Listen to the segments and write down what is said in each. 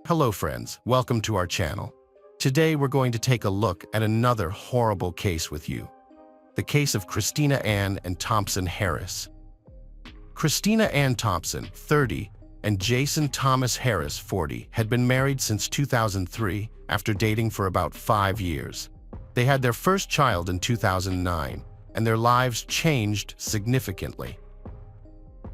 Hello friends, welcome to our channel. Today we're going to take a look at another horrible case with you. The case of Christina Anne and Thompson Harris. Christina Anne Thompson, 30, and Jason Thomas Harris, 40, had been married since 2003 after dating for about 5 years. They had their first child in 2009, and their lives changed significantly.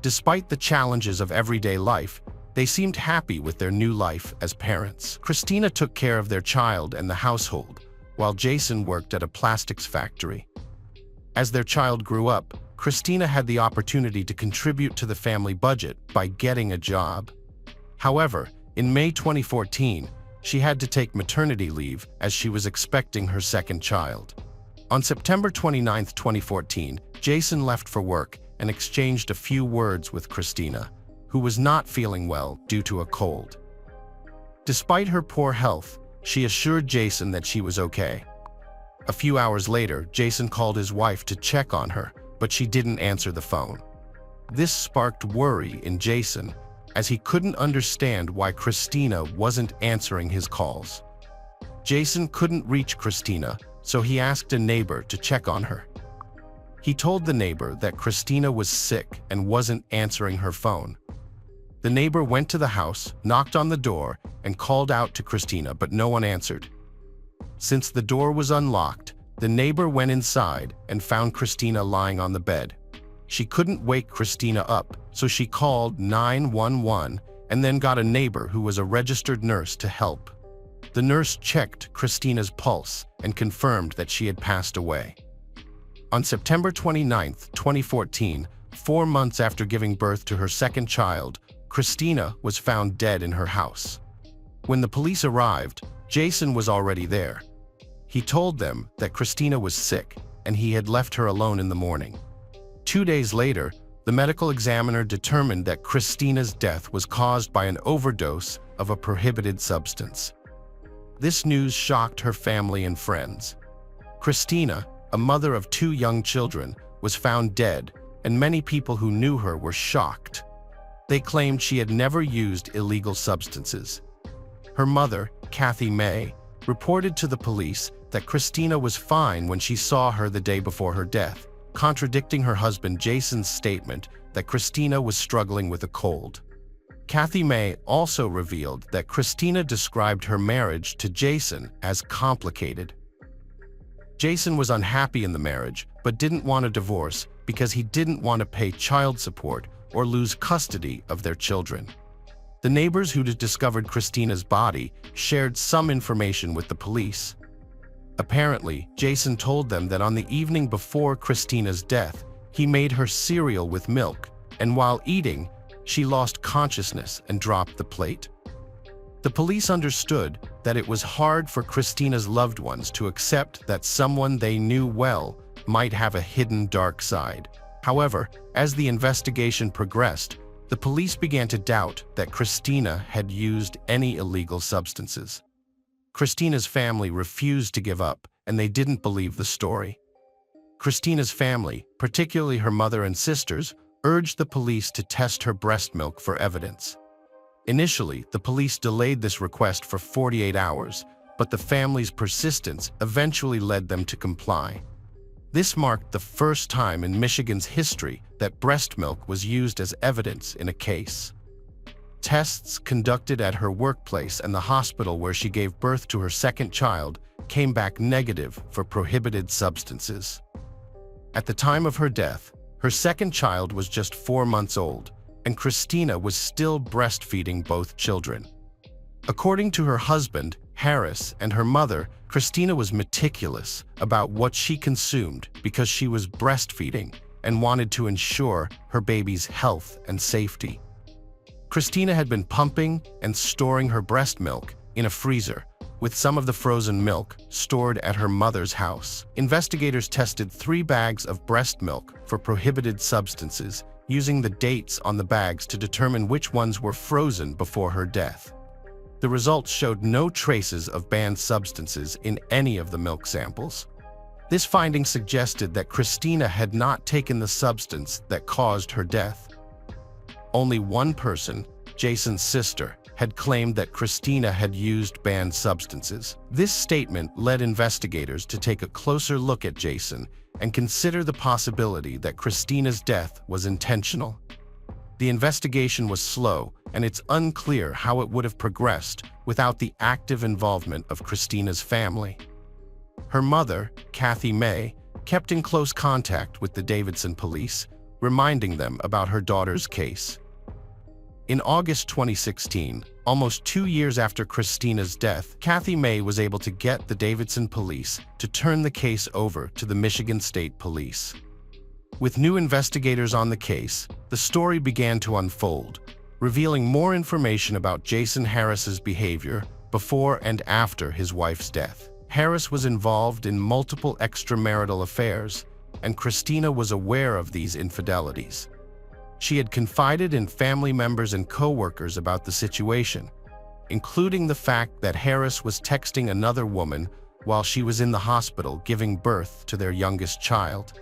Despite the challenges of everyday life, they seemed happy with their new life as parents. Christina took care of their child and the household, while Jason worked at a plastics factory. As their child grew up, Christina had the opportunity to contribute to the family budget by getting a job. However, in May 2014, she had to take maternity leave as she was expecting her second child. On September 29, 2014, Jason left for work and exchanged a few words with Christina, who was not feeling well due to a cold. Despite her poor health, she assured Jason that she was okay. A few hours later, Jason called his wife to check on her, but she didn't answer the phone. This sparked worry in Jason, as he couldn't understand why Christina wasn't answering his calls. Jason couldn't reach Christina, so he asked a neighbor to check on her. He told the neighbor that Christina was sick and wasn't answering her phone. The neighbor went to the house, knocked on the door, and called out to Christina, but no one answered. Since the door was unlocked, the neighbor went inside and found Christina lying on the bed. She couldn't wake Christina up, so she called 911 and then got a neighbor who was a registered nurse to help. The nurse checked Christina's pulse and confirmed that she had passed away. On September 29, 2014, 4 months after giving birth to her second child, Christina was found dead in her house. When the police arrived, Jason was already there. He told them that Christina was sick and he had left her alone in the morning. 2 days later, the medical examiner determined that Christina's death was caused by an overdose of a prohibited substance. This news shocked her family and friends. Christina, a mother of 2 young children, was found dead, and many people who knew her were shocked. They claimed she had never used illegal substances. Her mother, Kathy May, reported to the police that Christina was fine when she saw her the day before her death, contradicting her husband Jason's statement that Christina was struggling with a cold. Kathy May also revealed that Christina described her marriage to Jason as complicated. Jason was unhappy in the marriage, but didn't want a divorce because he didn't want to pay child support or lose custody of their children. The neighbors who discovered Christina's body shared some information with the police. Apparently, Jason told them that on the evening before Christina's death, he made her cereal with milk, and while eating, she lost consciousness and dropped the plate. The police understood that it was hard for Christina's loved ones to accept that someone they knew well might have a hidden dark side. However, as the investigation progressed, the police began to doubt that Christina had used any illegal substances. Christina's family refused to give up, and they didn't believe the story. Christina's family, particularly her mother and sisters, urged the police to test her breast milk for evidence. Initially, the police delayed this request for 48 hours, but the family's persistence eventually led them to comply. This marked the first time in Michigan's history that breast milk was used as evidence in a case. Tests conducted at her workplace and the hospital where she gave birth to her second child came back negative for prohibited substances. At the time of her death, her second child was just 4 months old, and Christina was still breastfeeding both children. According to her husband, Harris, and her mother, Christina was meticulous about what she consumed because she was breastfeeding and wanted to ensure her baby's health and safety. Christina had been pumping and storing her breast milk in a freezer, with some of the frozen milk stored at her mother's house. Investigators tested 3 bags of breast milk for prohibited substances, using the dates on the bags to determine which ones were frozen before her death. The results showed no traces of banned substances in any of the milk samples. This finding suggested that Christina had not taken the substance that caused her death. Only one person, Jason's sister, had claimed that Christina had used banned substances. This statement led investigators to take a closer look at Jason and consider the possibility that Christina's death was intentional. The investigation was slow, and it's unclear how it would have progressed without the active involvement of Christina's family. Her mother, Kathy May, kept in close contact with the Davidson police, reminding them about her daughter's case. In August 2016, almost 2 years after Christina's death, Kathy May was able to get the Davidson police to turn the case over to the Michigan State Police. With new investigators on the case, the story began to unfold, revealing more information about Jason Harris's behavior before and after his wife's death. Harris was involved in multiple extramarital affairs, and Christina was aware of these infidelities. She had confided in family members and co-workers about the situation, including the fact that Harris was texting another woman while she was in the hospital giving birth to their youngest child.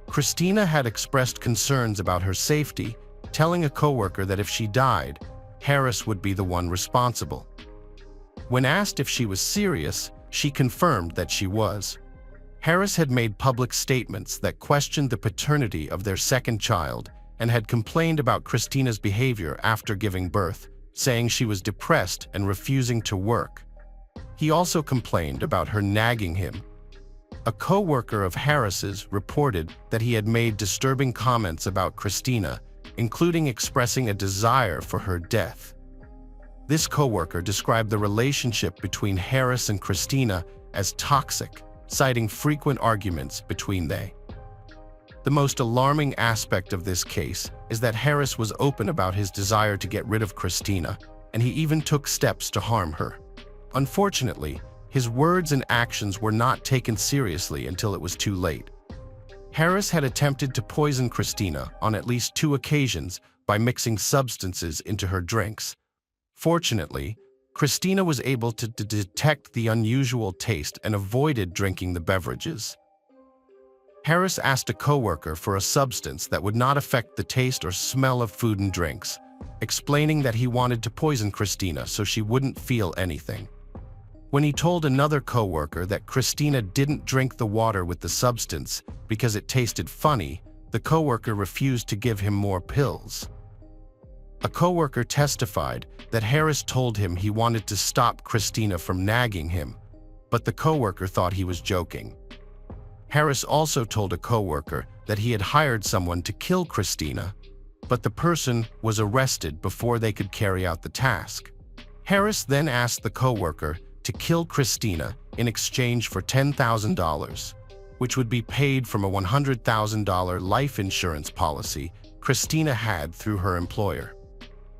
Christina had expressed concerns about her safety, telling a co-worker that if she died, Harris would be the one responsible. When asked if she was serious, she confirmed that she was. Harris had made public statements that questioned the paternity of their second child and had complained about Christina's behavior after giving birth, saying she was depressed and refusing to work. He also complained about her nagging him. A co-worker of Harris's reported that he had made disturbing comments about Christina, including expressing a desire for her death. This co-worker described the relationship between Harris and Christina as toxic, citing frequent arguments between them. The most alarming aspect of this case is that Harris was open about his desire to get rid of Christina, and he even took steps to harm her. Unfortunately, his words and actions were not taken seriously until it was too late. Harris had attempted to poison Christina on at least 2 occasions by mixing substances into her drinks. Fortunately, Christina was able to detect the unusual taste and avoided drinking the beverages. Harris asked a co-worker for a substance that would not affect the taste or smell of food and drinks, explaining that he wanted to poison Christina so she wouldn't feel anything. When he told another co-worker that Christina didn't drink the water with the substance because it tasted funny, the co-worker refused to give him more pills. A co-worker testified that Harris told him he wanted to stop Christina from nagging him, but the co-worker thought he was joking. Harris also told a co-worker that he had hired someone to kill Christina, but the person was arrested before they could carry out the task. Harris then asked the co-worker to kill Christina in exchange for $10,000, which would be paid from a $100,000 life insurance policy Christina had through her employer.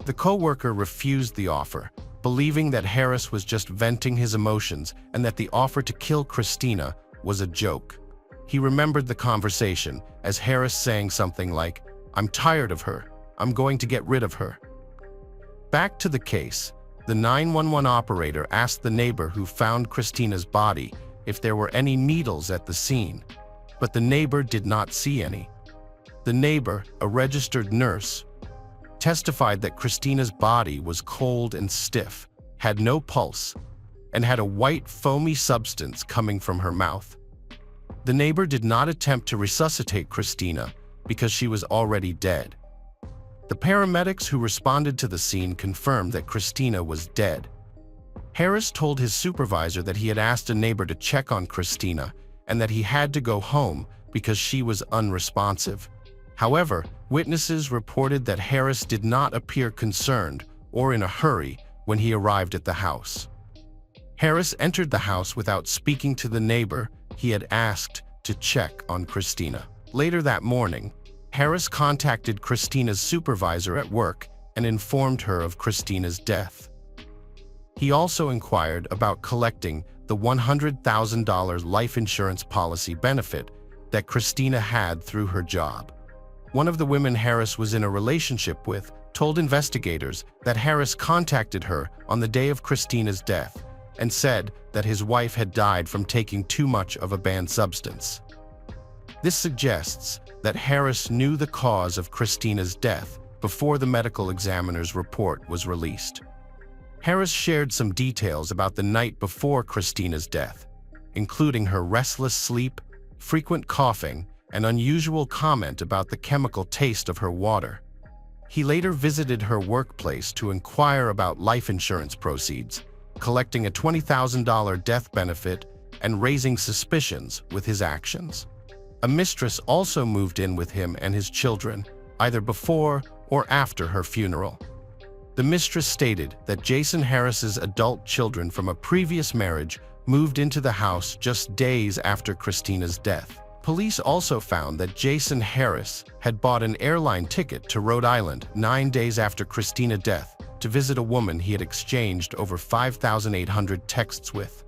The co-worker refused the offer, believing that Harris was just venting his emotions and that the offer to kill Christina was a joke. He remembered the conversation as Harris saying something like, "I'm tired of her. I'm going to get rid of her." Back to the case, the 911 operator asked the neighbor who found Christina's body if there were any needles at the scene, but the neighbor did not see any. The neighbor, a registered nurse, testified that Christina's body was cold and stiff, had no pulse, and had a white foamy substance coming from her mouth. The neighbor did not attempt to resuscitate Christina because she was already dead. The paramedics who responded to the scene confirmed that Christina was dead. Harris told his supervisor that he had asked a neighbor to check on Christina and that he had to go home because she was unresponsive. However, witnesses reported that Harris did not appear concerned or in a hurry when he arrived at the house. Harris entered the house without speaking to the neighbor he had asked to check on Christina. Later that morning, Harris contacted Christina's supervisor at work and informed her of Christina's death. He also inquired about collecting the $100,000 life insurance policy benefit that Christina had through her job. One of the women Harris was in a relationship with told investigators that Harris contacted her on the day of Christina's death and said that his wife had died from taking too much of a banned substance. This suggests that Harris knew the cause of Christina's death before the medical examiner's report was released. Harris shared some details about the night before Christina's death, including her restless sleep, frequent coughing, and unusual comment about the chemical taste of her water. He later visited her workplace to inquire about life insurance proceeds, collecting a $20,000 death benefit and raising suspicions with his actions. A mistress also moved in with him and his children, either before or after her funeral. The mistress stated that Jason Harris's adult children from a previous marriage moved into the house just days after Christina's death. Police also found that Jason Harris had bought an airline ticket to Rhode Island 9 days after Christina's death to visit a woman he had exchanged over 5,800 texts with.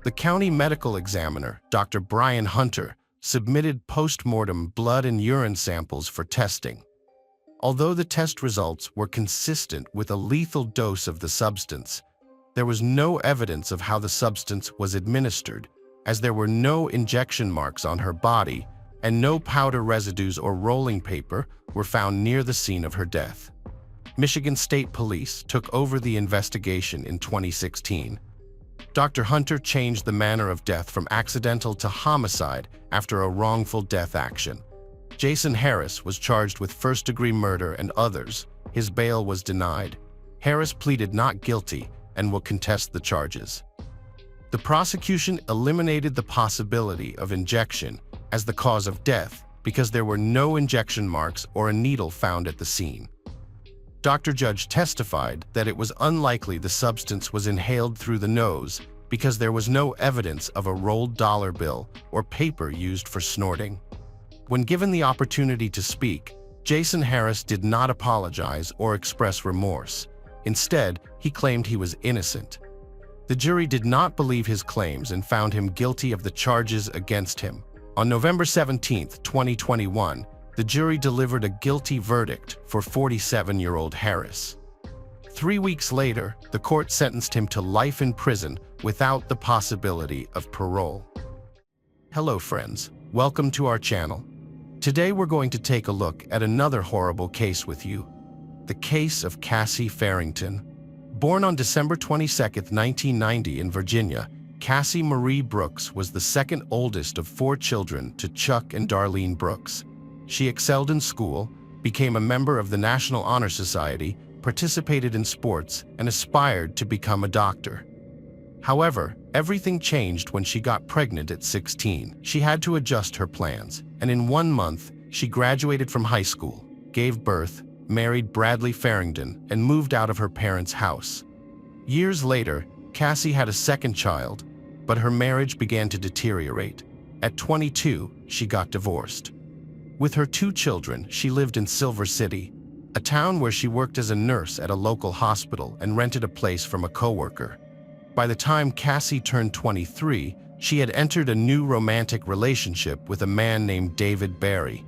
The county medical examiner, Dr. Brian Hunter, submitted post-mortem blood and urine samples for testing. Although the test results were consistent with a lethal dose of the substance, there was no evidence of how the substance was administered, as there were no injection marks on her body and no powder residues or rolling paper were found near the scene of her death. Michigan State Police took over the investigation in 2016. Dr. Hunter changed the manner of death from accidental to homicide after a wrongful death action. Jason Harris was charged with first-degree murder and others. His bail was denied. Harris pleaded not guilty and will contest the charges. The prosecution eliminated the possibility of injection as the cause of death because there were no injection marks or a needle found at the scene. Dr. Judge testified that it was unlikely the substance was inhaled through the nose because there was no evidence of a rolled dollar bill or paper used for snorting. When given the opportunity to speak, Jason Harris did not apologize or express remorse. Instead, he claimed he was innocent. The jury did not believe his claims and found him guilty of the charges against him. On November 17, 2021, the jury delivered a guilty verdict for 47-year-old Harris. 3 weeks later, the court sentenced him to life in prison without the possibility of parole. Hello friends, welcome to our channel. Today we're going to take a look at another horrible case with you, the case of Cassie Farrington. Born on December 22, 1990 in Virginia, Cassie Marie Brooks was the second oldest of 4 children to Chuck and Darlene Brooks. She excelled in school, became a member of the National Honor Society, participated in sports, and aspired to become a doctor. However, everything changed when she got pregnant at 16. She had to adjust her plans, and in 1 month, she graduated from high school, gave birth, married Bradley Farrington, and moved out of her parents' house. Years later, Cassie had a second child, but her marriage began to deteriorate. At 22, she got divorced. With her 2 children, she lived in Silver City, a town where she worked as a nurse at a local hospital and rented a place from a coworker. By the time Cassie turned 23, she had entered a new romantic relationship with a man named David Barry.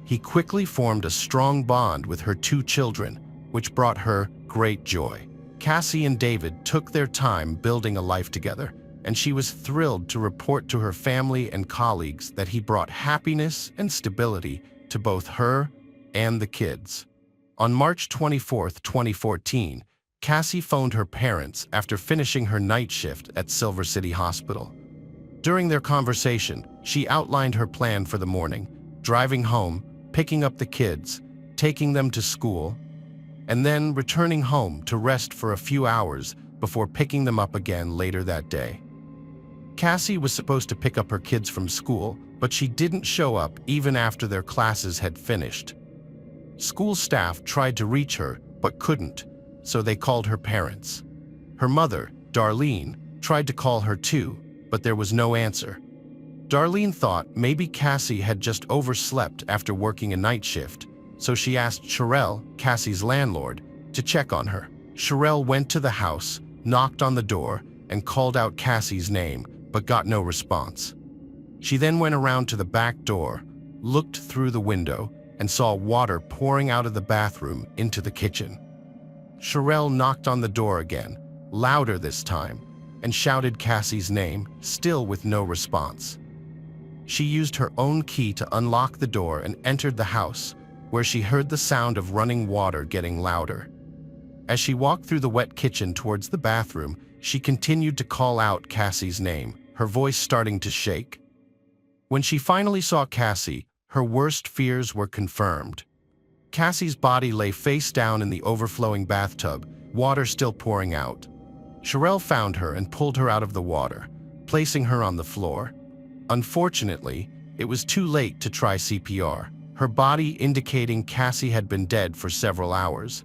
He quickly formed a strong bond with her 2 children, which brought her great joy. Cassie and David took their time building a life together, and she was thrilled to report to her family and colleagues that he brought happiness and stability to both her and the kids. On March 24, 2014, Cassie phoned her parents after finishing her night shift at Silver City Hospital. During their conversation, she outlined her plan for the morning, driving home, picking up the kids, taking them to school, and then returning home to rest for a few hours before picking them up again later that day. Cassie was supposed to pick up her kids from school, but she didn't show up even after their classes had finished. School staff tried to reach her, but couldn't, so they called her parents. Her mother, Darlene, tried to call her too, but there was no answer. Darlene thought maybe Cassie had just overslept after working a night shift, so she asked Sherelle, Cassie's landlord, to check on her. Sherelle went to the house, knocked on the door, and called out Cassie's name, but got no response. She then went around to the back door, looked through the window, and saw water pouring out of the bathroom into the kitchen. Sherelle knocked on the door again, louder this time, and shouted Cassie's name, still with no response. She used her own key to unlock the door and entered the house, where she heard the sound of running water getting louder. As she walked through the wet kitchen towards the bathroom, she continued to call out Cassie's name, her voice starting to shake. When she finally saw Cassie, her worst fears were confirmed. Cassie's body lay face down in the overflowing bathtub, water still pouring out. Sherelle found her and pulled her out of the water, placing her on the floor. Unfortunately, it was too late to try CPR, her body indicating Cassie had been dead for several hours.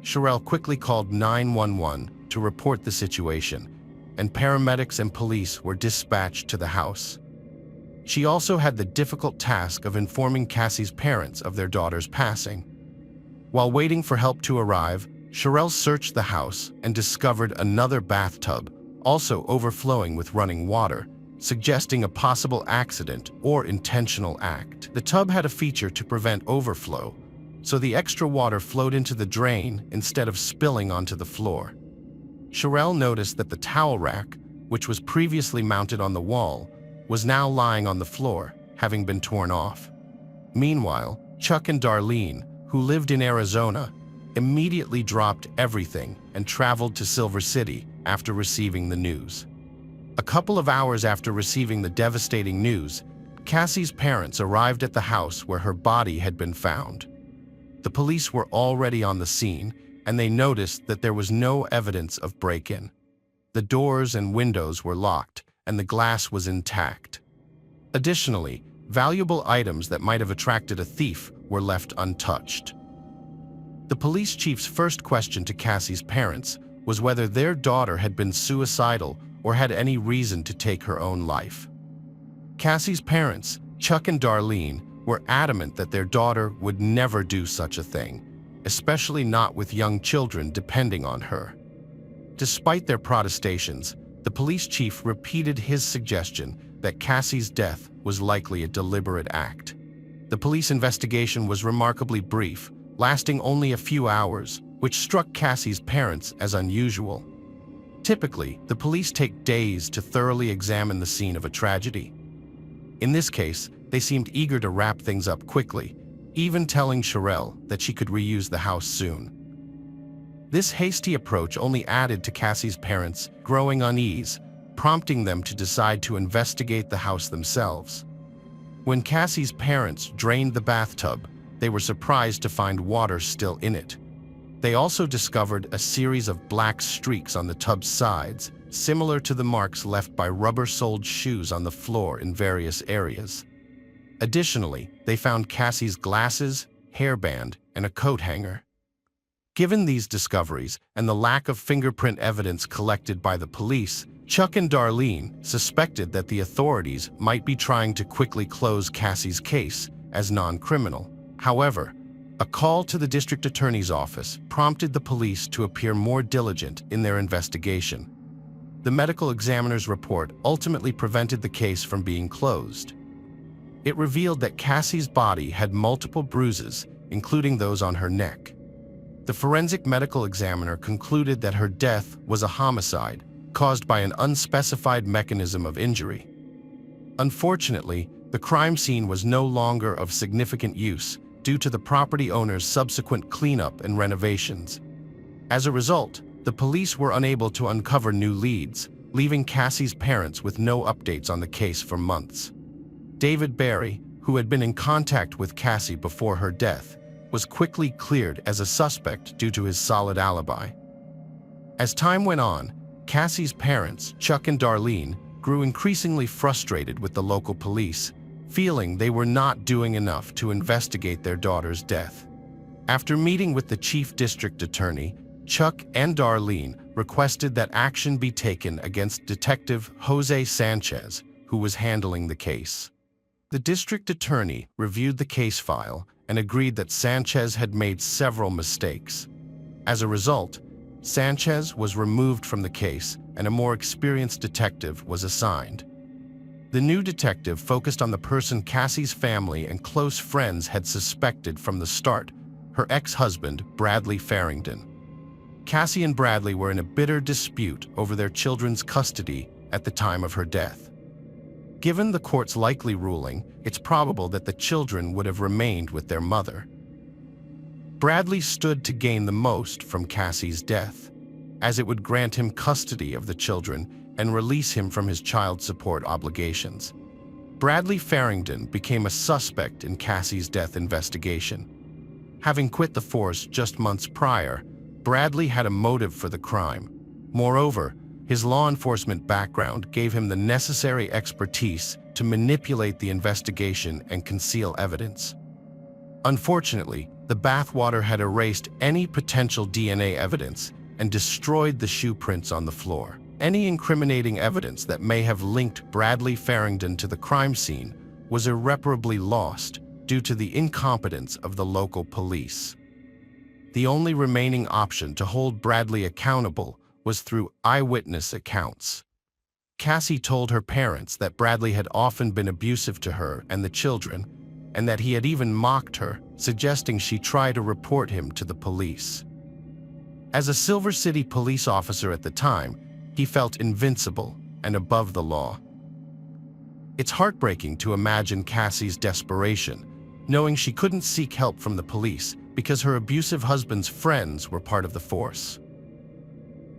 Sherelle quickly called 911 to report the situation, and paramedics and police were dispatched to the house. She also had the difficult task of informing Cassie's parents of their daughter's passing. While waiting for help to arrive, Sherelle searched the house and discovered another bathtub, also overflowing with running water, suggesting a possible accident or intentional act. The tub had a feature to prevent overflow, so the extra water flowed into the drain instead of spilling onto the floor. Sherelle noticed that the towel rack, which was previously mounted on the wall, was now lying on the floor, having been torn off. Meanwhile, Chuck and Darlene, who lived in Arizona, immediately dropped everything and traveled to Silver City after receiving the news. A couple of hours after receiving the devastating news, Cassie's parents arrived at the house where her body had been found. The police were already on the scene, and they noticed that there was no evidence of break-in. The doors and windows were locked, and the glass was intact. Additionally, valuable items that might have attracted a thief were left untouched. The police chief's first question to Cassie's parents was whether their daughter had been suicidal or had any reason to take her own life. Cassie's parents, Chuck and Darlene, were adamant that their daughter would never do such a thing, especially not with young children depending on her. Despite their protestations, the police chief repeated his suggestion that Cassie's death was likely a deliberate act. The police investigation was remarkably brief, lasting only a few hours, which struck Cassie's parents as unusual. Typically, the police take days to thoroughly examine the scene of a tragedy. In this case, they seemed eager to wrap things up quickly, even telling Sherelle that she could reuse the house soon. This hasty approach only added to Cassie's parents' growing unease, prompting them to decide to investigate the house themselves. When Cassie's parents drained the bathtub, they were surprised to find water still in it. They also discovered a series of black streaks on the tub's sides, similar to the marks left by rubber-soled shoes on the floor in various areas. Additionally, they found Cassie's glasses, hairband, and a coat hanger. Given these discoveries and the lack of fingerprint evidence collected by the police, Chuck and Darlene suspected that the authorities might be trying to quickly close Cassie's case as non-criminal. However, a call to the district attorney's office prompted the police to appear more diligent in their investigation. The medical examiner's report ultimately prevented the case from being closed. It revealed that Cassie's body had multiple bruises, including those on her neck. The forensic medical examiner concluded that her death was a homicide caused by an unspecified mechanism of injury. Unfortunately, the crime scene was no longer of significant use due to the property owner's subsequent cleanup and renovations. As a result, the police were unable to uncover new leads, leaving Cassie's parents with no updates on the case for months. David Barry, who had been in contact with Cassie before her death, was quickly cleared as a suspect due to his solid alibi. As time went on, Cassie's parents, Chuck and Darlene, grew increasingly frustrated with the local police, feeling they were not doing enough to investigate their daughter's death. After meeting with the chief district attorney, Chuck and Darlene requested that action be taken against Detective Jose Sanchez, who was handling the case. The district attorney reviewed the case file and agreed that Sanchez had made several mistakes. As a result, Sanchez was removed from the case and a more experienced detective was assigned. The new detective focused on the person Cassie's family and close friends had suspected from the start, her ex-husband, Bradley Farrington. Cassie and Bradley were in a bitter dispute over their children's custody at the time of her death. Given the court's likely ruling, it's probable that the children would have remained with their mother. Bradley stood to gain the most from Cassie's death, as it would grant him custody of the children and release him from his child support obligations. Bradley Farrington became a suspect in Cassie's death investigation. Having quit the force just months prior, Bradley had a motive for the crime. Moreover, his law enforcement background gave him the necessary expertise to manipulate the investigation and conceal evidence. Unfortunately, the bathwater had erased any potential DNA evidence and destroyed the shoe prints on the floor. Any incriminating evidence that may have linked Bradley Farrington to the crime scene was irreparably lost due to the incompetence of the local police. The only remaining option to hold Bradley accountable was through eyewitness accounts. Cassie told her parents that Bradley had often been abusive to her and the children, and that he had even mocked her, suggesting she try to report him to the police. As a Silver City police officer at the time, he felt invincible and above the law. It's heartbreaking to imagine Cassie's desperation, knowing she couldn't seek help from the police because her abusive husband's friends were part of the force.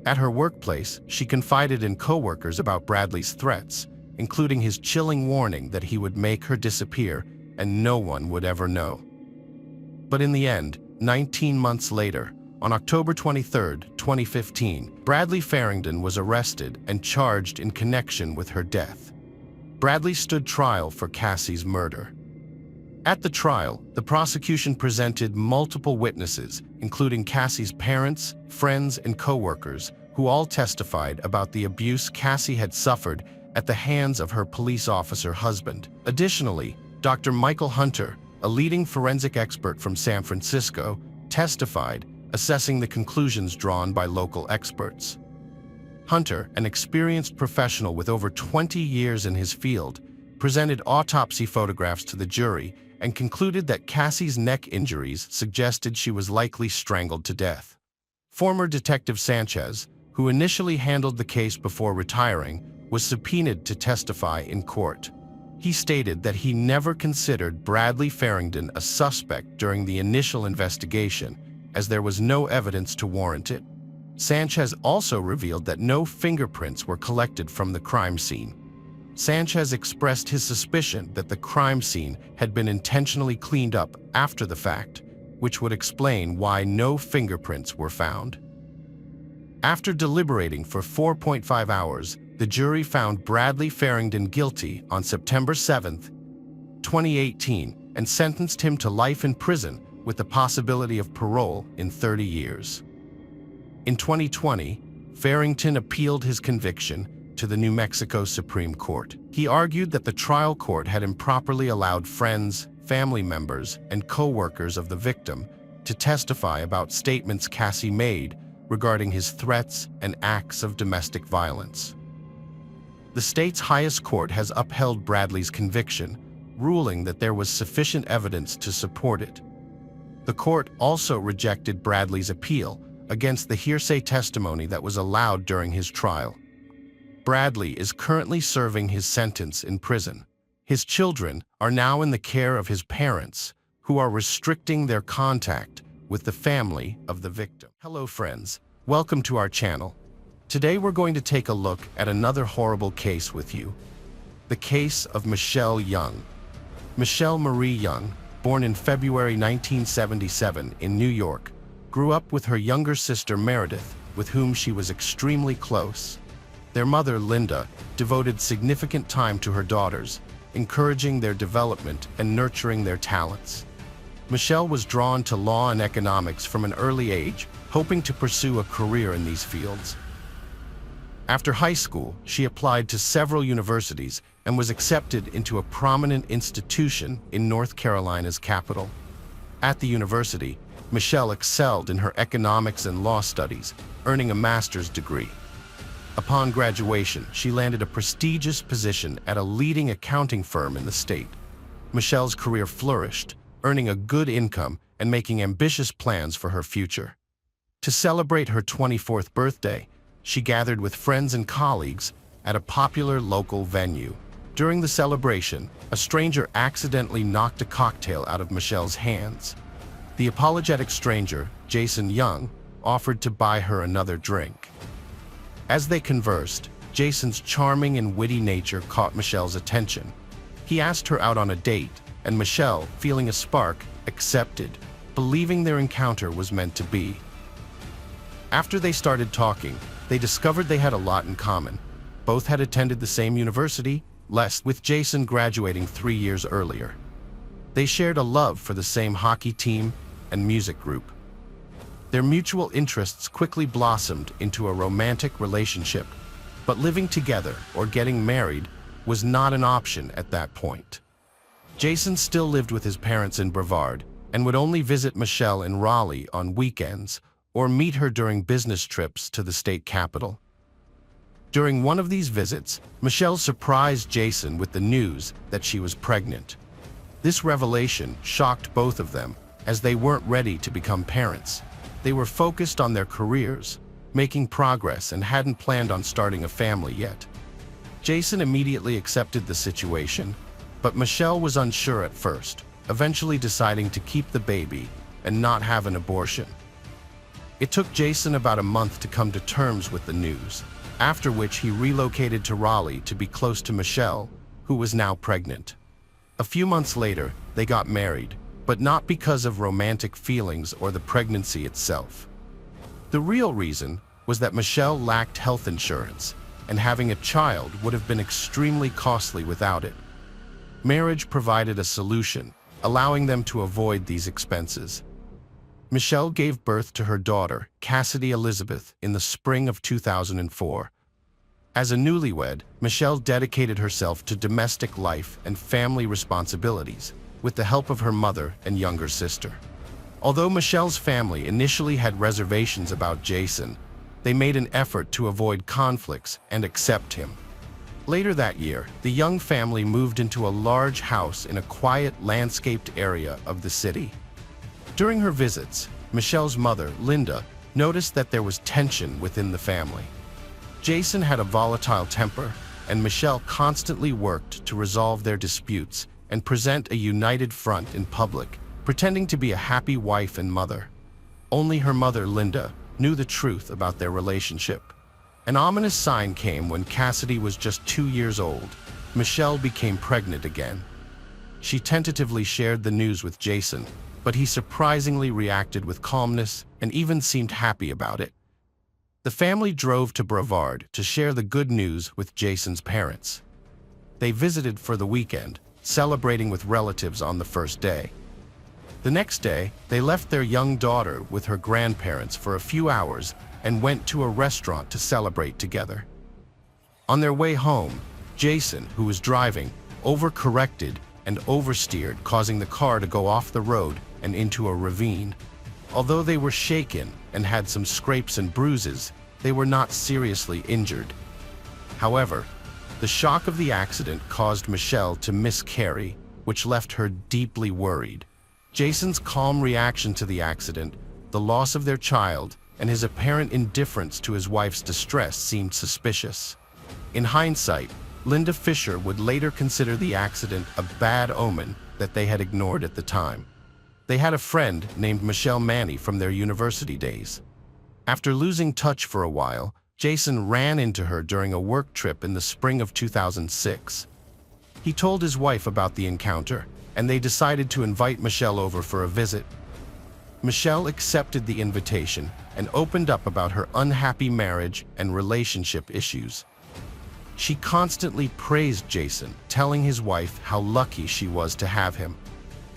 At her workplace, she confided in coworkers about Bradley's threats, including his chilling warning that he would make her disappear and no one would ever know. But in the end, 19 months later, on October 23, 2015, Bradley Farrington was arrested and charged in connection with her death. Bradley stood trial for Cassie's murder. At the trial, the prosecution presented multiple witnesses, including Cassie's parents, friends, and co-workers, who all testified about the abuse Cassie had suffered at the hands of her police officer husband. Additionally, Dr. Michael Hunter, a leading forensic expert from San Francisco, testified, assessing the conclusions drawn by local experts. Hunter, an experienced professional with over 20 years in his field, presented autopsy photographs to the jury and concluded that Cassie's neck injuries suggested she was likely strangled to death. Former Detective Sanchez, who initially handled the case before retiring, was subpoenaed to testify in court. He stated that he never considered Bradley Farrington a suspect during the initial investigation, as there was no evidence to warrant it. Sanchez also revealed that no fingerprints were collected from the crime scene. Sanchez expressed his suspicion that the crime scene had been intentionally cleaned up after the fact, which would explain why no fingerprints were found. After deliberating for 4.5 hours, the jury found Bradley Farrington guilty on September 7, 2018, and sentenced him to life in prison with the possibility of parole in 30 years. In 2020, Farrington appealed his conviction to the New Mexico Supreme Court. He argued that the trial court had improperly allowed friends, family members, and co-workers of the victim to testify about statements Cassie made regarding his threats and acts of domestic violence. The state's highest court has upheld Bradley's conviction, ruling that there was sufficient evidence to support it. The court also rejected Bradley's appeal against the hearsay testimony that was allowed during his trial. Bradley is currently serving his sentence in prison. His children are now in the care of his parents, who are restricting their contact with the family of the victim. Hello friends, welcome to our channel. Today we're going to take a look at another horrible case with you. The case of Michelle Young. Michelle Marie Young, born in February 1977 in New York, grew up with her younger sister Meredith, with whom she was extremely close. Their mother, Linda, devoted significant time to her daughters, encouraging their development and nurturing their talents. Michelle was drawn to law and economics from an early age, hoping to pursue a career in these fields. After high school, she applied to several universities and was accepted into a prominent institution in North Carolina's capital. At the university, Michelle excelled in her economics and law studies, earning a master's degree. Upon graduation, she landed a prestigious position at a leading accounting firm in the state. Michelle's career flourished, earning a good income and making ambitious plans for her future. To celebrate her 24th birthday, she gathered with friends and colleagues at a popular local venue. During the celebration, a stranger accidentally knocked a cocktail out of Michelle's hands. The apologetic stranger, Jason Young, offered to buy her another drink. As they conversed, Jason's charming and witty nature caught Michelle's attention. He asked her out on a date, and Michelle, feeling a spark, accepted, believing their encounter was meant to be. After they started talking, they discovered they had a lot in common. Both had attended the same university, with Jason graduating 3 years earlier. They shared a love for the same hockey team and music group. Their mutual interests quickly blossomed into a romantic relationship, but living together or getting married was not an option at that point. Jason still lived with his parents in Brevard and would only visit Michelle in Raleigh on weekends or meet her during business trips to the state capital. During one of these visits, Michelle surprised Jason with the news that she was pregnant. This revelation shocked both of them, as they weren't ready to become parents. They were focused on their careers, making progress, and hadn't planned on starting a family yet. Jason immediately accepted the situation, but Michelle was unsure at first, eventually deciding to keep the baby and not have an abortion. It took Jason about a month to come to terms with the news, after which he relocated to Raleigh to be close to Michelle, who was now pregnant. A few months later, they got married, but not because of romantic feelings or the pregnancy itself. The real reason was that Michelle lacked health insurance, and having a child would have been extremely costly without it. Marriage provided a solution, allowing them to avoid these expenses. Michelle gave birth to her daughter, Cassidy Elizabeth, in the spring of 2004. As a newlywed, Michelle dedicated herself to domestic life and family responsibilities, with the help of her mother and younger sister. Although Michelle's family initially had reservations about Jason, they made an effort to avoid conflicts and accept him. Later that year, the Young family moved into a large house in a quiet, landscaped area of the city. During her visits, Michelle's mother, Linda, noticed that there was tension within the family. Jason had a volatile temper, and Michelle constantly worked to resolve their disputes and present a united front in public, pretending to be a happy wife and mother. Only her mother, Linda, knew the truth about their relationship. An ominous sign came when Cassidy was just 2 years old. Michelle became pregnant again. She tentatively shared the news with Jason, but he surprisingly reacted with calmness and even seemed happy about it. The family drove to Brevard to share the good news with Jason's parents. They visited for the weekend, celebrating with relatives on the first day. The next day, they left their young daughter with her grandparents for a few hours and went to a restaurant to celebrate together. On their way home, Jason, who was driving, overcorrected and oversteered, causing the car to go off the road and into a ravine. Although they were shaken and had some scrapes and bruises, they were not seriously injured. However, the shock of the accident caused Michelle to miscarry, which left her deeply worried. Jason's calm reaction to the accident, the loss of their child, and his apparent indifference to his wife's distress seemed suspicious. In hindsight, Linda Fisher would later consider the accident a bad omen that they had ignored at the time. They had a friend named Michelle Manny from their university days. After losing touch for a while, Jason ran into her during a work trip in the spring of 2006. He told his wife about the encounter, and they decided to invite Michelle over for a visit. Michelle accepted the invitation and opened up about her unhappy marriage and relationship issues. She constantly praised Jason, telling his wife how lucky she was to have him.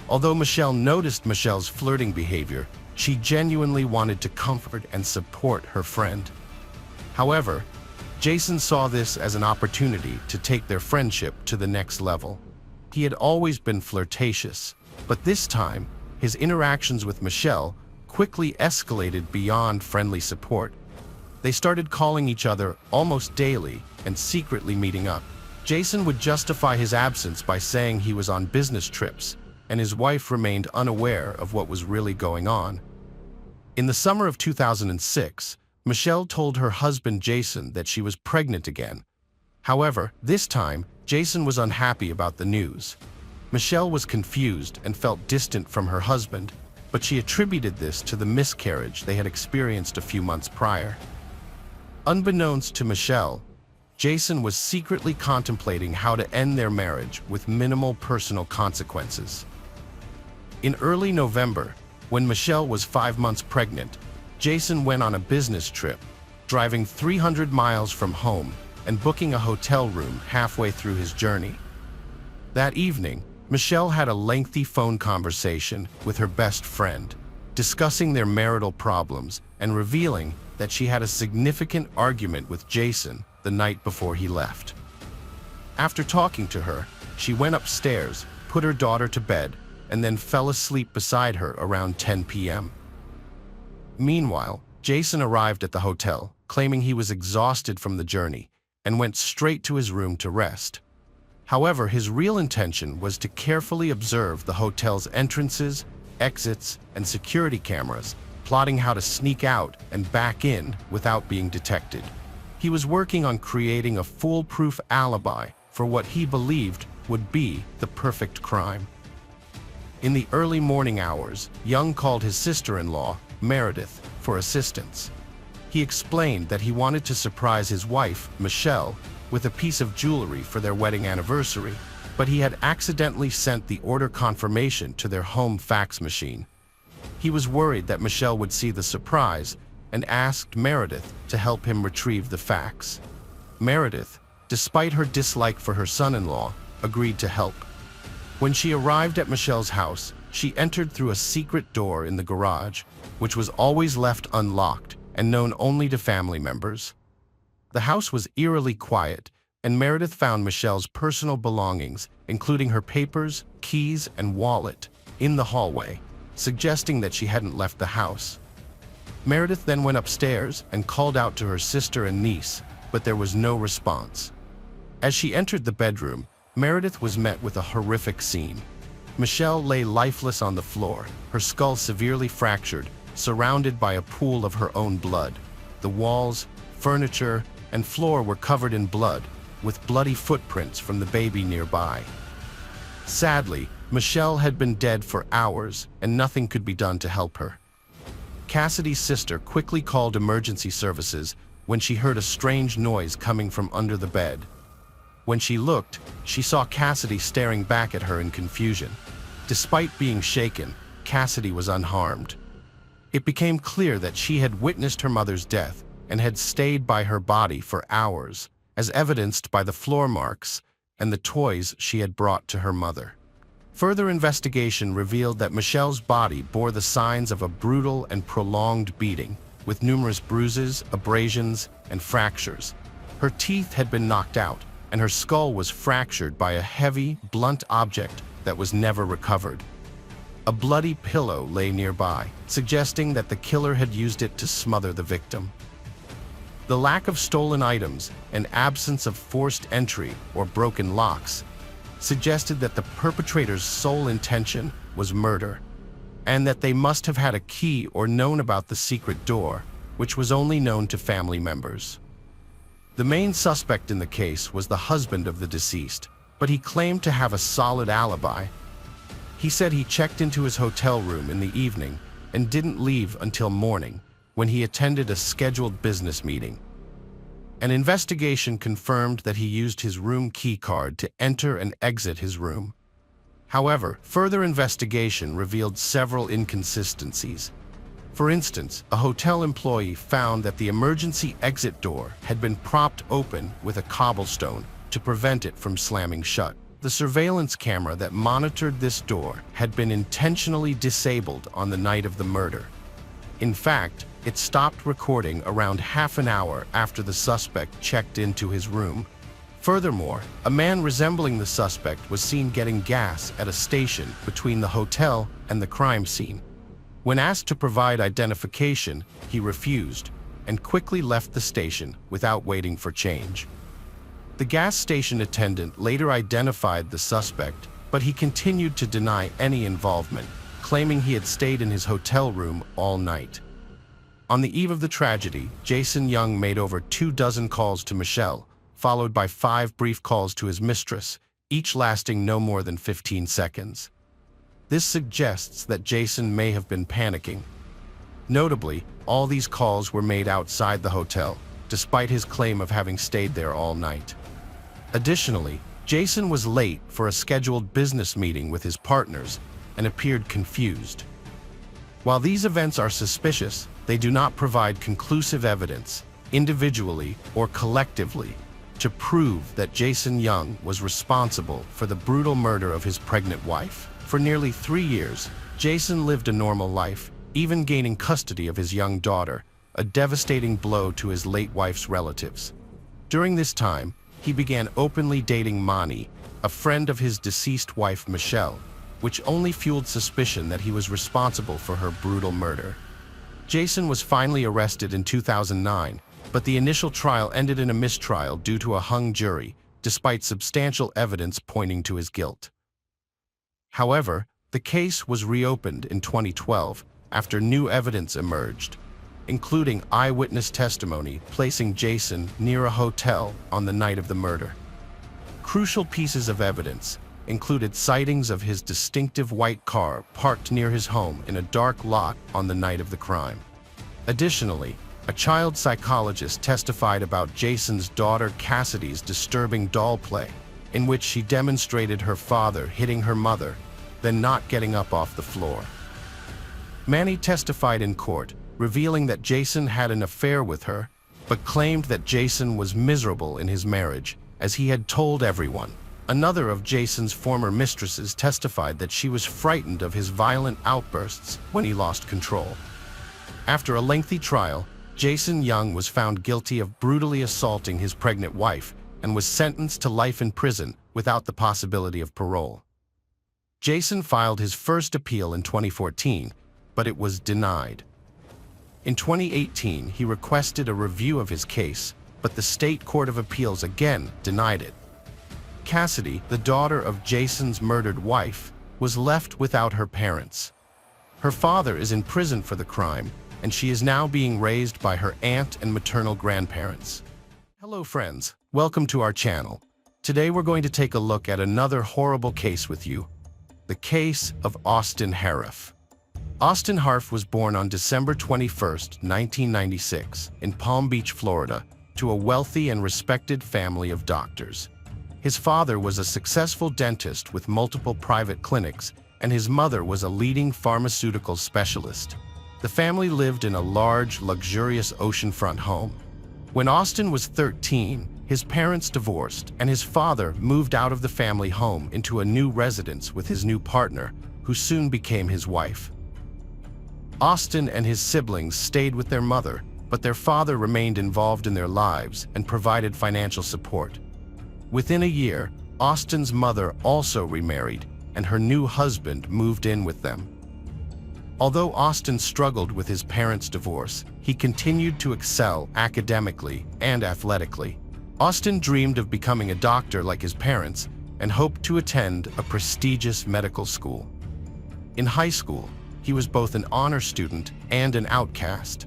Although Michelle noticed Michelle's flirting behavior, she genuinely wanted to comfort and support her friend. However, Jason saw this as an opportunity to take their friendship to the next level. He had always been flirtatious, but this time, his interactions with Michelle quickly escalated beyond friendly support. They started calling each other almost daily and secretly meeting up. Jason would justify his absence by saying he was on business trips, and his wife remained unaware of what was really going on. In the summer of 2006, Michelle told her husband Jason that she was pregnant again. However, this time, Jason was unhappy about the news. Michelle was confused and felt distant from her husband. but she attributed this to the miscarriage they had experienced a few months prior. Unbeknownst to Michelle, Jason was secretly contemplating how to end their marriage with minimal personal consequences. In early November, when Michelle was 5 months pregnant, Jason went on a business trip, driving 300 miles from home and booking a hotel room halfway through his journey. That evening, Michelle had a lengthy phone conversation with her best friend, discussing their marital problems and revealing that she had a significant argument with Jason the night before he left. After talking to her, she went upstairs, put her daughter to bed, and then fell asleep beside her around 10 p.m. Meanwhile, Jason arrived at the hotel, claiming he was exhausted from the journey, and went straight to his room to rest. However, his real intention was to carefully observe the hotel's entrances, exits, and security cameras, plotting how to sneak out and back in without being detected. He was working on creating a foolproof alibi for what he believed would be the perfect crime. In the early morning hours, Young called his sister-in-law, Meredith, for assistance. He explained that he wanted to surprise his wife, Michelle, with a piece of jewelry for their wedding anniversary, but he had accidentally sent the order confirmation to their home fax machine. He was worried that Michelle would see the surprise and asked Meredith to help him retrieve the fax. Meredith, despite her dislike for her son-in-law, agreed to help. When she arrived at Michelle's house, she entered through a secret door in the garage, which was always left unlocked and known only to family members. The house was eerily quiet, and Meredith found Michelle's personal belongings, including her papers, keys, and wallet, in the hallway, suggesting that she hadn't left the house. Meredith then went upstairs and called out to her sister and niece, but there was no response. As she entered the bedroom, Meredith was met with a horrific scene. Michelle lay lifeless on the floor, her skull severely fractured, surrounded by a pool of her own blood. The walls, furniture, and floor were covered in blood, with bloody footprints from the baby nearby. Sadly, Michelle had been dead for hours, and nothing could be done to help her. Cassidy's sister quickly called emergency services when she heard a strange noise coming from under the bed. When she looked, she saw Cassidy staring back at her in confusion. Despite being shaken, Cassidy was unharmed. It became clear that she had witnessed her mother's death and had stayed by her body for hours, as evidenced by the floor marks and the toys she had brought to her mother. Further investigation revealed that Michelle's body bore the signs of a brutal and prolonged beating, with numerous bruises, abrasions, and fractures. Her teeth had been knocked out, and her skull was fractured by a heavy, blunt object that was never recovered. A bloody pillow lay nearby, suggesting that the killer had used it to smother the victim. The lack of stolen items and absence of forced entry or broken locks suggested that the perpetrator's sole intention was murder, and that they must have had a key or known about the secret door, which was only known to family members. The main suspect in the case was the husband of the deceased, but he claimed to have a solid alibi. He said he checked into his hotel room in the evening and didn't leave until morning, when he attended a scheduled business meeting. An investigation confirmed that he used his room key card to enter and exit his room. However, further investigation revealed several inconsistencies. For instance, a hotel employee found that the emergency exit door had been propped open with a cobblestone to prevent it from slamming shut. The surveillance camera that monitored this door had been intentionally disabled on the night of the murder. In fact, it stopped recording around half an hour after the suspect checked into his room. Furthermore, a man resembling the suspect was seen getting gas at a station between the hotel and the crime scene. When asked to provide identification, he refused and quickly left the station without waiting for change. The gas station attendant later identified the suspect, but he continued to deny any involvement, claiming he had stayed in his hotel room all night. On the eve of the tragedy, Jason Young made over 24 calls to Michelle, followed by 5 brief calls to his mistress, each lasting no more than 15 seconds. This suggests that Jason may have been panicking. Notably, all these calls were made outside the hotel, despite his claim of having stayed there all night. Additionally, Jason was late for a scheduled business meeting with his partners and appeared confused. While these events are suspicious, they do not provide conclusive evidence, individually or collectively, to prove that Jason Young was responsible for the brutal murder of his pregnant wife. For nearly 3 years, Jason lived a normal life, even gaining custody of his young daughter, a devastating blow to his late wife's relatives. During this time, he began openly dating Mani, a friend of his deceased wife Michelle, which only fueled suspicion that he was responsible for her brutal murder. Jason was finally arrested in 2009, but the initial trial ended in a mistrial due to a hung jury, despite substantial evidence pointing to his guilt. However, the case was reopened in 2012 after new evidence emerged, including eyewitness testimony placing Jason near a hotel on the night of the murder. Crucial pieces of evidence included sightings of his distinctive white car parked near his home in a dark lot on the night of the crime. Additionally, a child psychologist testified about Jason's daughter Cassidy's disturbing doll play, in which she demonstrated her father hitting her mother, then not getting up off the floor. Mani testified in court, revealing that Jason had an affair with her, but claimed that Jason was miserable in his marriage, as he had told everyone. Another of Jason's former mistresses testified that she was frightened of his violent outbursts when he lost control. After a lengthy trial, Jason Young was found guilty of brutally assaulting his pregnant wife and was sentenced to life in prison without the possibility of parole. Jason filed his first appeal in 2014, but it was denied. In 2018, he requested a review of his case, but the State Court of Appeals again denied it. Cassidy, the daughter of Jason's murdered wife, was left without her parents. Her father is in prison for the crime, and she is now being raised by her aunt and maternal grandparents. Hello friends, welcome to our channel. Today we're going to take a look at another horrible case with you, the case of Austin Harff. Austin Harff was born on December 21, 1996, in Palm Beach, Florida, to a wealthy and respected family of doctors. His father was a successful dentist with multiple private clinics, and his mother was a leading pharmaceutical specialist. The family lived in a large, luxurious oceanfront home. When Austin was 13, his parents divorced, and his father moved out of the family home into a new residence with his new partner, who soon became his wife. Austin and his siblings stayed with their mother, but their father remained involved in their lives and provided financial support. Within a year, Austin's mother also remarried, and her new husband moved in with them. Although Austin struggled with his parents' divorce, he continued to excel academically and athletically. Austin dreamed of becoming a doctor like his parents and hoped to attend a prestigious medical school. In high school, he was both an honor student and an outcast.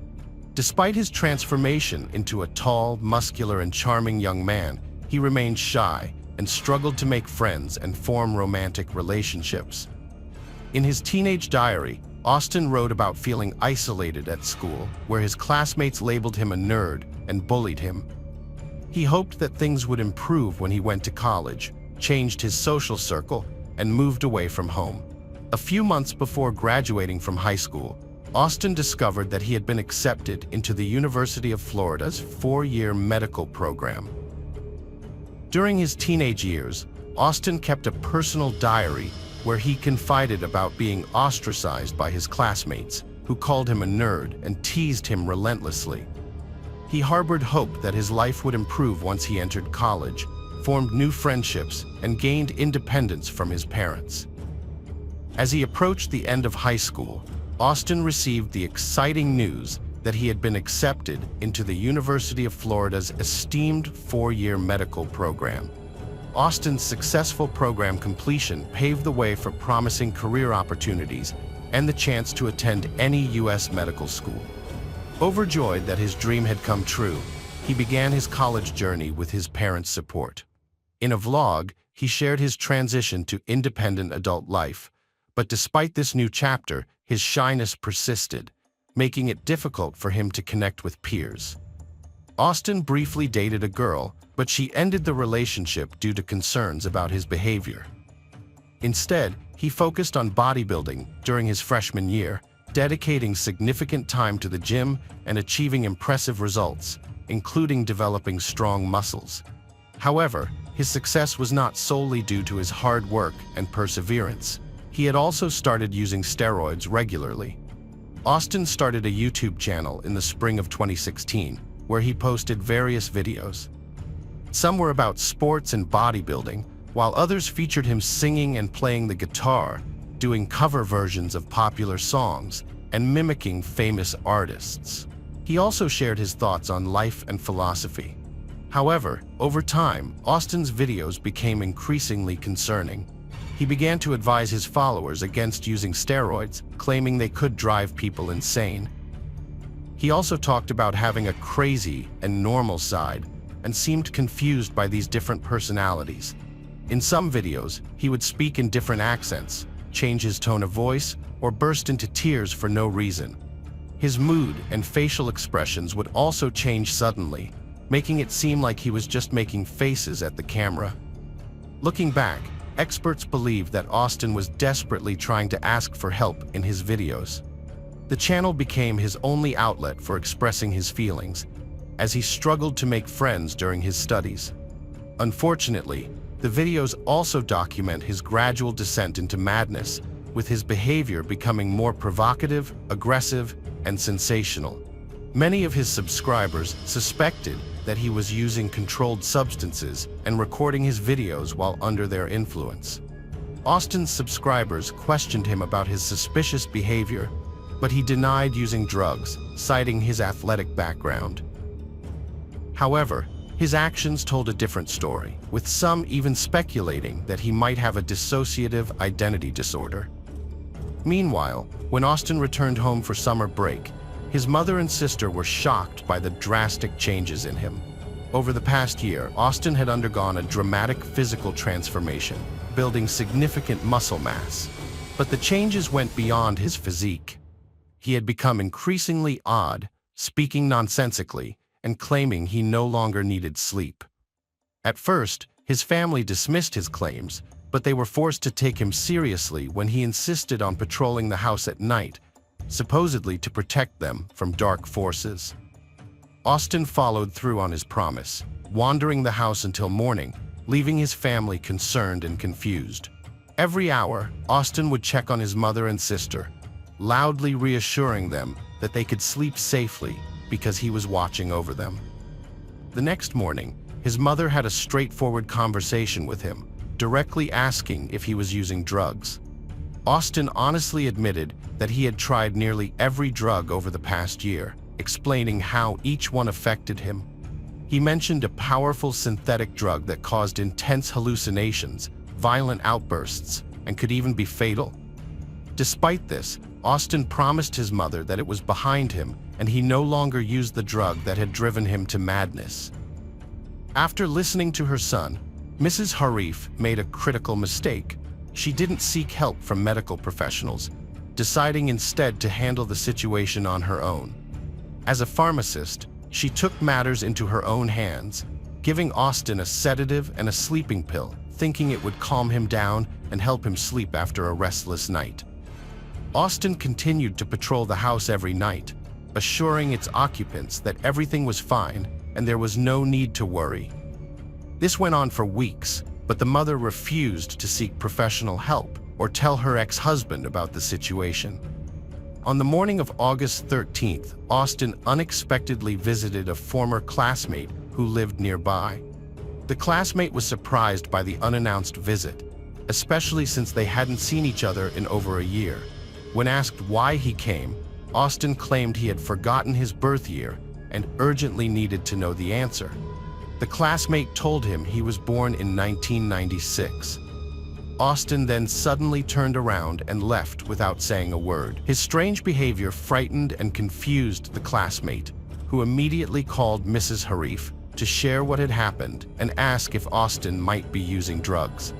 Despite his transformation into a tall, muscular, and charming young man, he remained shy and struggled to make friends and form romantic relationships. In his teenage diary, Austin wrote about feeling isolated at school, where his classmates labeled him a nerd and bullied him. He hoped that things would improve when he went to college, changed his social circle, and moved away from home. A few months before graduating from high school, Austin discovered that he had been accepted into the University of Florida's 4-year medical program. During his teenage years, Austin kept a personal diary where he confided about being ostracized by his classmates, who called him a nerd and teased him relentlessly. He harbored hope that his life would improve once he entered college, formed new friendships, and gained independence from his parents. As he approached the end of high school, Austin received the exciting news that he had been accepted into the University of Florida's esteemed 4-year medical program. Austin's successful program completion paved the way for promising career opportunities and the chance to attend any U.S. medical school. Overjoyed that his dream had come true, he began his college journey with his parents' support. In a vlog, he shared his transition to independent adult life, But despite this new chapter, his shyness persisted, making it difficult for him to connect with peers. Austin briefly dated a girl, but she ended the relationship due to concerns about his behavior. Instead, he focused on bodybuilding during his freshman year, dedicating significant time to the gym and achieving impressive results, including developing strong muscles. However, his success was not solely due to his hard work and perseverance. He had also started using steroids regularly. Austin started a YouTube channel in the spring of 2016, where he posted various videos. Some were about sports and bodybuilding, while others featured him singing and playing the guitar, doing cover versions of popular songs, and mimicking famous artists. He also shared his thoughts on life and philosophy. However, over time, Austin's videos became increasingly concerning. He began to advise his followers against using steroids, claiming they could drive people insane. He also talked about having a crazy and normal side, and seemed confused by these different personalities. In some videos, he would speak in different accents, change his tone of voice, or burst into tears for no reason. His mood and facial expressions would also change suddenly, making it seem like he was just making faces at the camera. Looking back, experts believe that Austin was desperately trying to ask for help in his videos. The channel became his only outlet for expressing his feelings, as he struggled to make friends during his studies. Unfortunately, the videos also document his gradual descent into madness, with his behavior becoming more provocative, aggressive, and sensational. Many of his subscribers suspected that he was using controlled substances and recording his videos while under their influence. Austin's subscribers questioned him about his suspicious behavior, but he denied using drugs, citing his athletic background. However, his actions told a different story, with some even speculating that he might have a dissociative identity disorder. Meanwhile, when Austin returned home for summer break, his mother and sister were shocked by the drastic changes in him. Over the past year, Austin had undergone a dramatic physical transformation, building significant muscle mass. But the changes went beyond his physique. He had become increasingly odd, speaking nonsensically, and claiming he no longer needed sleep. At first, his family dismissed his claims, but they were forced to take him seriously when he insisted on patrolling the house at night, supposedly to protect them from dark forces. Austin followed through on his promise, wandering the house until morning, leaving his family concerned and confused. Every hour, Austin would check on his mother and sister, loudly reassuring them that they could sleep safely because he was watching over them. The next morning, his mother had a straightforward conversation with him, directly asking if he was using drugs. Austin honestly admitted that he had tried nearly every drug over the past year, explaining how each one affected him. He mentioned a powerful synthetic drug that caused intense hallucinations, violent outbursts, and could even be fatal. Despite this, Austin promised his mother that it was behind him and he no longer used the drug that had driven him to madness. After listening to her son, Mrs. Harif made a critical mistake. She didn't seek help from medical professionals, deciding instead to handle the situation on her own. As a pharmacist, she took matters into her own hands, giving Austin a sedative and a sleeping pill, thinking it would calm him down and help him sleep after a restless night. Austin continued to patrol the house every night, assuring its occupants that everything was fine and there was no need to worry. This went on for weeks, but the mother refused to seek professional help or tell her ex-husband about the situation. On the morning of August 13th, Austin unexpectedly visited a former classmate who lived nearby. The classmate was surprised by the unannounced visit, especially since they hadn't seen each other in over a year. When asked why he came, Austin claimed he had forgotten his birth year and urgently needed to know the answer. The classmate told him he was born in 1996. Austin then suddenly turned around and left without saying a word. His strange behavior frightened and confused the classmate, who immediately called Mrs. Harif to share what had happened and ask if Austin might be using drugs.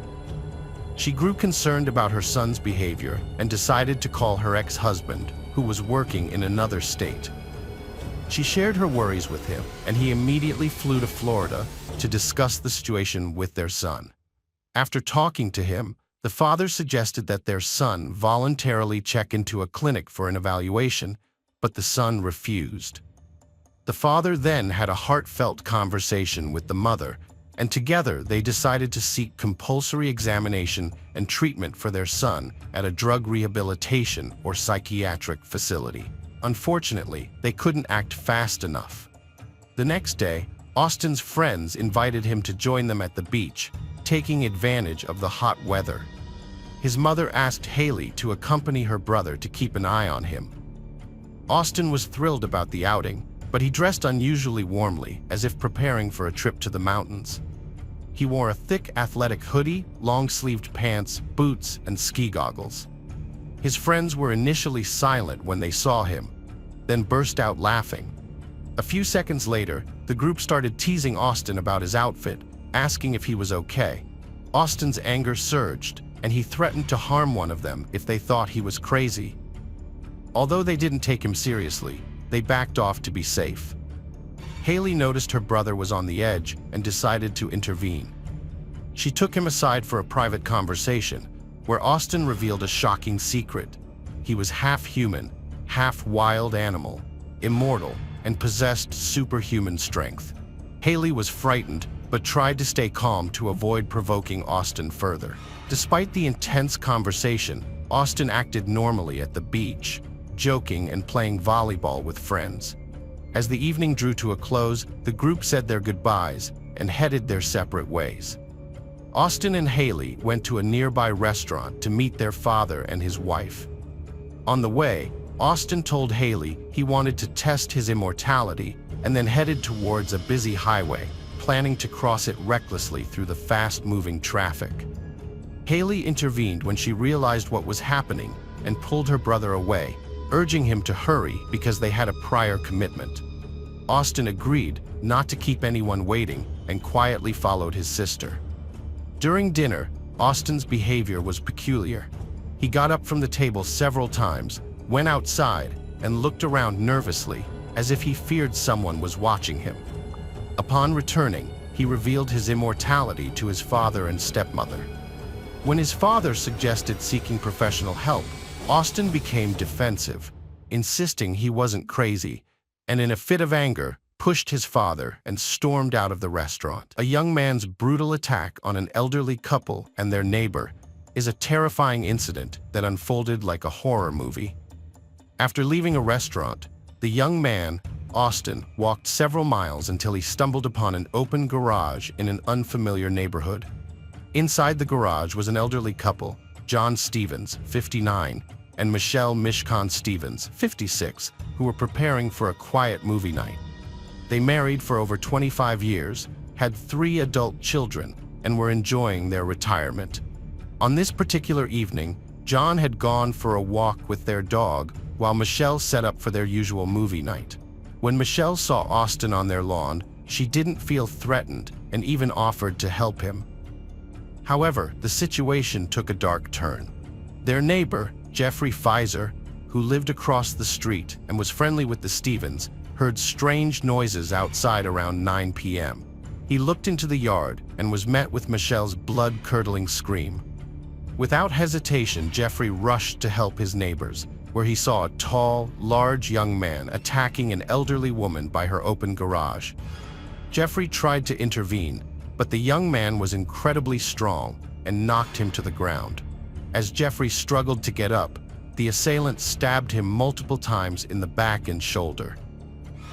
She grew concerned about her son's behavior and decided to call her ex-husband, who was working in another state. She shared her worries with him, and he immediately flew to Florida to discuss the situation with their son. After talking to him, the father suggested that their son voluntarily check into a clinic for an evaluation, but the son refused. The father then had a heartfelt conversation with the mother, and together they decided to seek compulsory examination and treatment for their son at a drug rehabilitation or psychiatric facility. Unfortunately, they couldn't act fast enough. The next day, Austin's friends invited him to join them at the beach, taking advantage of the hot weather. His mother asked Haley to accompany her brother to keep an eye on him. Austin was thrilled about the outing, but he dressed unusually warmly, as if preparing for a trip to the mountains. He wore a thick athletic hoodie, long-sleeved pants, boots, and ski goggles. His friends were initially silent when they saw him, then burst out laughing. A few seconds later, the group started teasing Austin about his outfit, asking if he was okay. Austin's anger surged, and he threatened to harm one of them if they thought he was crazy. Although they didn't take him seriously, they backed off to be safe. Haley noticed her brother was on the edge and decided to intervene. She took him aside for a private conversation, where Austin revealed a shocking secret. He was half human, half wild animal, immortal, and possessed superhuman strength. Haley was frightened, but tried to stay calm to avoid provoking Austin further. Despite the intense conversation, Austin acted normally at the beach, joking and playing volleyball with friends. As the evening drew to a close, the group said their goodbyes and headed their separate ways. Austin and Haley went to a nearby restaurant to meet their father and his wife. On the way, Austin told Haley he wanted to test his immortality and then headed towards a busy highway, planning to cross it recklessly through the fast-moving traffic. Haley intervened when she realized what was happening and pulled her brother away, urging him to hurry because they had a prior commitment. Austin agreed not to keep anyone waiting and quietly followed his sister. During dinner, Austin's behavior was peculiar. He got up from the table several times, went outside, and looked around nervously, as if he feared someone was watching him. Upon returning, he revealed his immortality to his father and stepmother. When his father suggested seeking professional help, Austin became defensive, insisting he wasn't crazy, and in a fit of anger, pushed his father and stormed out of the restaurant. A young man's brutal attack on an elderly couple and their neighbor is a terrifying incident that unfolded like a horror movie. After leaving a restaurant, the young man, Austin, walked several miles until he stumbled upon an open garage in an unfamiliar neighborhood. Inside the garage was an elderly couple, John Stevens, 59, and Michelle Mishkan Stevens, 56, who were preparing for a quiet movie night. They married for over 25 years, had 3 adult children, and were enjoying their retirement. On this particular evening, John had gone for a walk with their dog, while Michelle set up for their usual movie night. When Michelle saw Austin on their lawn, she didn't feel threatened and even offered to help him. However, the situation took a dark turn. Their neighbor, Jeffrey Pfizer, who lived across the street and was friendly with the Stevens, heard strange noises outside around 9 p.m. He looked into the yard and was met with Michelle's blood-curdling scream. Without hesitation, Jeffrey rushed to help his neighbors, where he saw a tall, large young man attacking an elderly woman by her open garage. Jeffrey tried to intervene, but the young man was incredibly strong and knocked him to the ground. As Jeffrey struggled to get up, the assailant stabbed him multiple times in the back and shoulder.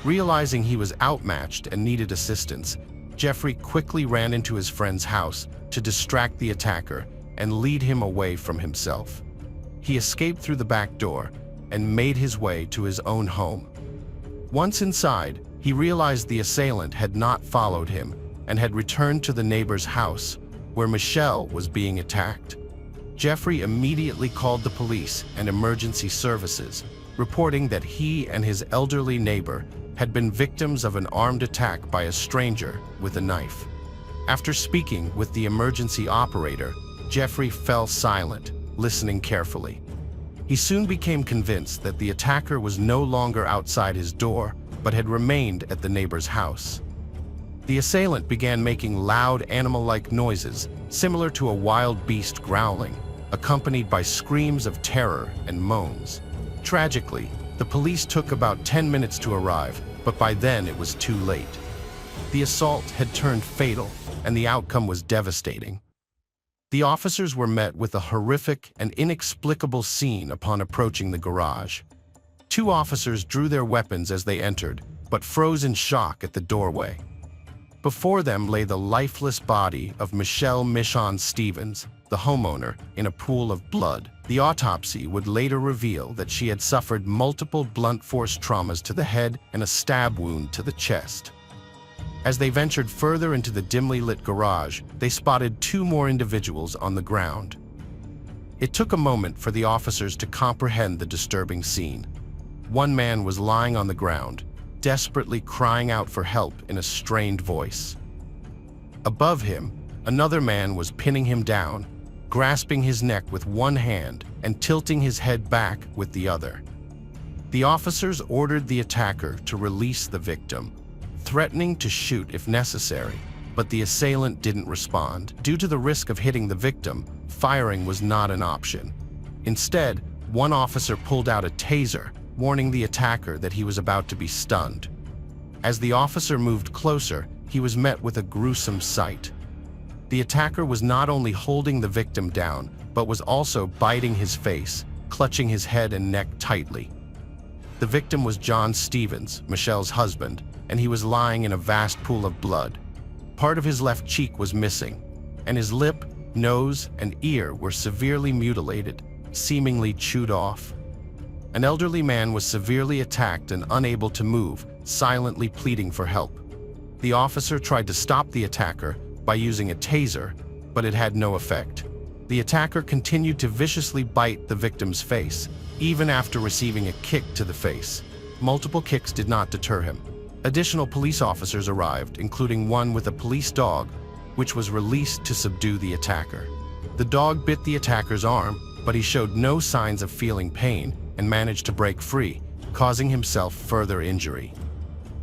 Realizing he was outmatched and needed assistance, Jeffrey quickly ran into his friend's house to distract the attacker and lead him away from himself. He escaped through the back door and made his way to his own home. Once inside, he realized the assailant had not followed him and had returned to the neighbor's house, where Michelle was being attacked. Jeffrey immediately called the police and emergency services, reporting that he and his elderly neighbor had been victims of an armed attack by a stranger with a knife. After speaking with the emergency operator, Jeffrey fell silent, listening carefully. He soon became convinced that the attacker was no longer outside his door, but had remained at the neighbor's house. The assailant began making loud animal-like noises, similar to a wild beast growling, accompanied by screams of terror and moans. Tragically, the police took about 10 minutes to arrive, but by then it was too late. The assault had turned fatal, and the outcome was devastating. The officers were met with a horrific and inexplicable scene upon approaching the garage. Two officers drew their weapons as they entered, but froze in shock at the doorway. Before them lay the lifeless body of Michelle Michonne Stevens, the homeowner, in a pool of blood. The autopsy would later reveal that she had suffered multiple blunt force traumas to the head and a stab wound to the chest. As they ventured further into the dimly lit garage, they spotted two more individuals on the ground. It took a moment for the officers to comprehend the disturbing scene. One man was lying on the ground, desperately crying out for help in a strained voice. Above him, another man was pinning him down, grasping his neck with one hand and tilting his head back with the other. The officers ordered the attacker to release the victim, threatening to shoot if necessary, but the assailant didn't respond. Due to the risk of hitting the victim, firing was not an option. Instead, one officer pulled out a taser, warning the attacker that he was about to be stunned. As the officer moved closer, he was met with a gruesome sight. The attacker was not only holding the victim down, but was also biting his face, clutching his head and neck tightly. The victim was John Stevens, Michelle's husband, and he was lying in a vast pool of blood. Part of his left cheek was missing, and his lip, nose, and ear were severely mutilated, seemingly chewed off. An elderly man was severely attacked and unable to move, silently pleading for help. The officer tried to stop the attacker by using a taser, but it had no effect. The attacker continued to viciously bite the victim's face, even after receiving a kick to the face. Multiple kicks did not deter him. Additional police officers arrived, including one with a police dog, which was released to subdue the attacker. The dog bit the attacker's arm, but he showed no signs of feeling pain and managed to break free, causing himself further injury.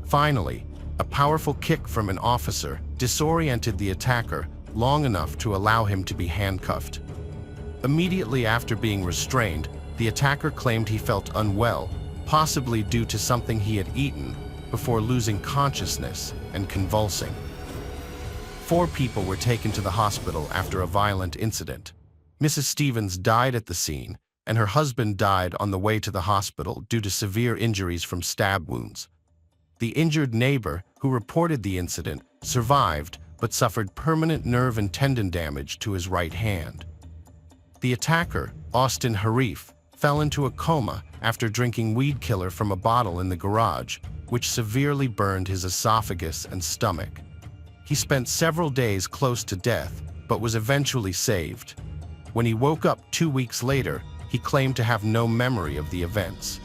Finally, a powerful kick from an officer disoriented the attacker long enough to allow him to be handcuffed. Immediately after being restrained, the attacker claimed he felt unwell, possibly due to something he had eaten, before losing consciousness and convulsing. 4 people were taken to the hospital after a violent incident. Mrs. Stevens died at the scene, and her husband died on the way to the hospital due to severe injuries from stab wounds. The injured neighbor, who reported the incident, survived but suffered permanent nerve and tendon damage to his right hand. The attacker, Austin Harif, fell into a coma after drinking weed killer from a bottle in the garage, which severely burned his esophagus and stomach. He spent several days close to death, but was eventually saved. When he woke up 2 weeks later, he claimed to have no memory of the events.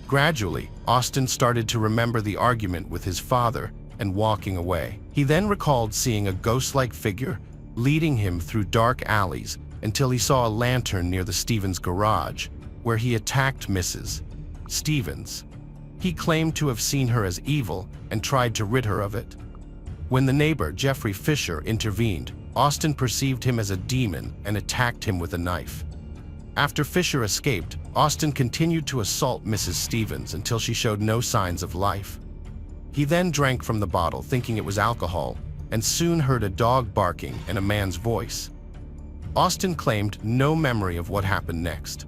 Gradually, Austin started to remember the argument with his father and walking away. He then recalled seeing a ghost-like figure leading him through dark alleys until he saw a lantern near the Stevens garage, where he attacked Mrs. Stevens. He claimed to have seen her as evil and tried to rid her of it. When the neighbor, Jeffrey Fisher, intervened, Austin perceived him as a demon and attacked him with a knife. After Fisher escaped, Austin continued to assault Mrs. Stevens until she showed no signs of life. He then drank from the bottle, thinking it was alcohol, and soon heard a dog barking and a man's voice. Austin claimed no memory of what happened next.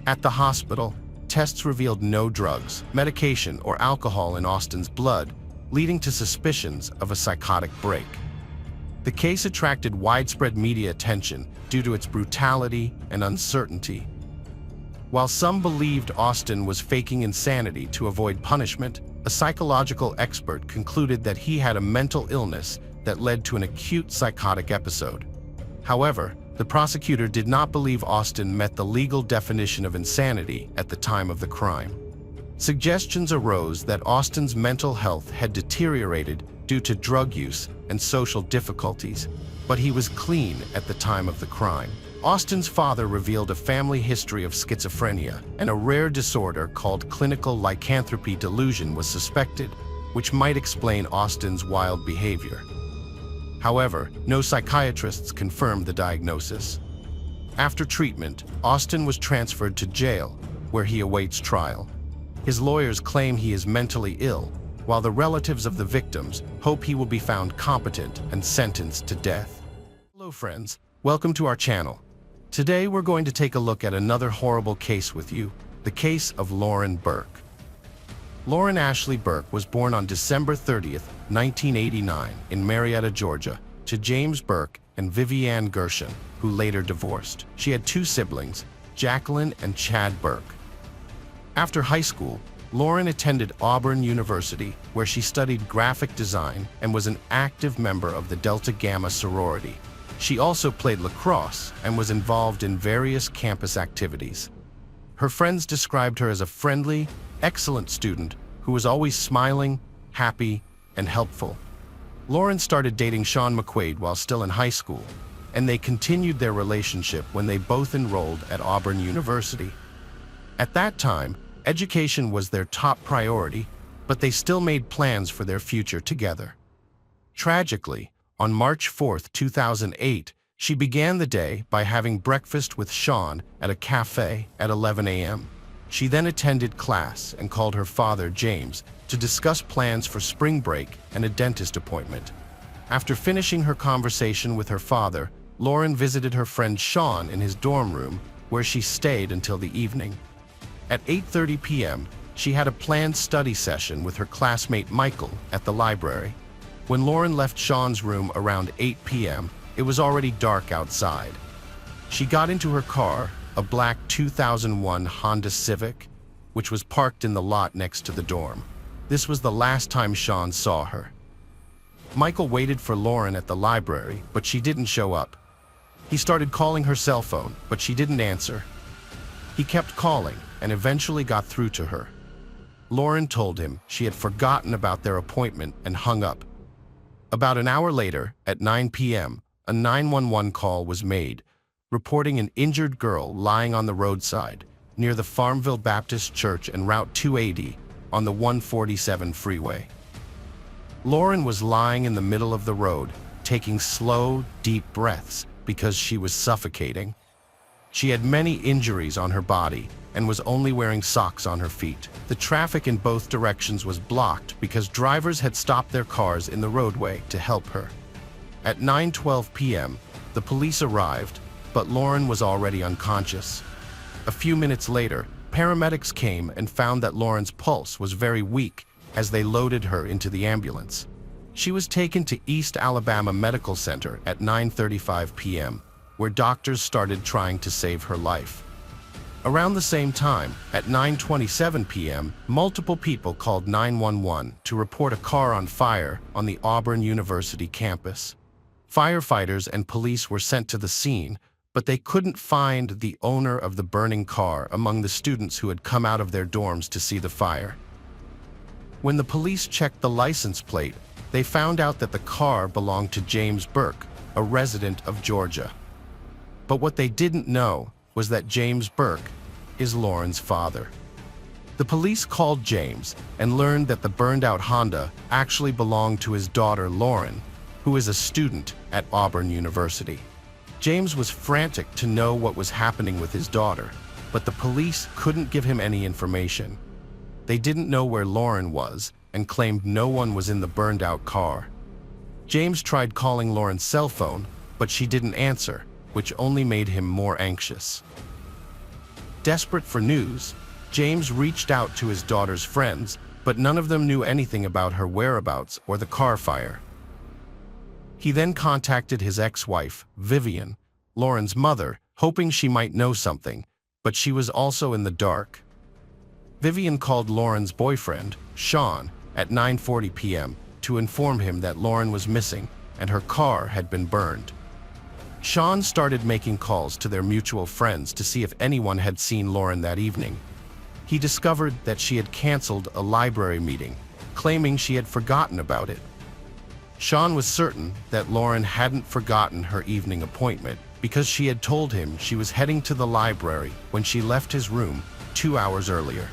At the hospital, tests revealed no drugs, medication, or alcohol in Austin's blood, leading to suspicions of a psychotic break. The case attracted widespread media attention due to its brutality and uncertainty. While some believed Austin was faking insanity to avoid punishment, a psychological expert concluded that he had a mental illness that led to an acute psychotic episode. However, the prosecutor did not believe Austin met the legal definition of insanity at the time of the crime. Suggestions arose that Austin's mental health had deteriorated due to drug use and social difficulties, but he was clean at the time of the crime. Austin's father revealed a family history of schizophrenia, and a rare disorder called clinical lycanthropy delusion was suspected, which might explain Austin's wild behavior. However, no psychiatrists confirmed the diagnosis. After treatment, Austin was transferred to jail, where he awaits trial. His lawyers claim he is mentally ill, while the relatives of the victims hope he will be found competent and sentenced to death. Hello friends, welcome to our channel. Today we're going to take a look at another horrible case with you, the case of Lauren Burke. Lauren Ashley Burke was born on December 30th, 1989 in Marietta, Georgia, to James Burke and Vivian Gershon, who later divorced. She had two siblings, Jacqueline and Chad Burke. After high school, Lauren attended Auburn University, where she studied graphic design and was an active member of the Delta Gamma sorority. She also played lacrosse and was involved in various campus activities. Her friends described her as a friendly, excellent student who was always smiling, happy, and helpful. Lauren started dating Sean McQuaid while still in high school, and they continued their relationship when they both enrolled at Auburn University. At that time, education was their top priority, but they still made plans for their future together. Tragically, on March 4, 2008, she began the day by having breakfast with Sean at a cafe at 11 a.m. She then attended class and called her father, James, to discuss plans for spring break and a dentist appointment. After finishing her conversation with her father, Lauren visited her friend Sean in his dorm room, where she stayed until the evening. At 8:30 p.m., she had a planned study session with her classmate Michael at the library. When Lauren left Sean's room around 8 p.m., it was already dark outside. She got into her car, a black 2001 Honda Civic, which was parked in the lot next to the dorm. This was the last time Sean saw her. Michael waited for Lauren at the library, but she didn't show up. He started calling her cell phone, but she didn't answer. He kept calling and eventually got through to her. Lauren told him she had forgotten about their appointment and hung up. About an hour later, at 9 p.m., a 911 call was made, reporting an injured girl lying on the roadside near the Farmville Baptist Church and Route 280 on the 147 freeway. Lauren was lying in the middle of the road, taking slow, deep breaths because she was suffocating. She had many injuries on her body and was only wearing socks on her feet. The traffic in both directions was blocked because drivers had stopped their cars in the roadway to help her. At 9:12 p.m., the police arrived, but Lauren was already unconscious. A few minutes later, paramedics came and found that Lauren's pulse was very weak as they loaded her into the ambulance. She was taken to East Alabama Medical Center at 9:35 p.m., where doctors started trying to save her life. Around the same time, at 9:27 p.m., multiple people called 911 to report a car on fire on the Auburn University campus. Firefighters and police were sent to the scene, but they couldn't find the owner of the burning car among the students who had come out of their dorms to see the fire. When the police checked the license plate, they found out that the car belonged to James Burke, a resident of Georgia. But what they didn't know was that James Burke is Lauren's father. The police called James and learned that the burned-out Honda actually belonged to his daughter Lauren, who is a student at Auburn University. James was frantic to know what was happening with his daughter, but the police couldn't give him any information. They didn't know where Lauren was and claimed no one was in the burned-out car. James tried calling Lauren's cell phone, but she didn't answer, which only made him more anxious. Desperate for news, James reached out to his daughter's friends, but none of them knew anything about her whereabouts or the car fire. He then contacted his ex-wife, Vivian, Lauren's mother, hoping she might know something, but she was also in the dark. Vivian called Lauren's boyfriend, Sean, at 9:40 p.m. to inform him that Lauren was missing and her car had been burned. Sean started making calls to their mutual friends to see if anyone had seen Lauren that evening. He discovered that she had canceled a library meeting, claiming she had forgotten about it. Sean was certain that Lauren hadn't forgotten her evening appointment because she had told him she was heading to the library when she left his room 2 hours earlier.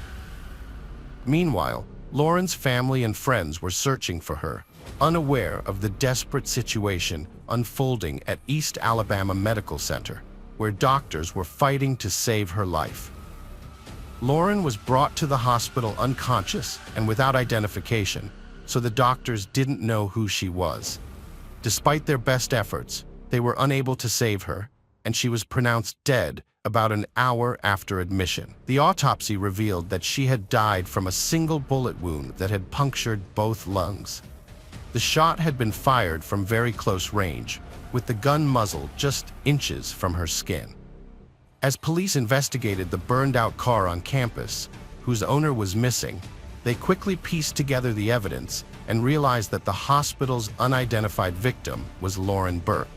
Meanwhile, Lauren's family and friends were searching for her, unaware of the desperate situation unfolding at East Alabama Medical Center, where doctors were fighting to save her life. Lauren was brought to the hospital unconscious and without identification, so the doctors didn't know who she was. Despite their best efforts, they were unable to save her, and she was pronounced dead about an hour after admission. The autopsy revealed that she had died from a single bullet wound that had punctured both lungs. The shot had been fired from very close range, with the gun muzzle just inches from her skin. As police investigated the burned-out car on campus, whose owner was missing, they quickly pieced together the evidence and realized that the hospital's unidentified victim was Lauren Burke.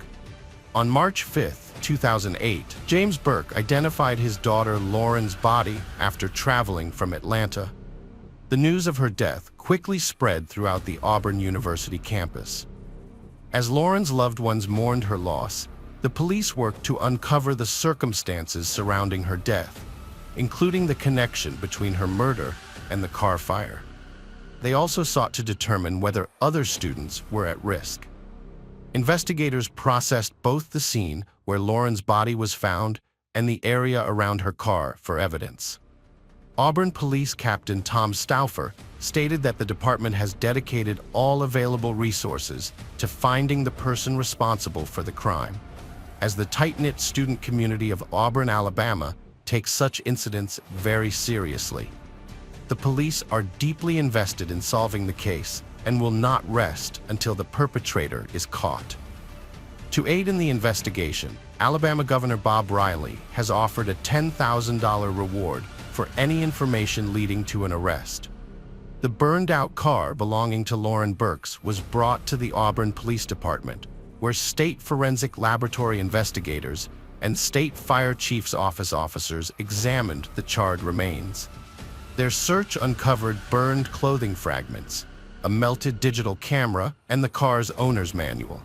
On March 5, 2008, James Burke identified his daughter Lauren's body after traveling from Atlanta. The news of her death quickly spread throughout the Auburn University campus. As Lauren's loved ones mourned her loss, the police worked to uncover the circumstances surrounding her death, including the connection between her murder and the car fire. They also sought to determine whether other students were at risk. Investigators processed both the scene where Lauren's body was found and the area around her car for evidence. Auburn Police Captain Tom Stauffer stated that the department has dedicated all available resources to finding the person responsible for the crime, as the tight-knit student community of Auburn, Alabama, takes such incidents very seriously. The police are deeply invested in solving the case and will not rest until the perpetrator is caught. To aid in the investigation, Alabama Governor Bob Riley has offered a $10,000 reward for any information leading to an arrest. The burned-out car belonging to Lauren Burks was brought to the Auburn Police Department, where state forensic laboratory investigators and state fire chief's office officers examined the charred remains. Their search uncovered burned clothing fragments, a melted digital camera, and the car's owner's manual.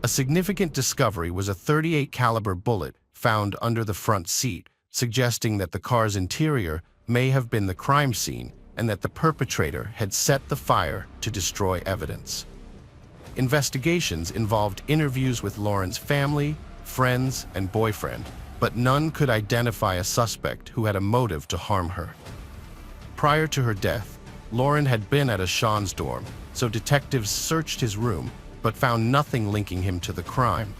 A significant discovery was a .38 caliber bullet found under the front seat, suggesting that the car's interior may have been the crime scene and that the perpetrator had set the fire to destroy evidence. Investigations involved interviews with Lauren's family, friends, and boyfriend, but none could identify a suspect who had a motive to harm her. Prior to her death, Lauren had been at a Sean's dorm, so detectives searched his room but found nothing linking him to the crime.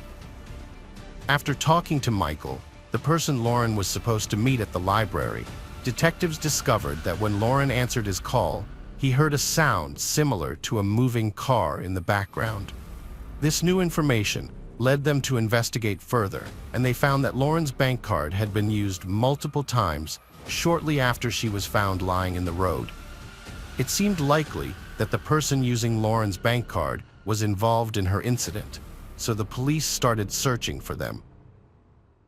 After talking to Michael, the person Lauren was supposed to meet at the library, detectives discovered that when Lauren answered his call, he heard a sound similar to a moving car in the background. This new information led them to investigate further, and they found that Lauren's bank card had been used multiple times shortly after she was found lying in the road. It seemed likely that the person using Lauren's bank card was involved in her incident, so the police started searching for them.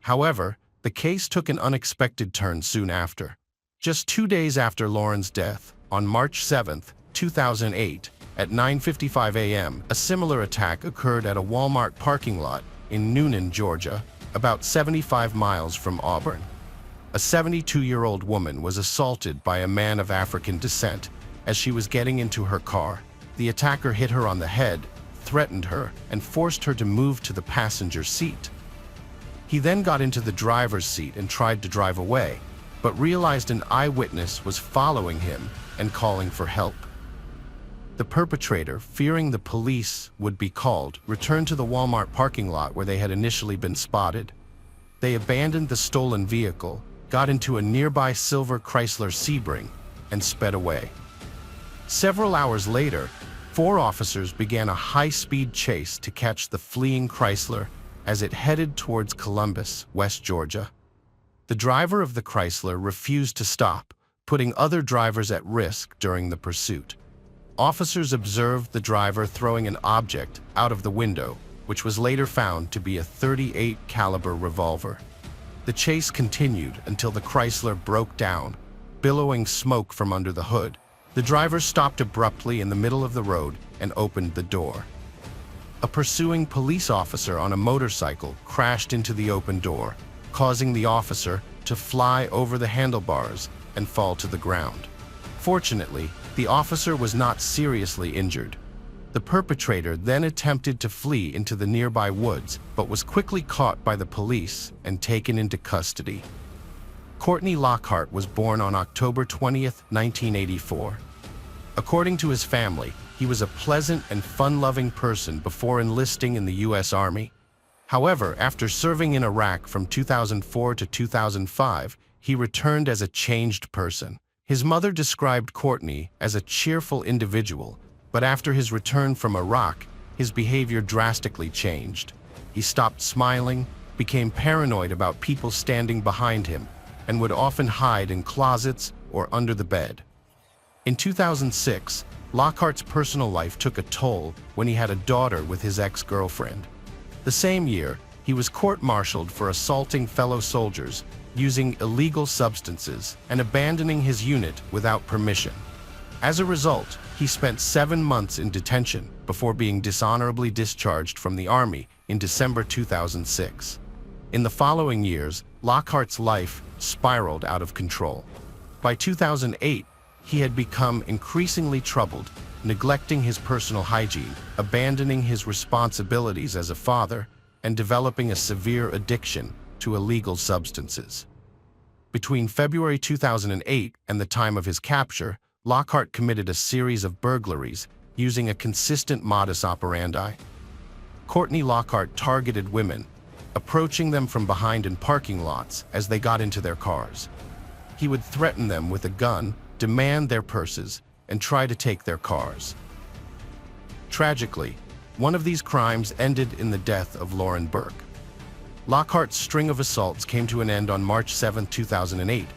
However, the case took an unexpected turn soon after. Just 2 days after Lauren's death, on March 7, 2008, at 9:55 a.m., a similar attack occurred at a Walmart parking lot in Newnan, Georgia, about 75 miles from Auburn. A 72-year-old woman was assaulted by a man of African descent as she was getting into her car. The attacker hit her on the head, threatened her, and forced her to move to the passenger seat. He then got into the driver's seat and tried to drive away, but realized an eyewitness was following him and calling for help. The perpetrator, fearing the police would be called, returned to the Walmart parking lot where they had initially been spotted. They abandoned the stolen vehicle, got into a nearby silver Chrysler Sebring, and sped away. Several hours later, 4 officers began a high-speed chase to catch the fleeing Chrysler as it headed towards Columbus, West Georgia. The driver of the Chrysler refused to stop, putting other drivers at risk during the pursuit. Officers observed the driver throwing an object out of the window, which was later found to be a .38 caliber revolver. The chase continued until the Chrysler broke down, billowing smoke from under the hood, The driver stopped abruptly in the middle of the road and opened the door. A pursuing police officer on a motorcycle crashed into the open door, causing the officer to fly over the handlebars and fall to the ground. Fortunately, the officer was not seriously injured. The perpetrator then attempted to flee into the nearby woods, but was quickly caught by the police and taken into custody. Courtney Lockhart was born on October 20, 1984. According to his family, he was a pleasant and fun-loving person before enlisting in the U.S. Army. However, after serving in Iraq from 2004 to 2005, he returned as a changed person. His mother described Courtney as a cheerful individual, but after his return from Iraq, his behavior drastically changed. He stopped smiling, became paranoid about people standing behind him, and would often hide in closets or under the bed. In 2006, Lockhart's personal life took a toll when he had a daughter with his ex-girlfriend. The same year, he was court-martialed for assaulting fellow soldiers, using illegal substances, and abandoning his unit without permission. As a result, he spent 7 months in detention before being dishonorably discharged from the Army in December 2006. In the following years, Lockhart's life spiraled out of control. By 2008, he had become increasingly troubled, neglecting his personal hygiene, abandoning his responsibilities as a father, and developing a severe addiction to illegal substances. Between February 2008 and the time of his capture, Lockhart committed a series of burglaries using a consistent modus operandi. Courtney Lockhart targeted women, approaching them from behind in parking lots as they got into their cars. He would threaten them with a gun, demand their purses, and try to take their cars. Tragically, one of these crimes ended in the death of Lauren Burke. Lockhart's string of assaults came to an end on March 7, 2008,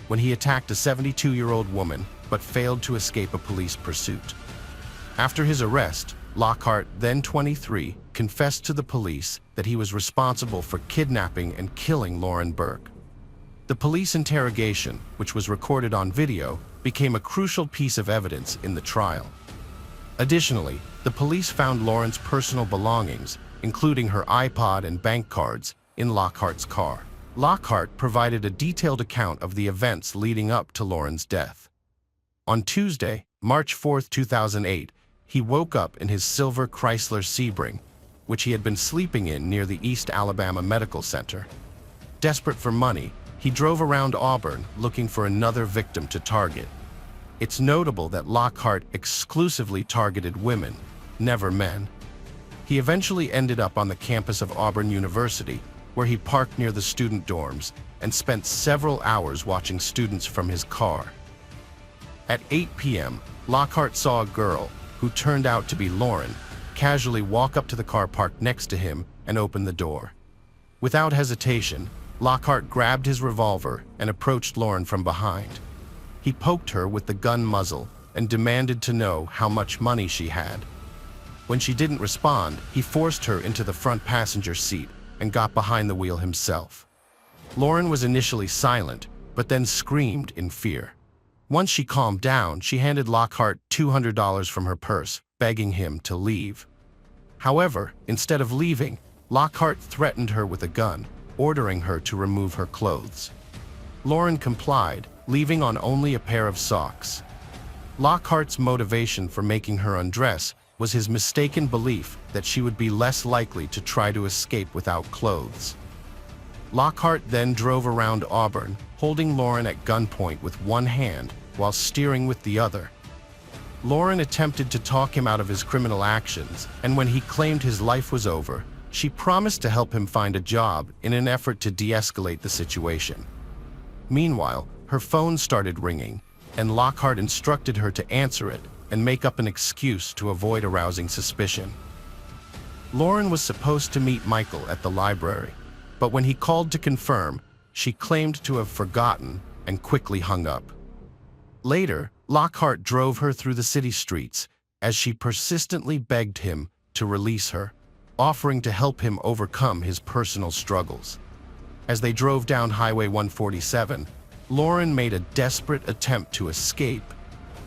when he attacked a 72-year-old woman but failed to escape a police pursuit. After his arrest, Lockhart, then 23, confessed to the police that he was responsible for kidnapping and killing Lauren Burke. The police interrogation, which was recorded on video, became a crucial piece of evidence in the trial. Additionally, the police found Lauren's personal belongings, including her iPod and bank cards, in Lockhart's car. Lockhart provided a detailed account of the events leading up to Lauren's death. On Tuesday, March 4, 2008, he woke up in his silver Chrysler Sebring, which he had been sleeping in near the East Alabama Medical Center. Desperate for money, he drove around Auburn looking for another victim to target. It's notable that Lockhart exclusively targeted women, never men. He eventually ended up on the campus of Auburn University, where he parked near the student dorms and spent several hours watching students from his car. At 8 p.m., Lockhart saw a girl, who turned out to be Lauren, casually walk up to the car parked next to him and open the door. Without hesitation, Lockhart grabbed his revolver and approached Lauren from behind. He poked her with the gun muzzle and demanded to know how much money she had. When she didn't respond, he forced her into the front passenger seat and got behind the wheel himself. Lauren was initially silent, but then screamed in fear. Once she calmed down, she handed Lockhart $200 from her purse, begging him to leave. However, instead of leaving, Lockhart threatened her with a gun, ordering her to remove her clothes. Lauren complied, leaving on only a pair of socks. Lockhart's motivation for making her undress was his mistaken belief that she would be less likely to try to escape without clothes. Lockhart then drove around Auburn, holding Lauren at gunpoint with one hand while steering with the other. Lauren attempted to talk him out of his criminal actions, and when he claimed his life was over, she promised to help him find a job in an effort to de-escalate the situation. Meanwhile, her phone started ringing, and Lockhart instructed her to answer it and make up an excuse to avoid arousing suspicion. Lauren was supposed to meet Michael at the library, but when he called to confirm, she claimed to have forgotten and quickly hung up. Later, Lockhart drove her through the city streets as she persistently begged him to release her, offering to help him overcome his personal struggles. As they drove down Highway 147, Lauren made a desperate attempt to escape,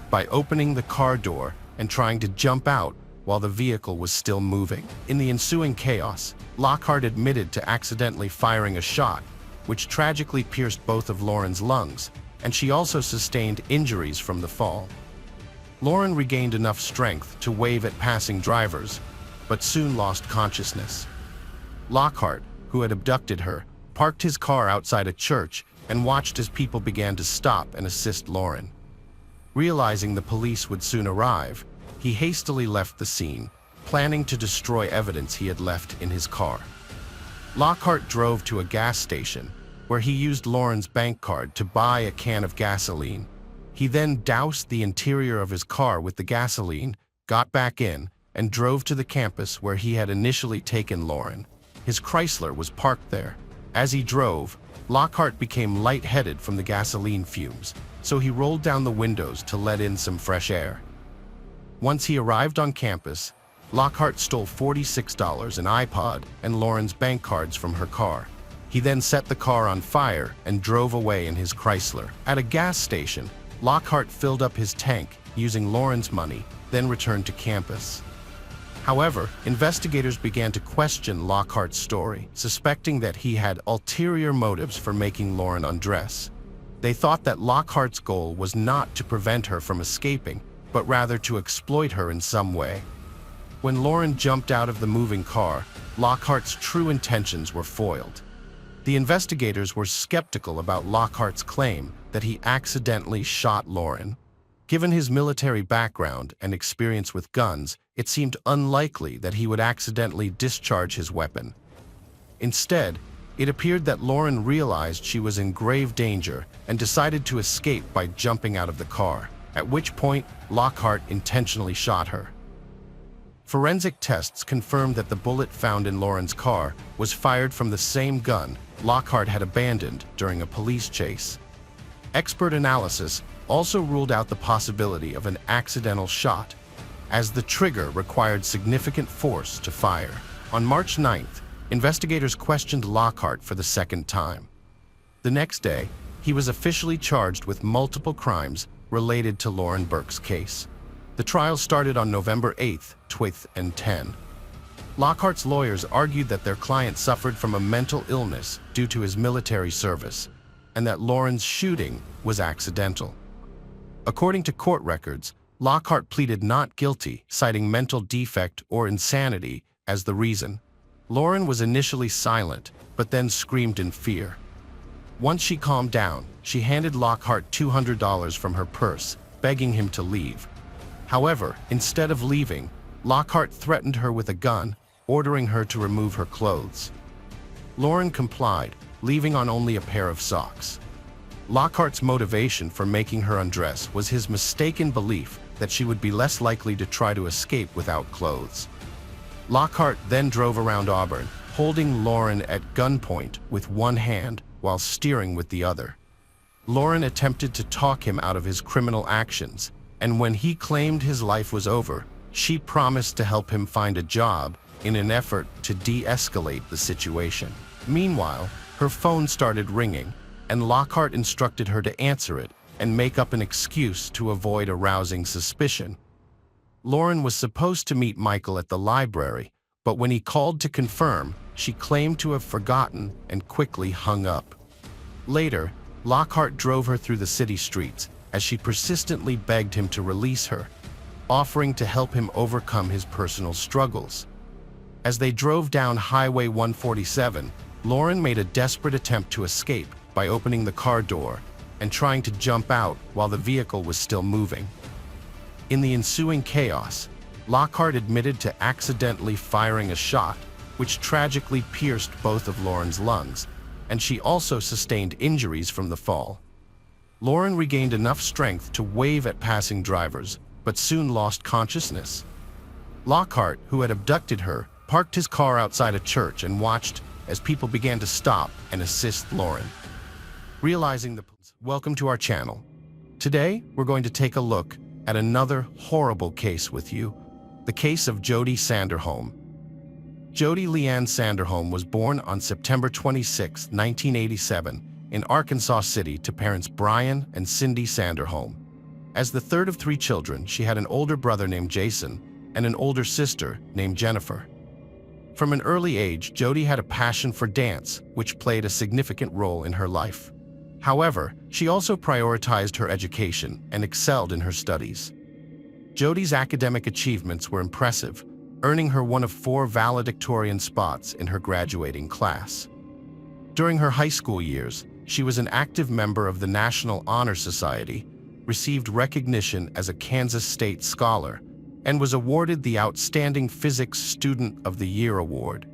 by opening the car door and trying to jump out while the vehicle was still moving. In the ensuing chaos, Lockhart admitted to accidentally firing a shot, which tragically pierced both of Lauren's lungs, and she also sustained injuries from the fall. Lauren regained enough strength to wave at passing drivers, but soon lost consciousness. Lockhart, who had abducted her, parked his car outside a church and watched as people began to stop and assist Lauren. Realizing the police would soon arrive, he hastily left the scene, planning to destroy evidence he had left in his car. Lockhart drove to a gas station, where he used Lauren's bank card to buy a can of gasoline. He then doused the interior of his car with the gasoline, got back in, and drove to the campus where he had initially taken Lauren. His Chrysler was parked there. As he drove, Lockhart became lightheaded from the gasoline fumes, so he rolled down the windows to let in some fresh air. Once he arrived on campus, Lockhart stole $46, an iPod, and Lauren's bank cards from her car. He then set the car on fire and drove away in his Chrysler. At a gas station, Lockhart filled up his tank using Lauren's money, then returned to campus. However, investigators began to question Lockhart's story, suspecting that he had ulterior motives for making Lauren undress. They thought that Lockhart's goal was not to prevent her from escaping, but rather to exploit her in some way. When Lauren jumped out of the moving car, Lockhart's true intentions were foiled. The investigators were skeptical about Lockhart's claim that he accidentally shot Lauren. Given his military background and experience with guns, it seemed unlikely that he would accidentally discharge his weapon. Instead, it appeared that Lauren realized she was in grave danger and decided to escape by jumping out of the car, at which point Lockhart intentionally shot her. Forensic tests confirmed that the bullet found in Lauren's car was fired from the same gun Lockhart had abandoned during a police chase. Expert analysis also ruled out the possibility of an accidental shot, as the trigger required significant force to fire. On March 9th, investigators questioned Lockhart for the second time. The next day, he was officially charged with multiple crimes related to Lauren Burke's case. The trial started on November 8th, 2010. Lockhart's lawyers argued that their client suffered from a mental illness due to his military service, and that Lauren's shooting was accidental. According to court records, Lockhart pleaded not guilty, citing mental defect or insanity as the reason. Lauren was initially silent, but then screamed in fear. Once she calmed down, she handed Lockhart $200 from her purse, begging him to leave. However, instead of leaving, Lockhart threatened her with a gun, ordering her to remove her clothes. Lauren complied, leaving on only a pair of socks. Lockhart's motivation for making her undress was his mistaken belief that she would be less likely to try to escape without clothes. Lockhart then drove around Auburn, holding Lauren at gunpoint with one hand while steering with the other. Lauren attempted to talk him out of his criminal actions, and when he claimed his life was over, she promised to help him find a job in an effort to de-escalate the situation. Meanwhile, her phone started ringing, and Lockhart instructed her to answer it and make up an excuse to avoid arousing suspicion. Lauren was supposed to meet Michael at the library, but when he called to confirm, she claimed to have forgotten and quickly hung up. Later, Lockhart drove her through the city streets as she persistently begged him to release her, offering to help him overcome his personal struggles. As they drove down Highway 147, Lauren made a desperate attempt to escape by opening the car door and trying to jump out while the vehicle was still moving. In the ensuing chaos, Lockhart admitted to accidentally firing a shot, which tragically pierced both of Lauren's lungs, and she also sustained injuries from the fall. Lauren regained enough strength to wave at passing drivers, but soon lost consciousness. Lockhart, who had abducted her, parked his car outside a church and watched as people began to stop and assist Lauren. Welcome to our channel. Today, we're going to take a look at another horrible case with you, the case of Jody Sanderholm. Jody Leanne Sanderholm was born on September 26, 1987, in Arkansas City to parents Brian and Cindy Sanderholm. As the third of three children, she had an older brother named Jason and an older sister named Jennifer. From an early age, Jody had a passion for dance, which played a significant role in her life. However, she also prioritized her education and excelled in her studies. Jody's academic achievements were impressive, earning her one of 4 valedictorian spots in her graduating class. During her high school years, she was an active member of the National Honor Society, received recognition as a Kansas State Scholar, and was awarded the Outstanding Physics Student of the Year award.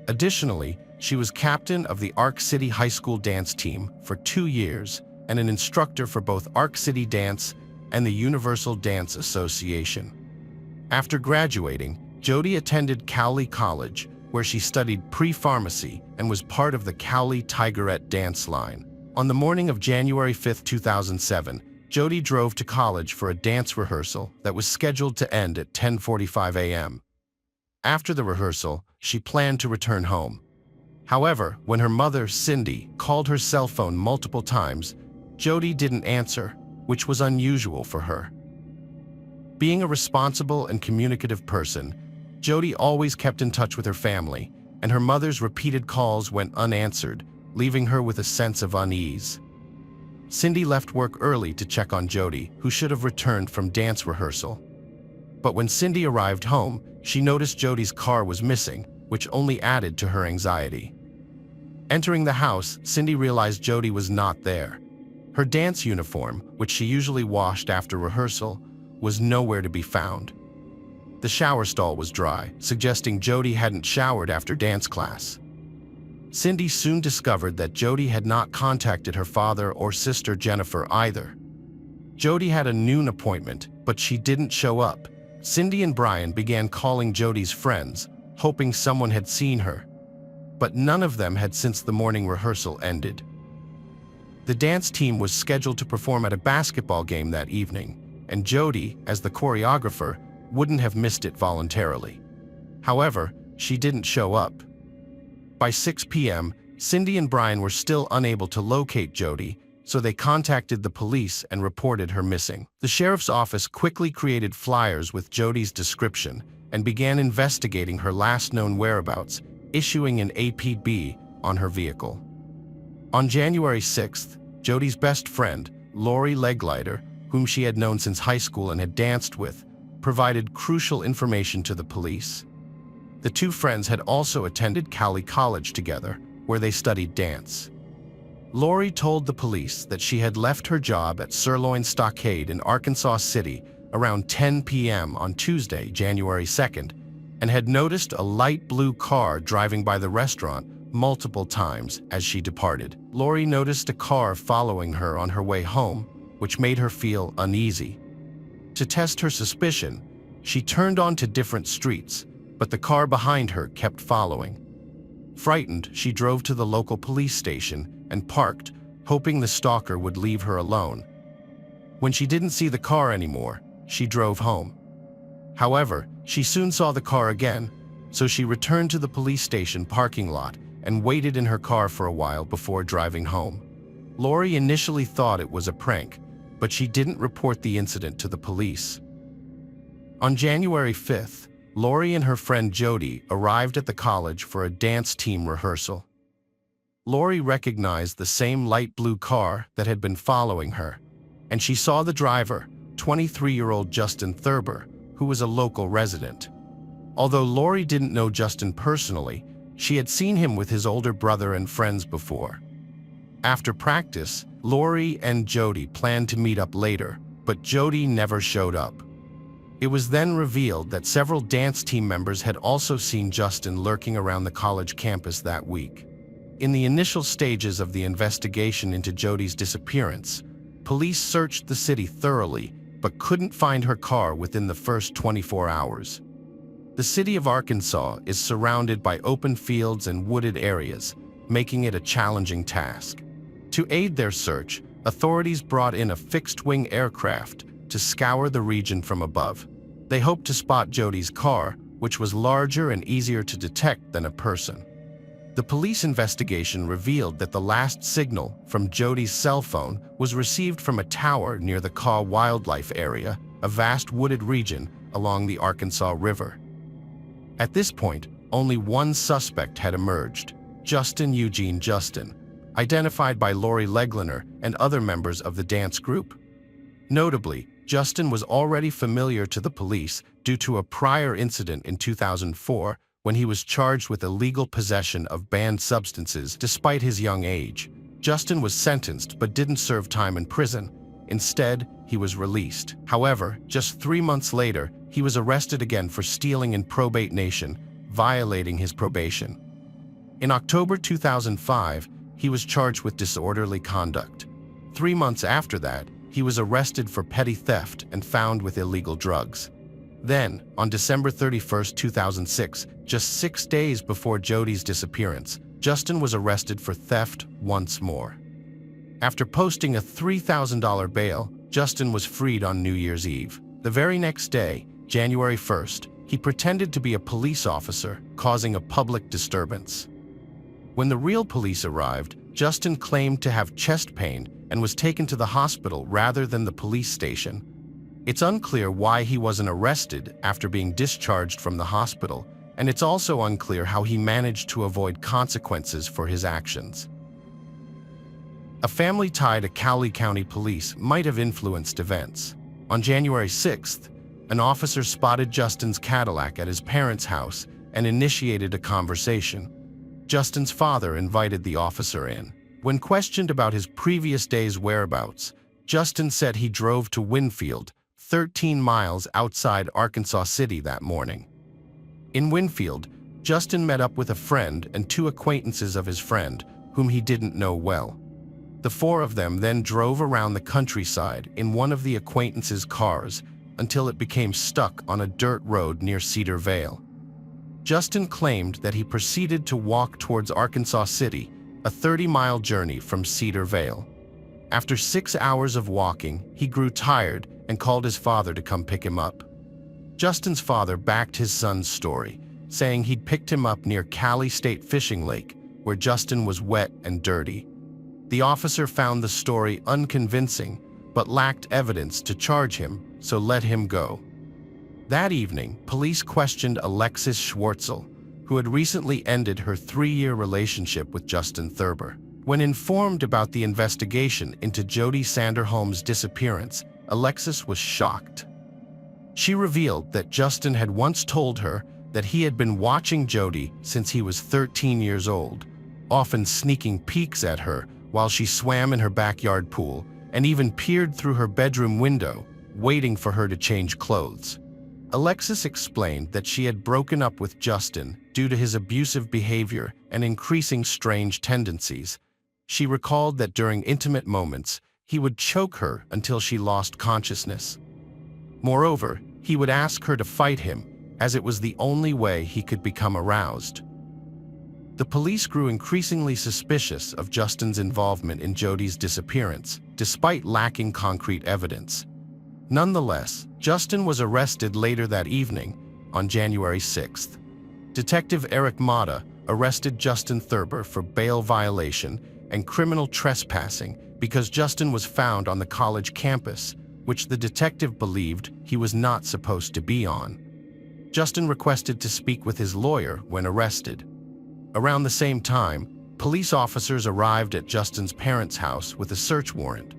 Additionally, she was captain of the Arc City High School dance team for 2 years and an instructor for both Arc City Dance and the Universal Dance Association. After graduating, Jody attended Cowley College, where she studied pre-pharmacy and was part of the Cowley Tigerette dance line. On the morning of January 5, 2007, Jody drove to college for a dance rehearsal that was scheduled to end at 10:45 a.m. After the rehearsal, she planned to return home. However, when her mother, Cindy, called her cell phone multiple times, Jody didn't answer, which was unusual for her. Being a responsible and communicative person, Jody always kept in touch with her family, and her mother's repeated calls went unanswered, leaving her with a sense of unease. Cindy left work early to check on Jody, who should have returned from dance rehearsal. But when Cindy arrived home, she noticed Jody's car was missing, which only added to her anxiety. Entering the house, Cindy realized Jody was not there. Her dance uniform, which she usually washed after rehearsal, was nowhere to be found. The shower stall was dry, suggesting Jody hadn't showered after dance class. Cindy soon discovered that Jody had not contacted her father or sister Jennifer either. Jody had a noon appointment, but she didn't show up. Cindy and Brian began calling Jody's friends, hoping someone had seen her. But none of them had since the morning rehearsal ended. The dance team was scheduled to perform at a basketball game that evening, and Jody, as the choreographer, wouldn't have missed it voluntarily. However, she didn't show up. By 6 p.m., Cindy and Brian were still unable to locate Jody, so they contacted the police and reported her missing. The sheriff's office quickly created flyers with Jody's description and began investigating her last known whereabouts, issuing an APB on her vehicle. On January 6th, Jody's best friend, Lori Leglider, whom she had known since high school and had danced with, provided crucial information to the police. The two friends had also attended Cowley College together, where they studied dance. Lori told the police that she had left her job at Sirloin Stockade in Arkansas City around 10 p.m. on Tuesday, January 2nd, and had noticed a light blue car driving by the restaurant multiple times as she departed. Lori noticed a car following her on her way home, which made her feel uneasy. To test her suspicion, she turned onto different streets, but the car behind her kept following. Frightened, she drove to the local police station and parked, hoping the stalker would leave her alone. When she didn't see the car anymore, she drove home. However, she soon saw the car again, so she returned to the police station parking lot and waited in her car for a while before driving home. Lori initially thought it was a prank, but she didn't report the incident to the police. On January 5th, Lori and her friend Jody arrived at the college for a dance team rehearsal. Lori recognized the same light blue car that had been following her, and she saw the driver, 23-year-old Justin Thurber, who was a local resident. Although Lori didn't know Justin personally, she had seen him with his older brother and friends before. After practice, Lori and Jody planned to meet up later, but Jody never showed up. It was then revealed that several dance team members had also seen Justin lurking around the college campus that week. In the initial stages of the investigation into Jody's disappearance, police searched the city thoroughly but couldn't find her car within the first 24 hours. The city of Arkansas is surrounded by open fields and wooded areas, making it a challenging task. To aid their search, authorities brought in a fixed-wing aircraft to scour the region from above. They hoped to spot Jody's car, which was larger and easier to detect than a person. The police investigation revealed that the last signal from Jody's cell phone was received from a tower near the Kaw Wildlife Area, a vast wooded region along the Arkansas River. At this point, only one suspect had emerged, Justin Eugene Justin, identified by Lori Legliner and other members of the dance group. Notably, Justin was already familiar to the police due to a prior incident in 2004 when he was charged with illegal possession of banned substances despite his young age. Justin was sentenced but didn't serve time in prison. Instead, he was released. However, just 3 months later, he was arrested again for stealing in Probate Nation, violating his probation. In October 2005, he was charged with disorderly conduct. 3 months after that, he was arrested for petty theft and found with illegal drugs. Then, on December 31, 2006, just 6 days before Jody's disappearance, Justin was arrested for theft once more. After posting a $3,000 bail, Justin was freed on New Year's Eve. The very next day, January 1st, he pretended to be a police officer, causing a public disturbance. When the real police arrived, Justin claimed to have chest pain and was taken to the hospital rather than the police station. It's unclear why he wasn't arrested after being discharged from the hospital, and it's also unclear how he managed to avoid consequences for his actions. A family tie to Cowley County Police might have influenced events. On January 6th, an officer spotted Justin's Cadillac at his parents' house and initiated a conversation. Justin's father invited the officer in. When questioned about his previous day's whereabouts, Justin said he drove to Winfield, 13 miles outside Arkansas City that morning. In Winfield, Justin met up with a friend and 2 acquaintances of his friend, whom he didn't know well. The 4 of them then drove around the countryside in one of the acquaintances' cars until it became stuck on a dirt road near Cedar Vale. Justin claimed that he proceeded to walk towards Arkansas City, a 30-mile journey from Cedar Vale. After 6 hours of walking, he grew tired and called his father to come pick him up. Justin's father backed his son's story, saying he'd picked him up near Cali State Fishing Lake, where Justin was wet and dirty. The officer found the story unconvincing, but lacked evidence to charge him, so let him go. That evening, police questioned Alexis Schwartzel, who had recently ended her 3-year relationship with Justin Thurber. When informed about the investigation into Jody Sanderholm's disappearance, Alexis was shocked. She revealed that Justin had once told her that he had been watching Jody since he was 13 years old, often sneaking peeks at her while she swam in her backyard pool, and even peered through her bedroom window, waiting for her to change clothes. Alexis explained that she had broken up with Justin due to his abusive behavior and increasing strange tendencies. She recalled that during intimate moments, he would choke her until she lost consciousness. Moreover, he would ask her to fight him, as it was the only way he could become aroused. The police grew increasingly suspicious of Justin's involvement in Jody's disappearance, despite lacking concrete evidence. Nonetheless, Justin was arrested later that evening, on January 6th. Detective Eric Mata arrested Justin Thurber for bail violation and criminal trespassing because Justin was found on the college campus, which the detective believed he was not supposed to be on. Justin requested to speak with his lawyer when arrested. Around the same time, police officers arrived at Justin's parents' house with a search warrant.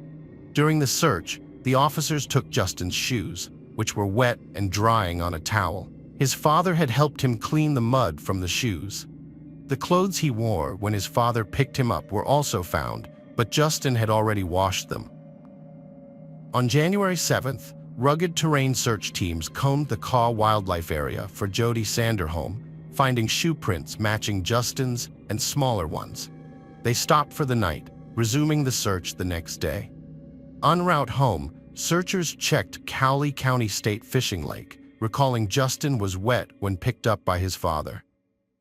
During the search, the officers took Justin's shoes, which were wet and drying on a towel. His father had helped him clean the mud from the shoes. The clothes he wore when his father picked him up were also found, but Justin had already washed them. On January 7th, rugged terrain search teams combed the Kaw Wildlife Area for Jody Sanderholm, finding shoe prints matching Justin's and smaller ones. They stopped for the night, resuming the search the next day. En route home, searchers checked Cowley County State Fishing Lake, recalling Justin was wet when picked up by his father.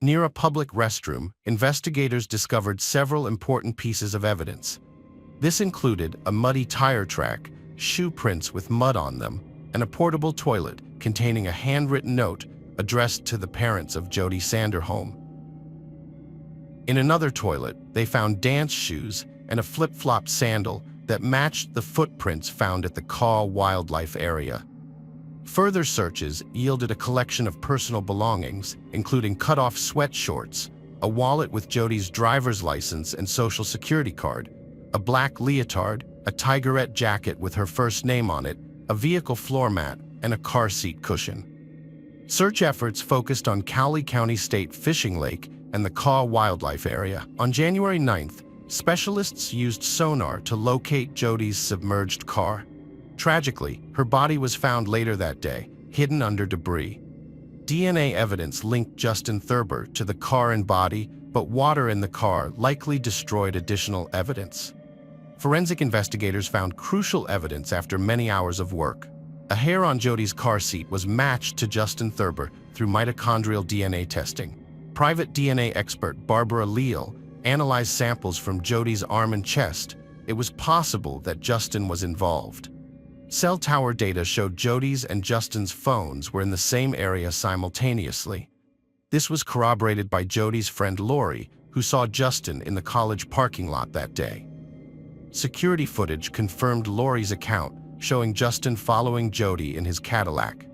Near a public restroom, investigators discovered several important pieces of evidence. This included a muddy tire track, shoe prints with mud on them, and a portable toilet containing a handwritten note addressed to the parents of Jody Sanderholm. In another toilet, they found dance shoes and a flip-flop sandal that matched the footprints found at the Kaw wildlife area. Further searches yielded a collection of personal belongings, including cut-off sweatshorts, a wallet with Jody's driver's license and social security card, a black leotard, a tigerette jacket with her first name on it, a vehicle floor mat, and a car seat cushion. Search efforts focused on Cowley County State Fishing Lake and the Kaw wildlife area. On January 9th, specialists used sonar to locate Jody's submerged car. Tragically, her body was found later that day, hidden under debris. DNA evidence linked Justin Thurber to the car and body, but water in the car likely destroyed additional evidence. Forensic investigators found crucial evidence after many hours of work. A hair on Jody's car seat was matched to Justin Thurber through mitochondrial DNA testing. Private DNA expert Barbara Leal analyzed samples from Jody's arm and chest. It was possible that Justin was involved. Cell tower data showed Jody's and Justin's phones were in the same area simultaneously. This was corroborated by Jody's friend Lori, who saw Justin in the college parking lot that day. Security footage confirmed Lori's account, showing Justin following Jody in his Cadillac.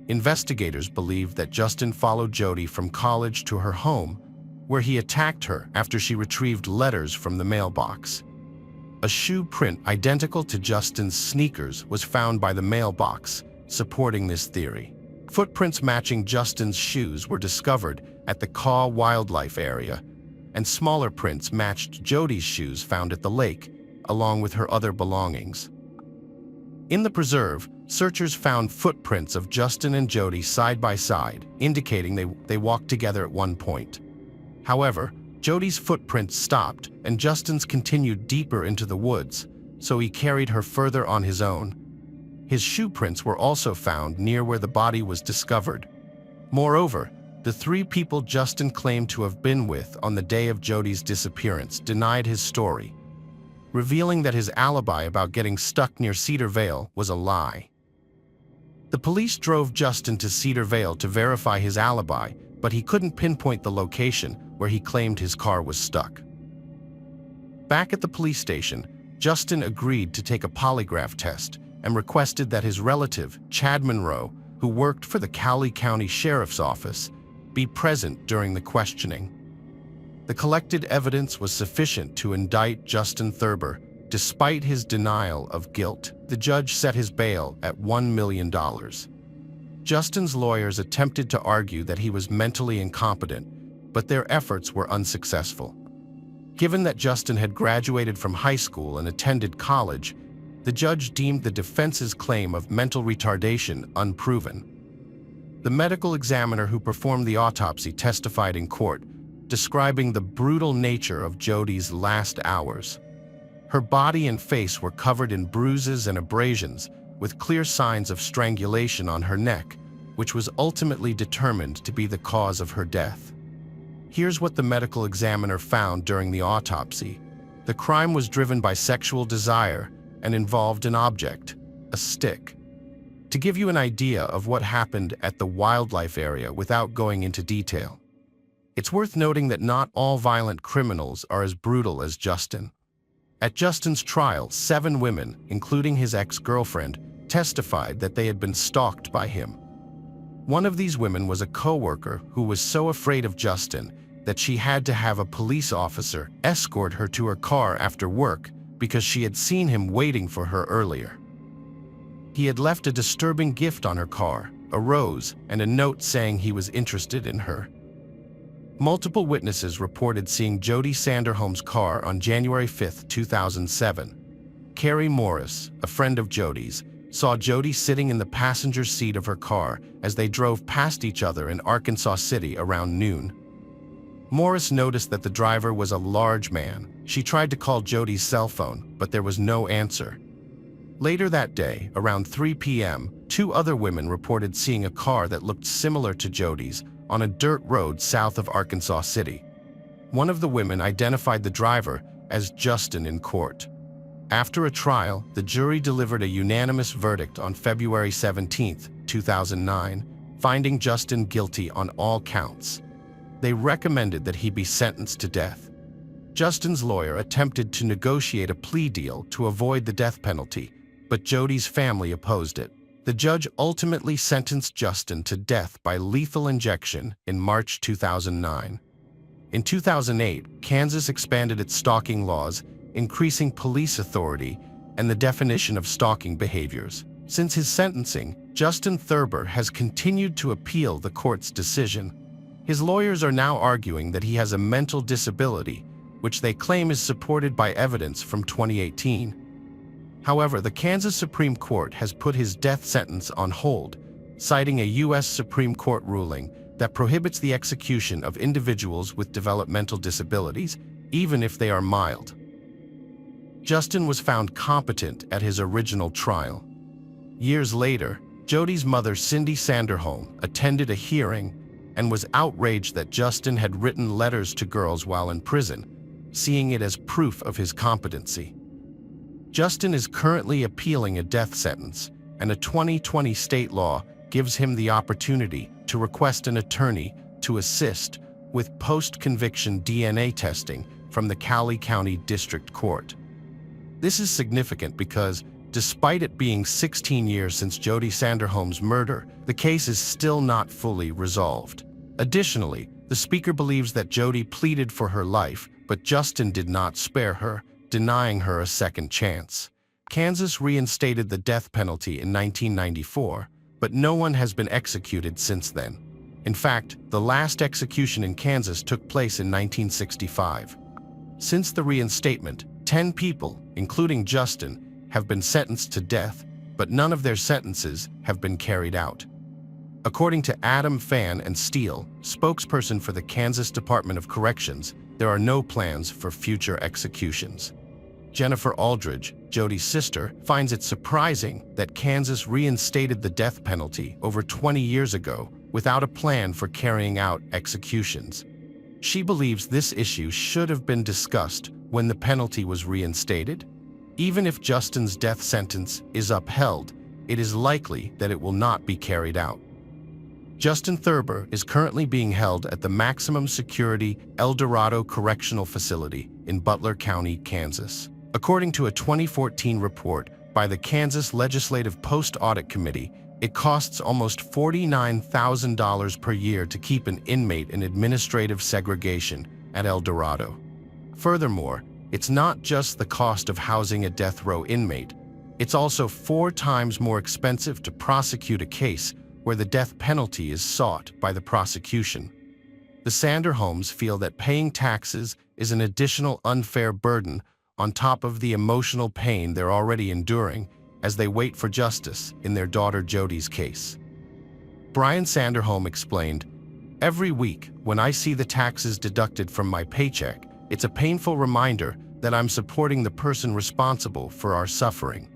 Investigators believe that Justin followed Jody from college to her home, where he attacked her after she retrieved letters from the mailbox. A shoe print identical to Justin's sneakers was found by the mailbox, supporting this theory. Footprints matching Justin's shoes were discovered at the Kaw wildlife area, and smaller prints matched Jody's shoes found at the lake, along with her other belongings. In the preserve, searchers found footprints of Justin and Jody side by side, indicating they walked together at one point. However, Jody's footprints stopped and Justin's continued deeper into the woods, so he carried her further on his own. His shoe prints were also found near where the body was discovered. Moreover, the three people Justin claimed to have been with on the day of Jody's disappearance denied his story, revealing that his alibi about getting stuck near Cedar Vale was a lie. The police drove Justin to Cedar Vale to verify his alibi, but he couldn't pinpoint the location where he claimed his car was stuck. Back at the police station, Justin agreed to take a polygraph test and requested that his relative, Chad Monroe, who worked for the Cowley County Sheriff's Office, be present during the questioning. The collected evidence was sufficient to indict Justin Thurber. Despite his denial of guilt, the judge set his bail at $1 million. Justin's lawyers attempted to argue that he was mentally incompetent, but their efforts were unsuccessful. Given that Justin had graduated from high school and attended college, the judge deemed the defense's claim of mental retardation unproven. The medical examiner who performed the autopsy testified in court, describing the brutal nature of Jody's last hours. Her body and face were covered in bruises and abrasions, with clear signs of strangulation on her neck, which was ultimately determined to be the cause of her death. Here's what the medical examiner found during the autopsy. The crime was driven by sexual desire and involved an object, a stick. To give you an idea of what happened at the wildlife area without going into detail, it's worth noting that not all violent criminals are as brutal as Justin. At Justin's trial, 7 women, including his ex-girlfriend, testified that they had been stalked by him. One of these women was a co-worker who was so afraid of Justin that she had to have a police officer escort her to her car after work because she had seen him waiting for her earlier. He had left a disturbing gift on her car, a rose, and a note saying he was interested in her. Multiple witnesses reported seeing Jody Sanderholm's car on January 5, 2007. Carrie Morris, a friend of Jody's, saw Jody sitting in the passenger seat of her car as they drove past each other in Arkansas City around noon. Morris noticed that the driver was a large man. She tried to call Jody's cell phone, but there was no answer. Later that day, around 3 p.m., 2 other women reported seeing a car that looked similar to Jody's on a dirt road south of Arkansas City. One of the women identified the driver as Justin in court. After a trial, the jury delivered a unanimous verdict on February 17, 2009, finding Justin guilty on all counts. They recommended that he be sentenced to death. Justin's lawyer attempted to negotiate a plea deal to avoid the death penalty, but Jody's family opposed it. The judge ultimately sentenced Justin to death by lethal injection in March 2009. In 2008, Kansas expanded its stalking laws, increasing police authority and the definition of stalking behaviors. Since his sentencing, Justin Thurber has continued to appeal the court's decision. His lawyers are now arguing that he has a mental disability, which they claim is supported by evidence from 2018. However, the Kansas Supreme Court has put his death sentence on hold, citing a U.S. Supreme Court ruling that prohibits the execution of individuals with developmental disabilities, even if they are mild. Justin was found competent at his original trial. Years later, Jody's mother, Cindy Sanderholm, attended a hearing and was outraged that Justin had written letters to girls while in prison, seeing it as proof of his competency. Justin is currently appealing a death sentence, and a 2020 state law gives him the opportunity to request an attorney to assist with post-conviction DNA testing from the Cowley County District Court. This is significant because, despite it being 16 years since Jody Sanderholm's murder, the case is still not fully resolved. Additionally, the speaker believes that Jody pleaded for her life, but Justin did not spare her, denying her a second chance. Kansas reinstated the death penalty in 1994, but no one has been executed since then. In fact, the last execution in Kansas took place in 1965. Since the reinstatement, 10 people, including Justin, have been sentenced to death, but none of their sentences have been carried out. According to Adam Fan and Steele, spokesperson for the Kansas Department of Corrections, there are no plans for future executions. Jennifer Aldridge, Jody's sister, finds it surprising that Kansas reinstated the death penalty over 20 years ago without a plan for carrying out executions. She believes this issue should have been discussed when the penalty was reinstated. Even if Justin's death sentence is upheld, it is likely that it will not be carried out. Justin Thurber is currently being held at the maximum security El Dorado Correctional Facility in Butler County, Kansas. According to a 2014 report by the Kansas Legislative Post-Audit Committee, it costs almost $49,000 per year to keep an inmate in administrative segregation at El Dorado. Furthermore, it's not just the cost of housing a death row inmate, it's also 4 times more expensive to prosecute a case where the death penalty is sought by the prosecution. The Sanderholms feel that paying taxes is an additional unfair burden on top of the emotional pain they're already enduring as they wait for justice in their daughter Jody's case. Brian Sanderholm explained, "Every week, when I see the taxes deducted from my paycheck, it's a painful reminder that I'm supporting the person responsible for our suffering."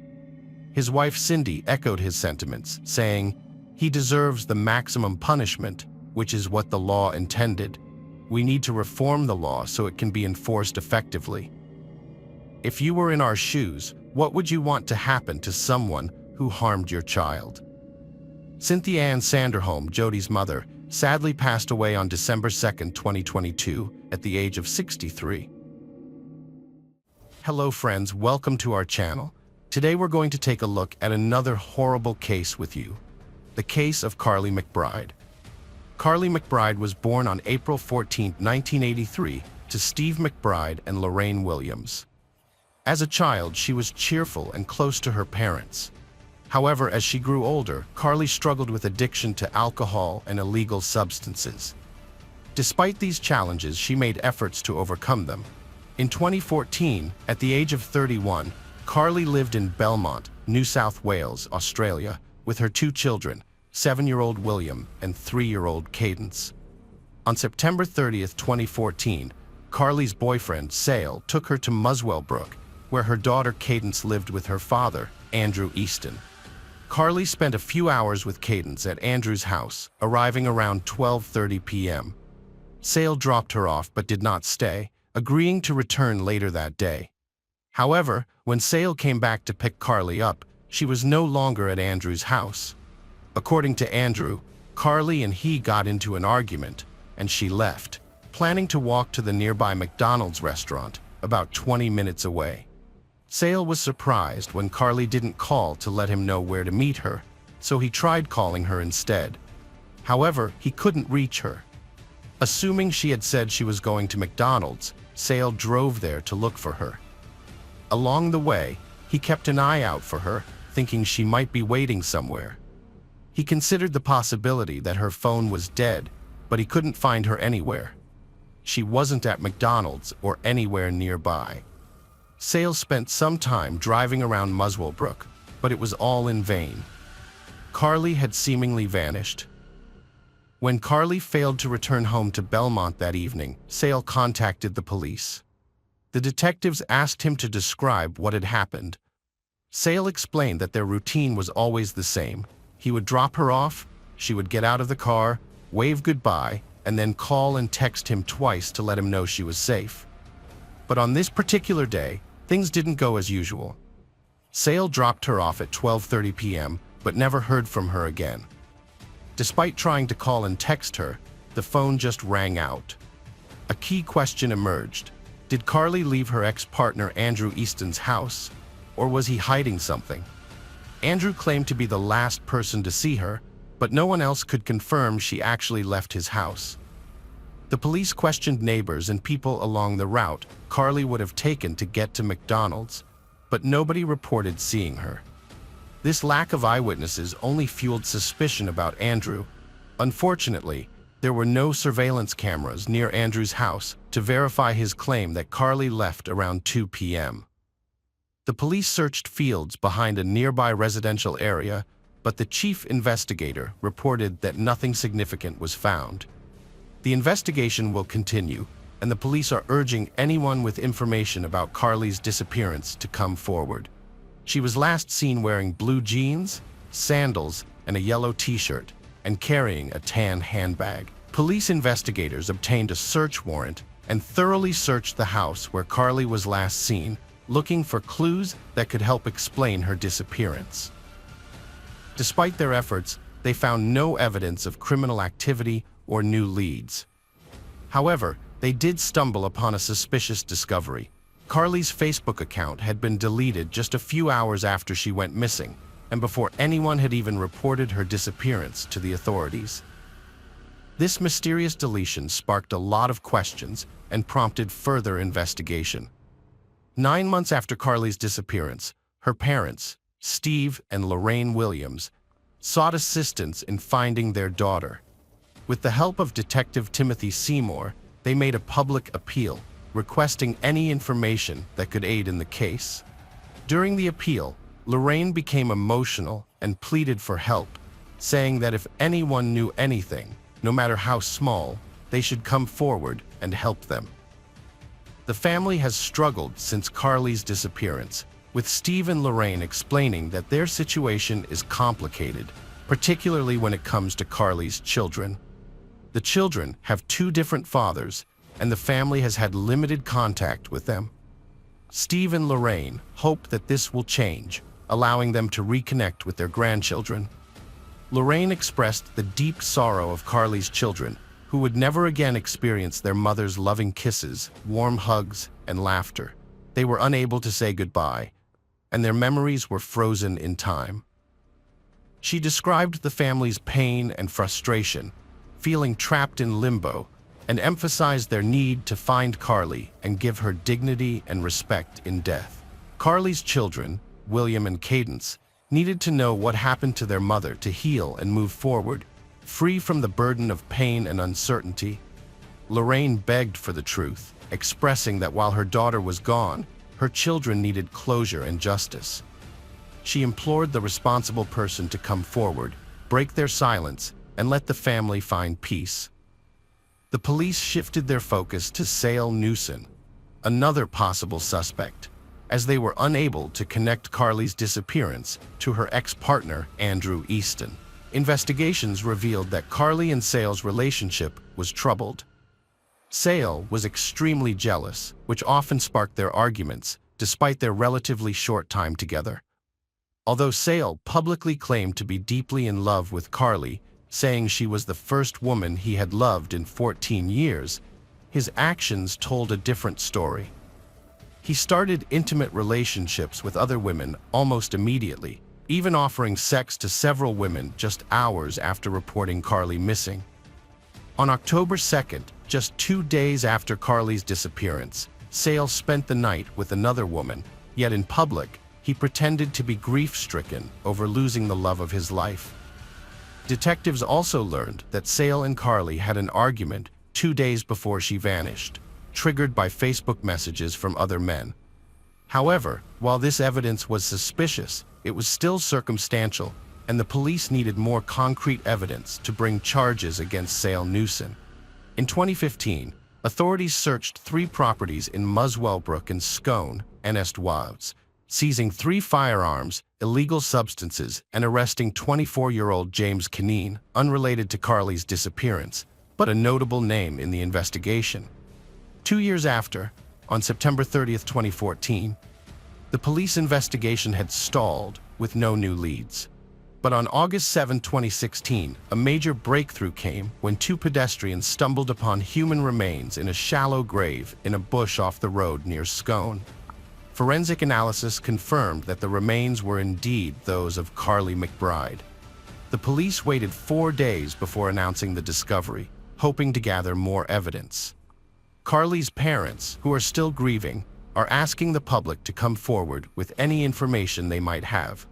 His wife Cindy echoed his sentiments, saying, "He deserves the maximum punishment, which is what the law intended. We need to reform the law so it can be enforced effectively." If you were in our shoes, what would you want to happen to someone who harmed your child? Cynthia Anne Sanderholm, Jody's mother, sadly passed away on December 2, 2022, at the age of 63. Hello friends, welcome to our channel. Today we're going to take a look at another horrible case with you. The case of Carly McBride. Carly McBride was born on April 14, 1983, to Steve McBride and Lorraine Williams. As a child, she was cheerful and close to her parents. However, as she grew older, Carly struggled with addiction to alcohol and illegal substances. Despite these challenges, she made efforts to overcome them. In 2014, at the age of 31, Carly lived in Belmont, New South Wales, Australia, with her 2 children, 7-year-old William and 3-year-old Cadence. On September 30, 2014, Carly's boyfriend, Sale, took her to Muswell Brook, where her daughter Cadence lived with her father, Andrew Easton. Carly spent a few hours with Cadence at Andrew's house, arriving around 12:30 p.m. Sale dropped her off but did not stay, agreeing to return later that day. However, when Sale came back to pick Carly up, she was no longer at Andrew's house. According to Andrew, Carly and he got into an argument, and she left, planning to walk to the nearby McDonald's restaurant, about 20 minutes away. Sale was surprised when Carly didn't call to let him know where to meet her, so he tried calling her instead. However, he couldn't reach her. Assuming she had said she was going to McDonald's, Sale drove there to look for her. Along the way, he kept an eye out for her, thinking she might be waiting somewhere. He considered the possibility that her phone was dead, but he couldn't find her anywhere. She wasn't at McDonald's or anywhere nearby. Sale spent some time driving around Muswellbrook, but it was all in vain. Carly had seemingly vanished. When Carly failed to return home to Belmont that evening, Sale contacted the police. The detectives asked him to describe what had happened. Sale explained that their routine was always the same. He would drop her off, she would get out of the car, wave goodbye, and then call and text him twice to let him know she was safe. But on this particular day, things didn't go as usual. Sale dropped her off at 12:30 p.m., but never heard from her again. Despite trying to call and text her, the phone just rang out. A key question emerged. Did Carly leave her ex-partner Andrew Easton's house, or was he hiding something? Andrew claimed to be the last person to see her, but no one else could confirm she actually left his house. The police questioned neighbors and people along the route Carly would have taken to get to McDonald's, but nobody reported seeing her. This lack of eyewitnesses only fueled suspicion about Andrew. Unfortunately, there were no surveillance cameras near Andrew's house to verify his claim that Carly left around 2 p.m. The police searched fields behind a nearby residential area, but the chief investigator reported that nothing significant was found. The investigation will continue, and the police are urging anyone with information about Carly's disappearance to come forward. She was last seen wearing blue jeans, sandals, and a yellow t-shirt, and carrying a tan handbag. Police investigators obtained a search warrant and thoroughly searched the house where Carly was last seen, looking for clues that could help explain her disappearance. Despite their efforts, they found no evidence of criminal activity or new leads. However, they did stumble upon a suspicious discovery. Carly's Facebook account had been deleted just a few hours after she went missing, and before anyone had even reported her disappearance to the authorities. This mysterious deletion sparked a lot of questions and prompted further investigation. 9 months after Carly's disappearance, her parents, Steve and Lorraine Williams, sought assistance in finding their daughter. With the help of Detective Timothy Seymour, they made a public appeal, requesting any information that could aid in the case. During the appeal, Lorraine became emotional and pleaded for help, saying that if anyone knew anything, no matter how small, they should come forward and help them. The family has struggled since Carly's disappearance, with Steve and Lorraine explaining that their situation is complicated, particularly when it comes to Carly's children. The children have 2 different fathers, and the family has had limited contact with them. Steve and Lorraine hope that this will change, allowing them to reconnect with their grandchildren. Lorraine expressed the deep sorrow of Carly's children, who would never again experience their mother's loving kisses, warm hugs, and laughter. They were unable to say goodbye, and their memories were frozen in time. She described the family's pain and frustration, feeling trapped in limbo, and emphasized their need to find Carly and give her dignity and respect in death. Carly's children, William and Cadence, needed to know what happened to their mother to heal and move forward, free from the burden of pain and uncertainty. Lorraine begged for the truth, expressing that while her daughter was gone, her children needed closure and justice. She implored the responsible person to come forward, break their silence, and let the family find peace. The police shifted their focus to Sale Newson, another possible suspect, as they were unable to connect Carly's disappearance to her ex-partner, Andrew Easton. Investigations revealed that Carly and Sale's relationship was troubled. Sale was extremely jealous, which often sparked their arguments, despite their relatively short time together. Although Sale publicly claimed to be deeply in love with Carly, saying she was the first woman he had loved in 14 years, his actions told a different story. He started intimate relationships with other women almost immediately, even offering sex to several women just hours after reporting Carly missing. On October 2nd, just 2 days after Carly's disappearance, Sale spent the night with another woman, yet in public, he pretended to be grief-stricken over losing the love of his life. Detectives also learned that Sale and Carly had an argument 2 days before she vanished, triggered by Facebook messages from other men. However, while this evidence was suspicious, it was still circumstantial, and the police needed more concrete evidence to bring charges against Sale Newson. In 2015, authorities searched 3 properties in Muswellbrook and Scone, Est-Ouest, seizing 3 firearms, illegal substances, and arresting 24-year-old James Canine, unrelated to Carly's disappearance, but a notable name in the investigation. 2 years after, on September 30, 2014, the police investigation had stalled with no new leads. But on August 7, 2016, a major breakthrough came when 2 pedestrians stumbled upon human remains in a shallow grave in a bush off the road near Scone. Forensic analysis confirmed that the remains were indeed those of Carly McBride. The police waited 4 days before announcing the discovery, hoping to gather more evidence. Carly's parents, who are still grieving, are asking the public to come forward with any information they might have.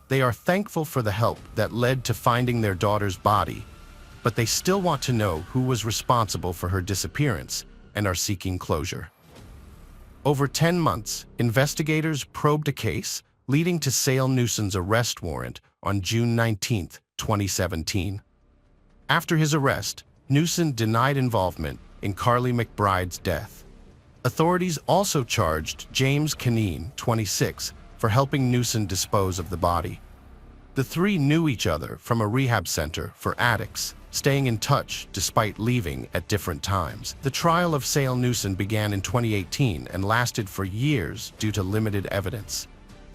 They are thankful for the help that led to finding their daughter's body, but they still want to know who was responsible for her disappearance and are seeking closure. Over 10 months, investigators probed a case leading to Sale Newson's arrest warrant on June 19, 2017. After his arrest, Newson denied involvement in Carly McBride's death. Authorities also charged James Canine, 26, for helping Newson dispose of the body. The 3 knew each other from a rehab center for addicts, staying in touch despite leaving at different times. The trial of Sale Newson began in 2018 and lasted for years due to limited evidence.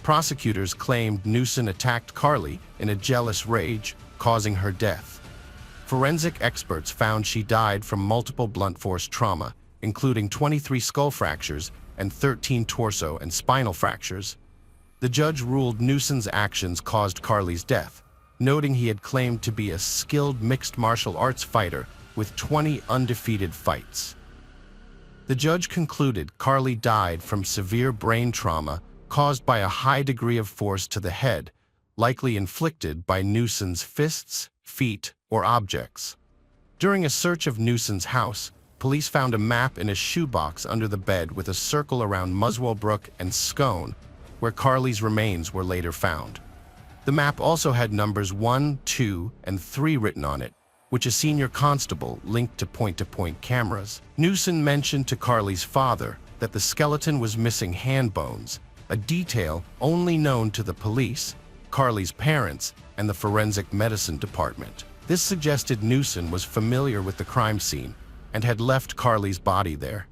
Prosecutors claimed Newson attacked Carly in a jealous rage, causing her death. Forensic experts found she died from multiple blunt force trauma, including 23 skull fractures and 13 torso and spinal fractures. The judge ruled Newson's actions caused Carly's death, noting he had claimed to be a skilled mixed martial arts fighter with 20 undefeated fights. The judge concluded Carly died from severe brain trauma caused by a high degree of force to the head, likely inflicted by Newson's fists, feet, or objects. During a search of Newson's house, police found a map in a shoebox under the bed with a circle around Muswellbrook and Scone, where Carly's remains were later found. The map also had numbers 1, 2, and 3 written on it, which a senior constable linked to point-to-point cameras. Newson mentioned to Carly's father that the skeleton was missing hand bones, a detail only known to the police, Carly's parents, and the forensic medicine department. This suggested Newson was familiar with the crime scene and had left Carly's body there.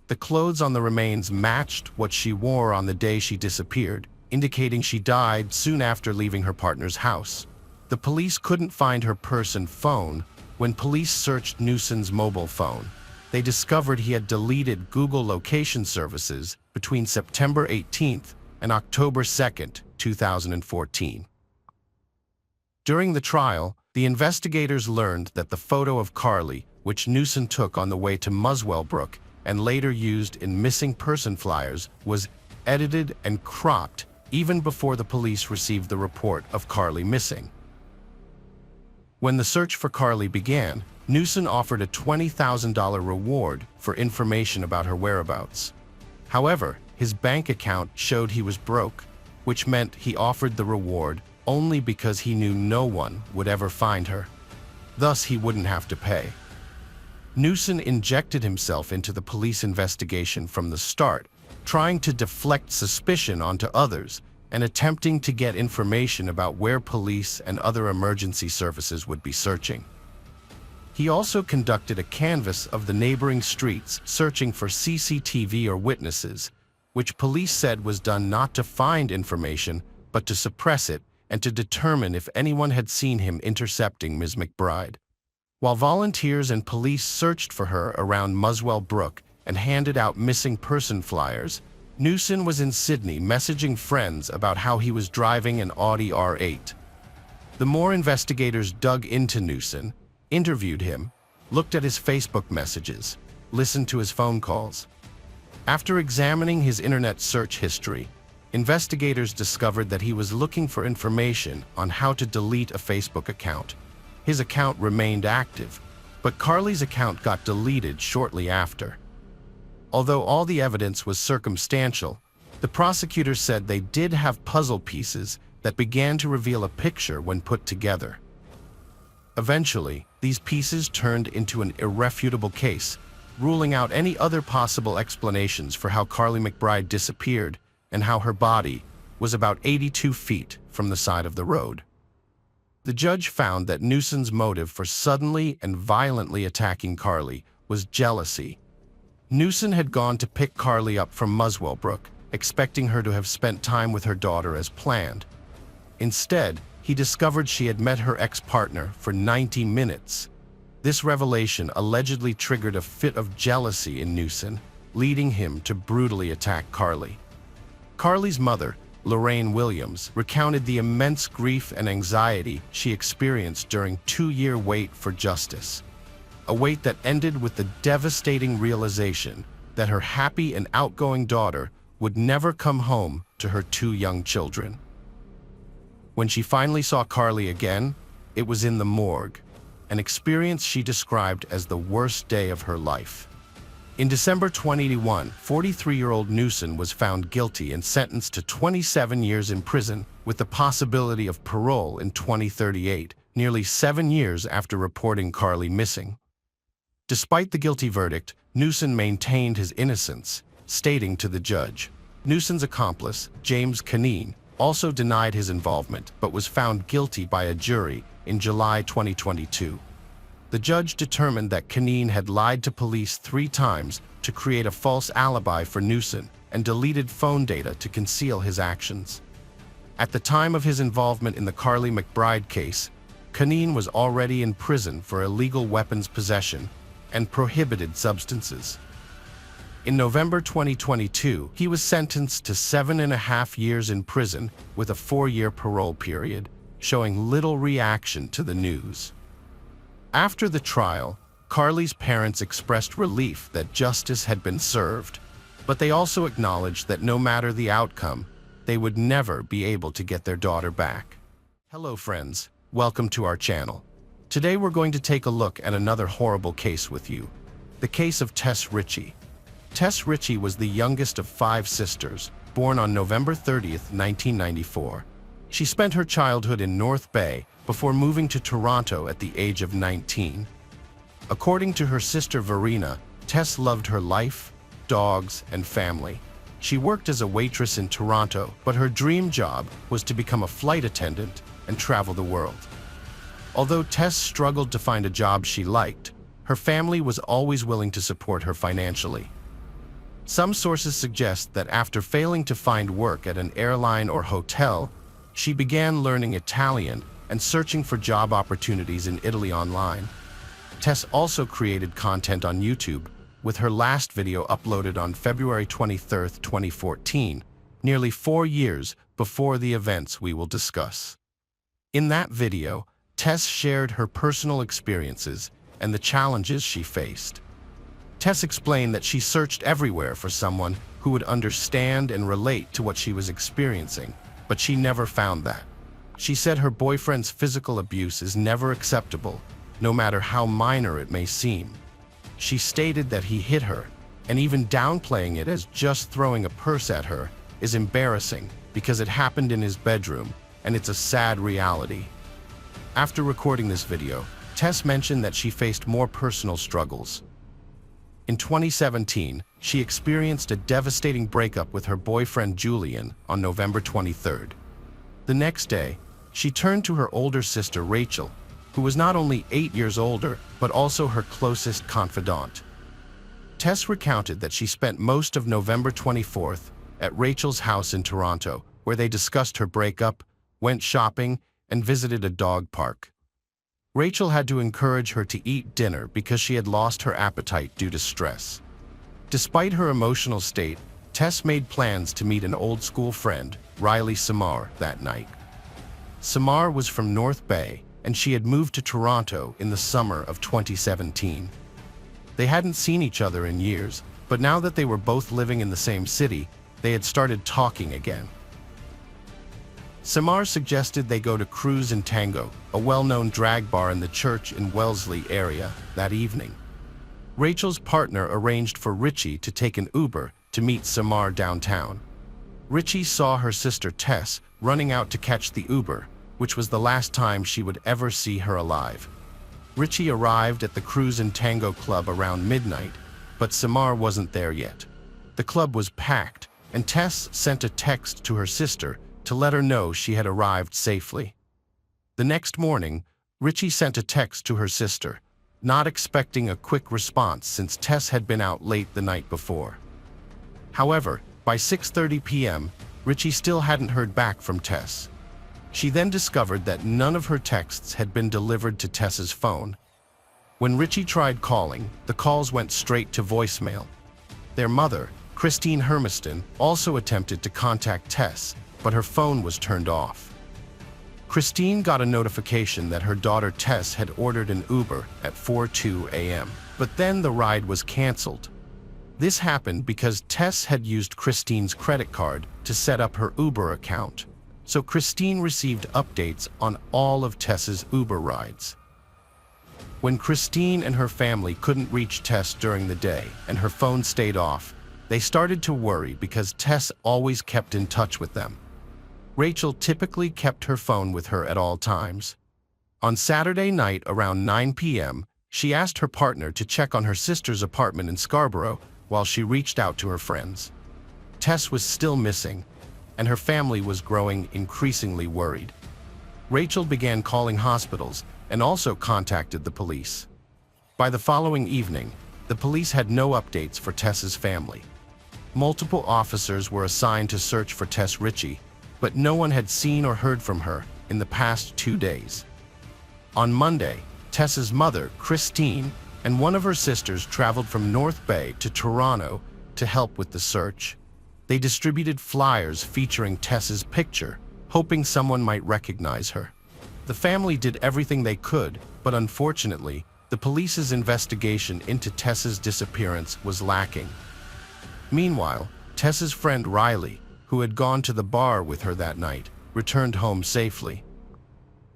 The clothes on the remains matched what she wore on the day she disappeared, indicating she died soon after leaving her partner's house. The police couldn't find her purse and phone. When police searched Newson's mobile phone, they discovered he had deleted Google location services between September 18th and October 2nd, 2014. During the trial, the investigators learned that the photo of Carly, which Newson took on the way to Muswellbrook and later used in missing person flyers, was edited and cropped even before the police received the report of Carly missing. When the search for Carly began, Newson offered a $20,000 reward for information about her whereabouts. However, his bank account showed he was broke, which meant he offered the reward only because he knew no one would ever find her. Thus, he wouldn't have to pay. Newson injected himself into the police investigation from the start, trying to deflect suspicion onto others and attempting to get information about where police and other emergency services would be searching. He also conducted a canvass of the neighboring streets, searching for CCTV or witnesses, which police said was done not to find information, but to suppress it and to determine if anyone had seen him intercepting Ms. McBride. While volunteers and police searched for her around Muswell Brook and handed out missing person flyers, Newson was in Sydney messaging friends about how he was driving an Audi R8. The more investigators dug into Newson, interviewed him, looked at his Facebook messages, listened to his phone calls. After examining his internet search history, investigators discovered that he was looking for information on how to delete a Facebook account. His account remained active, but Carly's account got deleted shortly after. Although all the evidence was circumstantial, the prosecutors said they did have puzzle pieces that began to reveal a picture when put together. Eventually, these pieces turned into an irrefutable case, ruling out any other possible explanations for how Carly McBride disappeared and how her body was about 82 feet from the side of the road. The judge found that Newson's motive for suddenly and violently attacking Carly was jealousy. Newson had gone to pick Carly up from Muswell Brook, expecting her to have spent time with her daughter as planned. Instead, he discovered she had met her ex-partner for 90 minutes. This revelation allegedly triggered a fit of jealousy in Newson, leading him to brutally attack Carly. Carly's mother, Lorraine Williams, recounted the immense grief and anxiety she experienced during a 2-year wait for justice. A wait that ended with the devastating realization that her happy and outgoing daughter would never come home to her 2 young children. When she finally saw Carly again, it was in the morgue, an experience she described as the worst day of her life. In December 2021, 43-year-old Newson was found guilty and sentenced to 27 years in prison with the possibility of parole in 2038, nearly 7 years after reporting Carly missing. Despite the guilty verdict, Newson maintained his innocence, stating to the judge. Newson's accomplice, James Canine, also denied his involvement but was found guilty by a jury in July 2022. The judge determined that Canine had lied to police 3 times to create a false alibi for Newson and deleted phone data to conceal his actions. At the time of his involvement in the Carly McBride case, Canine was already in prison for illegal weapons possession and prohibited substances. In November 2022, he was sentenced to 7.5 years in prison with a 4-year parole period, showing little reaction to the news. After the trial, Carly's parents expressed relief that justice had been served, but they also acknowledged that no matter the outcome, they would never be able to get their daughter back. Hello friends, welcome to our channel. Today we're going to take a look at another horrible case with you, the case of Tess Ritchie. Tess Ritchie was the youngest of 5 sisters, born on November 30th, 1994. She spent her childhood in North Bay before moving to Toronto at the age of 19. According to her sister Verena, Tess loved her life, dogs, and family. She worked as a waitress in Toronto, but her dream job was to become a flight attendant and travel the world. Although Tess struggled to find a job she liked, her family was always willing to support her financially. Some sources suggest that after failing to find work at an airline or hotel, she began learning Italian and searching for job opportunities in Italy online. Tess also created content on YouTube, with her last video uploaded on February 23, 2014, nearly 4 years before the events we will discuss. In that video, Tess shared her personal experiences and the challenges she faced. Tess explained that she searched everywhere for someone who would understand and relate to what she was experiencing, but she never found that. She said her boyfriend's physical abuse is never acceptable, no matter how minor it may seem. She stated that he hit her, and even downplaying it as just throwing a purse at her is embarrassing because it happened in his bedroom, and it's a sad reality. After recording this video, Tess mentioned that she faced more personal struggles. In 2017, she experienced a devastating breakup with her boyfriend Julian on November 23rd. The next day, she turned to her older sister Rachel, who was not only 8 years older, but also her closest confidant. Tess recounted that she spent most of November 24th at Rachel's house in Toronto, where they discussed her breakup, went shopping, and visited a dog park. Rachel had to encourage her to eat dinner because she had lost her appetite due to stress. Despite her emotional state, Tess made plans to meet an old-school friend, Riley Samar, that night. Samar was from North Bay, and she had moved to Toronto in the summer of 2017. They hadn't seen each other in years, but now that they were both living in the same city, they had started talking again. Samar suggested they go to Cruise and Tango, a well-known drag bar in the church in Wellesley area, that evening. Rachel's partner arranged for Richie to take an Uber to meet Samar downtown. Richie saw her sister Tess running out to catch the Uber, which was the last time she would ever see her alive. Richie arrived at the Cruise and Tango club around midnight, but Samar wasn't there yet. The club was packed, and Tess sent a text to her sister to let her know she had arrived safely. The next morning, Richie sent a text to her sister, not expecting a quick response since Tess had been out late the night before. However, by 6:30 p.m., Richie still hadn't heard back from Tess. She then discovered that none of her texts had been delivered to Tess's phone. When Richie tried calling, the calls went straight to voicemail. Their mother, Christine Hermiston, also attempted to contact Tess, but her phone was turned off. Christine got a notification that her daughter Tess had ordered an Uber at 4:02 a.m., but then the ride was canceled. This happened because Tess had used Christine's credit card to set up her Uber account, so Christine received updates on all of Tess's Uber rides. When Christine and her family couldn't reach Tess during the day and her phone stayed off, they started to worry because Tess always kept in touch with them. Rachel typically kept her phone with her at all times. On Saturday night around 9 p.m., she asked her partner to check on her sister's apartment in Scarborough while she reached out to her friends. Tess was still missing, and her family was growing increasingly worried. Rachel began calling hospitals and also contacted the police. By the following evening, the police had no updates for Tess's family. Multiple officers were assigned to search for Tess Richie, but no one had seen or heard from her in the past 2 days. On Monday, Tess's mother, Christine, and one of her sisters traveled from North Bay to Toronto to help with the search. They distributed flyers featuring Tess's picture, hoping someone might recognize her. The family did everything they could, but unfortunately, the police's investigation into Tess's disappearance was lacking. Meanwhile, Tess's friend Riley, who had gone to the bar with her that night, returned home safely.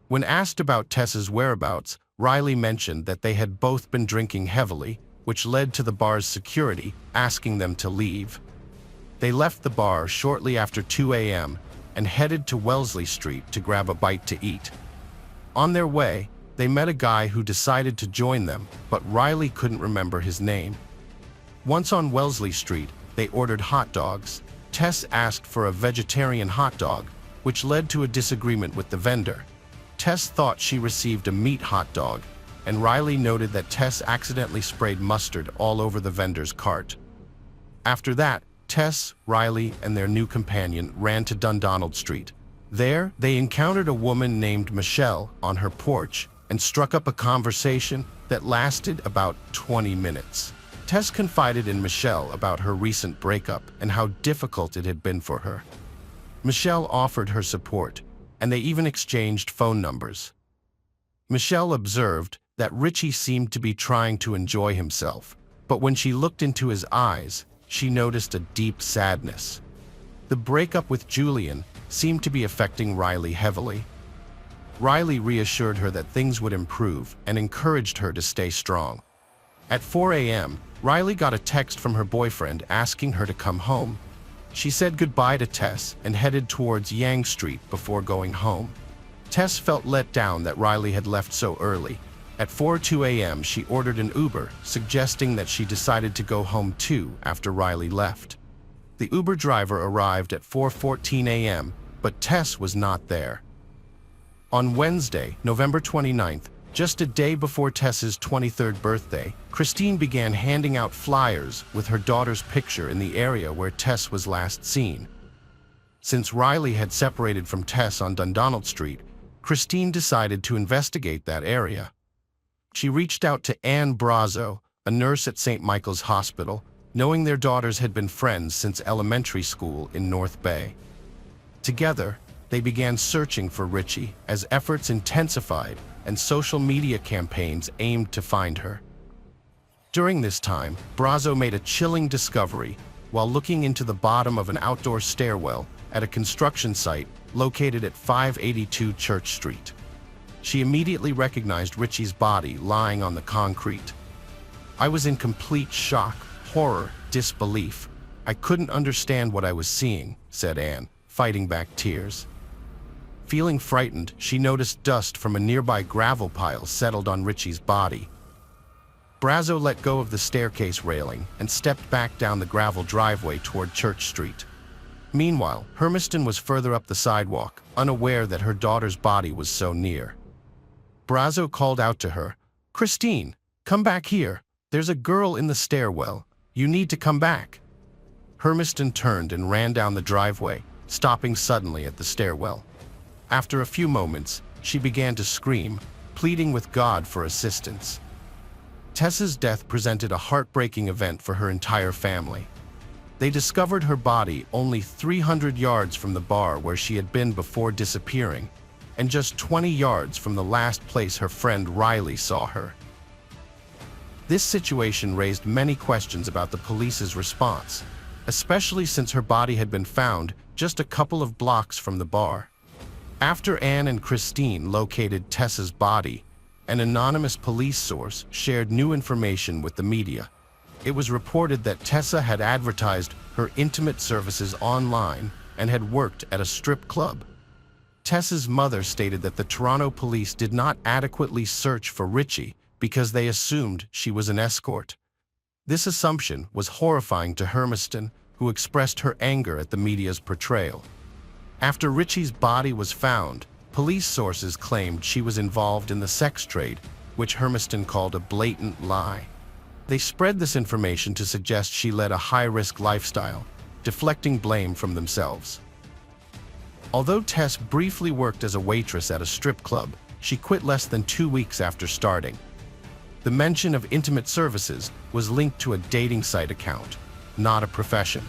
When asked about Tess's whereabouts, Riley mentioned that they had both been drinking heavily, which led to the bar's security asking them to leave. They left the bar shortly after 2 a.m. and headed to Wellesley Street to grab a bite to eat. On their way, they met a guy who decided to join them, but Riley couldn't remember his name. Once on Wellesley Street, they ordered hot dogs. Tess asked for a vegetarian hot dog, which led to a disagreement with the vendor. Tess thought she received a meat hot dog, and Riley noted that Tess accidentally sprayed mustard all over the vendor's cart. After that, Tess, Riley, and their new companion ran to Dundonald Street. There, they encountered a woman named Michelle on her porch and struck up a conversation that lasted about 20 minutes. Tess confided in Michelle about her recent breakup and how difficult it had been for her. Michelle offered her support, and they even exchanged phone numbers. Michelle observed that Richie seemed to be trying to enjoy himself, but when she looked into his eyes, she noticed a deep sadness. The breakup with Julian seemed to be affecting Riley heavily. Riley reassured her that things would improve and encouraged her to stay strong. At 4 a.m., Riley got a text from her boyfriend asking her to come home. She said goodbye to Tess and headed towards Yonge Street before going home. Tess felt let down that Riley had left so early. At 4:02 a.m., she ordered an Uber, suggesting that she decided to go home too after Riley left. The Uber driver arrived at 4:14 a.m., but Tess was not there. On Wednesday, November 29th, just a day before Tess's 23rd birthday, Christine began handing out flyers with her daughter's picture in the area where Tess was last seen. Since Riley had separated from Tess on Dundonald Street, Christine decided to investigate that area. She reached out to Anne Brazo, a nurse at St. Michael's Hospital, knowing their daughters had been friends since elementary school in North Bay. Together, they began searching for Richie as efforts intensified and social media campaigns aimed to find her. During this time, Brazo made a chilling discovery while looking into the bottom of an outdoor stairwell at a construction site located at 582 Church Street. She immediately recognized Richie's body lying on the concrete. "I was in complete shock, horror, disbelief. I couldn't understand what I was seeing," said Anne, fighting back tears. Feeling frightened, she noticed dust from a nearby gravel pile settled on Richie's body. Brazo let go of the staircase railing and stepped back down the gravel driveway toward Church Street. Meanwhile, Hermiston was further up the sidewalk, unaware that her daughter's body was so near. Brazo called out to her, "Christine, come back here. There's a girl in the stairwell. You need to come back." Hermiston turned and ran down the driveway, stopping suddenly at the stairwell. After a few moments, she began to scream, pleading with God for assistance. Tessa's death presented a heartbreaking event for her entire family. They discovered her body only 300 yards from the bar where she had been before disappearing, and just 20 yards from the last place her friend Riley saw her. This situation raised many questions about the police's response, especially since her body had been found just a couple of blocks from the bar. After Anne and Christine located Tessa's body, an anonymous police source shared new information with the media. It was reported that Tessa had advertised her intimate services online and had worked at a strip club. Tessa's mother stated that the Toronto police did not adequately search for Richie because they assumed she was an escort. This assumption was horrifying to Hermiston, who expressed her anger at the media's portrayal. After Richie's body was found, police sources claimed she was involved in the sex trade, which Hermiston called a blatant lie. They spread this information to suggest she led a high-risk lifestyle, deflecting blame from themselves. Although Tess briefly worked as a waitress at a strip club, she quit less than 2 weeks after starting. The mention of intimate services was linked to a dating site account, not a profession.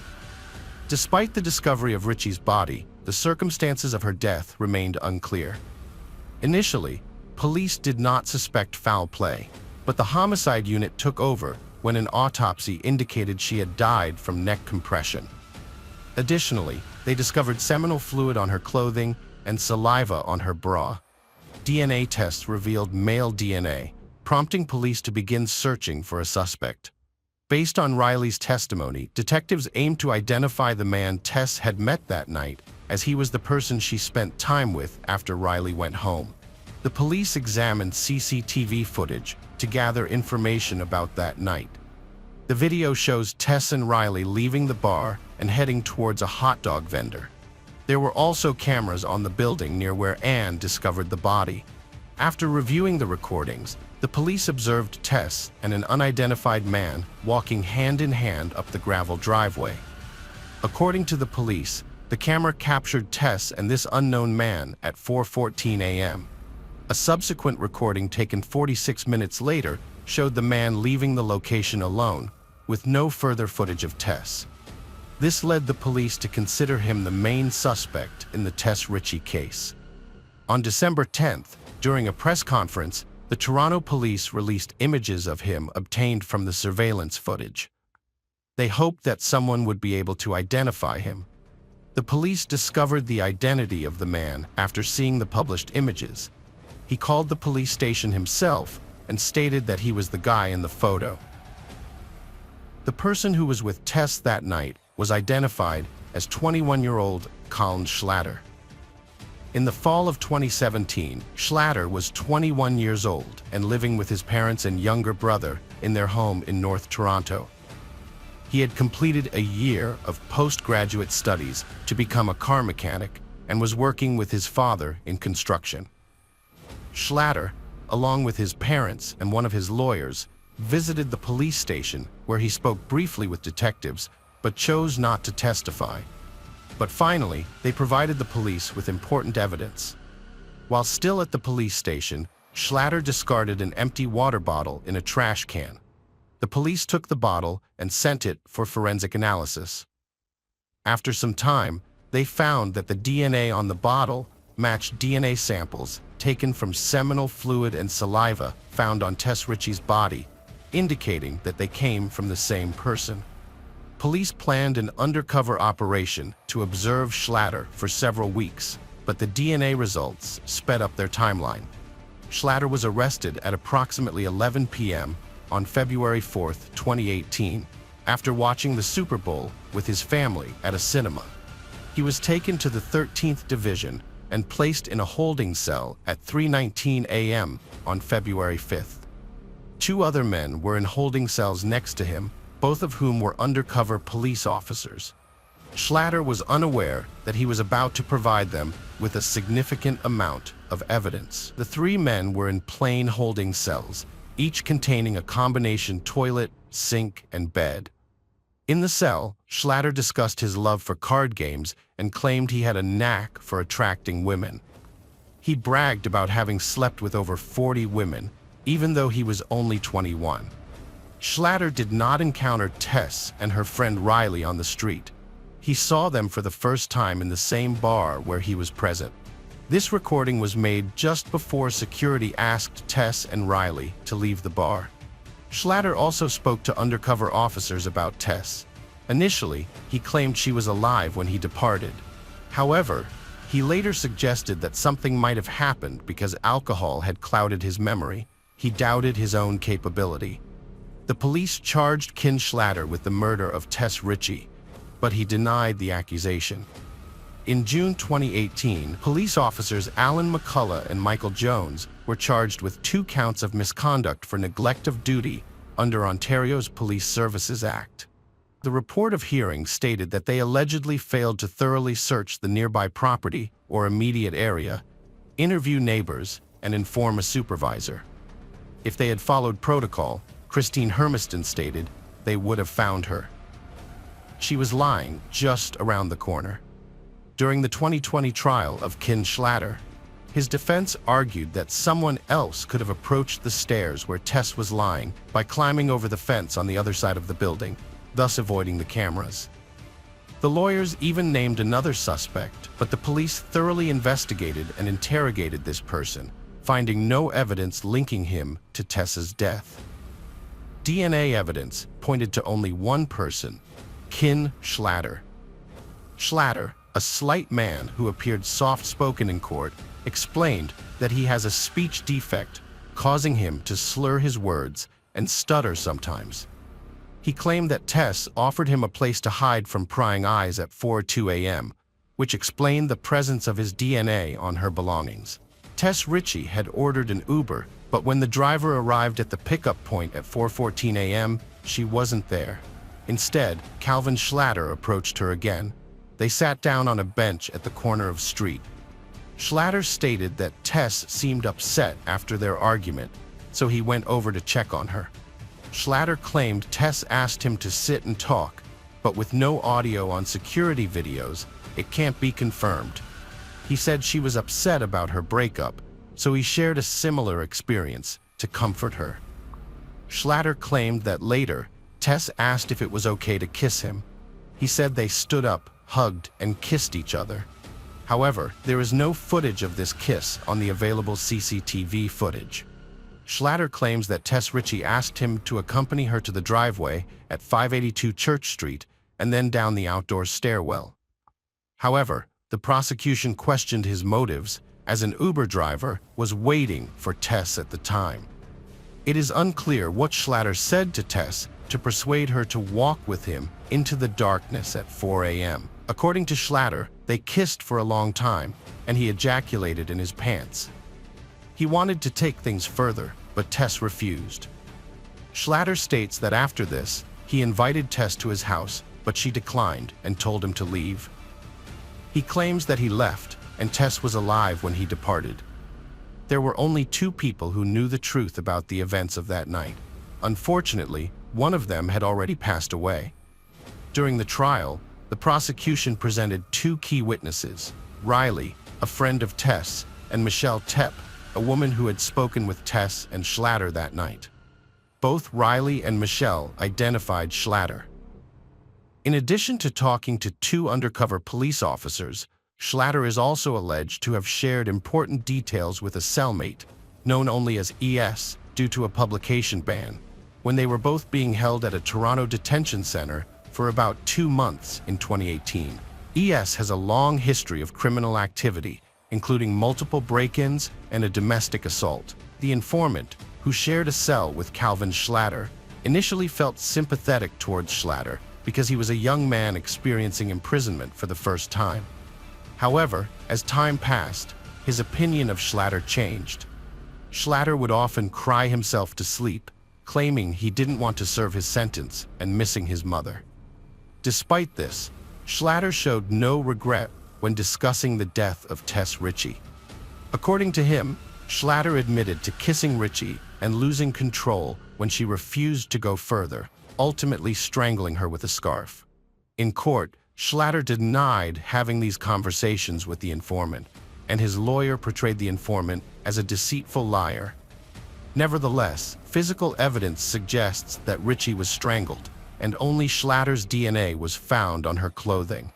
Despite the discovery of Richie's body, the circumstances of her death remained unclear. Initially, police did not suspect foul play, but the homicide unit took over when an autopsy indicated she had died from neck compression. Additionally, they discovered seminal fluid on her clothing and saliva on her bra. DNA tests revealed male DNA, prompting police to begin searching for a suspect. Based on Riley's testimony, detectives aimed to identify the man Tess had met that night, as he was the person she spent time with after Riley went home. The police examined CCTV footage to gather information about that night. The video shows Tess and Riley leaving the bar and heading towards a hot dog vendor. There were also cameras on the building near where Anne discovered the body. After reviewing the recordings, the police observed Tess and an unidentified man walking hand in hand up the gravel driveway. According to the police, the camera captured Tess and this unknown man at 4:14 a.m. A subsequent recording taken 46 minutes later showed the man leaving the location alone, with no further footage of Tess. This led the police to consider him the main suspect in the Tess Richie case. On December 10th, during a press conference, the Toronto police released images of him obtained from the surveillance footage. They hoped that someone would be able to identify him. The police discovered the identity of the man after seeing the published images. He called the police station himself and stated that he was the guy in the photo. The person who was with Tess that night was identified as 21-year-old Colin Schlatter. In the fall of 2017, Schlatter was 21 years old and living with his parents and younger brother in their home in North Toronto. He had completed a year of postgraduate studies to become a car mechanic and was working with his father in construction. Schlatter, along with his parents and one of his lawyers, visited the police station where he spoke briefly with detectives but chose not to testify. But finally, they provided the police with important evidence. While still at the police station, Schlatter discarded an empty water bottle in a trash can. The police took the bottle and sent it for forensic analysis. After some time, they found that the DNA on the bottle matched DNA samples taken from seminal fluid and saliva found on Tess Ritchie's body, indicating that they came from the same person. Police planned an undercover operation to observe Schlatter for several weeks, but the DNA results sped up their timeline. Schlatter was arrested at approximately 11 p.m. on February 4, 2018, after watching the Super Bowl with his family at a cinema. He was taken to the 13th Division and placed in a holding cell at 3:19 a.m. on February 5th. Two other men were in holding cells next to him, both of whom were undercover police officers. Schlatter was unaware that he was about to provide them with a significant amount of evidence. The three men were in plain holding cells, each containing a combination toilet, sink, and bed. In the cell, Schlatter discussed his love for card games and claimed he had a knack for attracting women. He bragged about having slept with over 40 women, even though he was only 21. Schlatter did not encounter Tess and her friend Riley on the street. He saw them for the first time in the same bar where he was present. This recording was made just before security asked Tess and Riley to leave the bar. Schlatter also spoke to undercover officers about Tess. Initially, he claimed she was alive when he departed. However, he later suggested that something might have happened because alcohol had clouded his memory. He doubted his own capability. The police charged Ken Schlatter with the murder of Tess Ritchie, but he denied the accusation. In June 2018, police officers Alan McCullough and Michael Jones were charged with 2 counts of misconduct for neglect of duty under Ontario's Police Services Act. The report of hearing stated that they allegedly failed to thoroughly search the nearby property or immediate area, interview neighbors, and inform a supervisor. If they had followed protocol, Christine Hermiston stated, they would have found her. She was lying just around the corner. During the 2020 trial of Ken Schlatter, his defense argued that someone else could have approached the stairs where Tess was lying by climbing over the fence on the other side of the building, thus avoiding the cameras. The lawyers even named another suspect, but the police thoroughly investigated and interrogated this person, finding no evidence linking him to Tess's death. DNA evidence pointed to only one person, Ken Schlatter. Schlatter, a slight man who appeared soft-spoken in court, explained that he has a speech defect, causing him to slur his words and stutter sometimes. He claimed that Tess offered him a place to hide from prying eyes at 4:02 a.m., which explained the presence of his DNA on her belongings. Tess Ritchie had ordered an Uber, but when the driver arrived at the pickup point at 4:14 a.m., she wasn't there. Instead, Calvin Schlatter approached her again. They sat down on a bench at the corner of street. Schlatter stated that Tess seemed upset after their argument, so he went over to check on her. Schlatter claimed Tess asked him to sit and talk, but with no audio on security videos, it can't be confirmed. He said she was upset about her breakup, so he shared a similar experience to comfort her. Schlatter claimed that later, Tess asked if it was okay to kiss him. He said they stood up, hugged, and kissed each other. However, there is no footage of this kiss on the available CCTV footage. Schlatter claims that Tess Ritchie asked him to accompany her to the driveway at 582 Church Street and then down the outdoor stairwell. However, the prosecution questioned his motives, as an Uber driver was waiting for Tess at the time. It is unclear what Schlatter said to Tess to persuade her to walk with him into the darkness at 4 a.m. According to Schlatter, they kissed for a long time, and he ejaculated in his pants. He wanted to take things further, but Tess refused. Schlatter states that after this, he invited Tess to his house, but she declined and told him to leave. He claims that he left, and Tess was alive when he departed. There were only 2 people who knew the truth about the events of that night. Unfortunately, one of them had already passed away. During the trial, The prosecution presented two key witnesses, Riley, a friend of Tess, and Michelle Tepp, a woman who had spoken with Tess and Schlatter that night. Both Riley and Michelle identified Schlatter. In addition to talking to two undercover police officers, Schlatter is also alleged to have shared important details with a cellmate, known only as ES due to a publication ban, when they were both being held at a Toronto detention center for about 2 months in 2018. ES has a long history of criminal activity, including multiple break-ins and a domestic assault. The informant, who shared a cell with Calvin Schlatter, initially felt sympathetic towards Schlatter because he was a young man experiencing imprisonment for the first time. However, as time passed, his opinion of Schlatter changed. Schlatter would often cry himself to sleep, claiming he didn't want to serve his sentence and missing his mother. Despite this, Schlatter showed no regret when discussing the death of Tess Ritchie. According to him, Schlatter admitted to kissing Ritchie and losing control when she refused to go further, ultimately strangling her with a scarf. In court, Schlatter denied having these conversations with the informant, and his lawyer portrayed the informant as a deceitful liar. Nevertheless, physical evidence suggests that Ritchie was strangled, and only Schlatter's DNA was found on her clothing.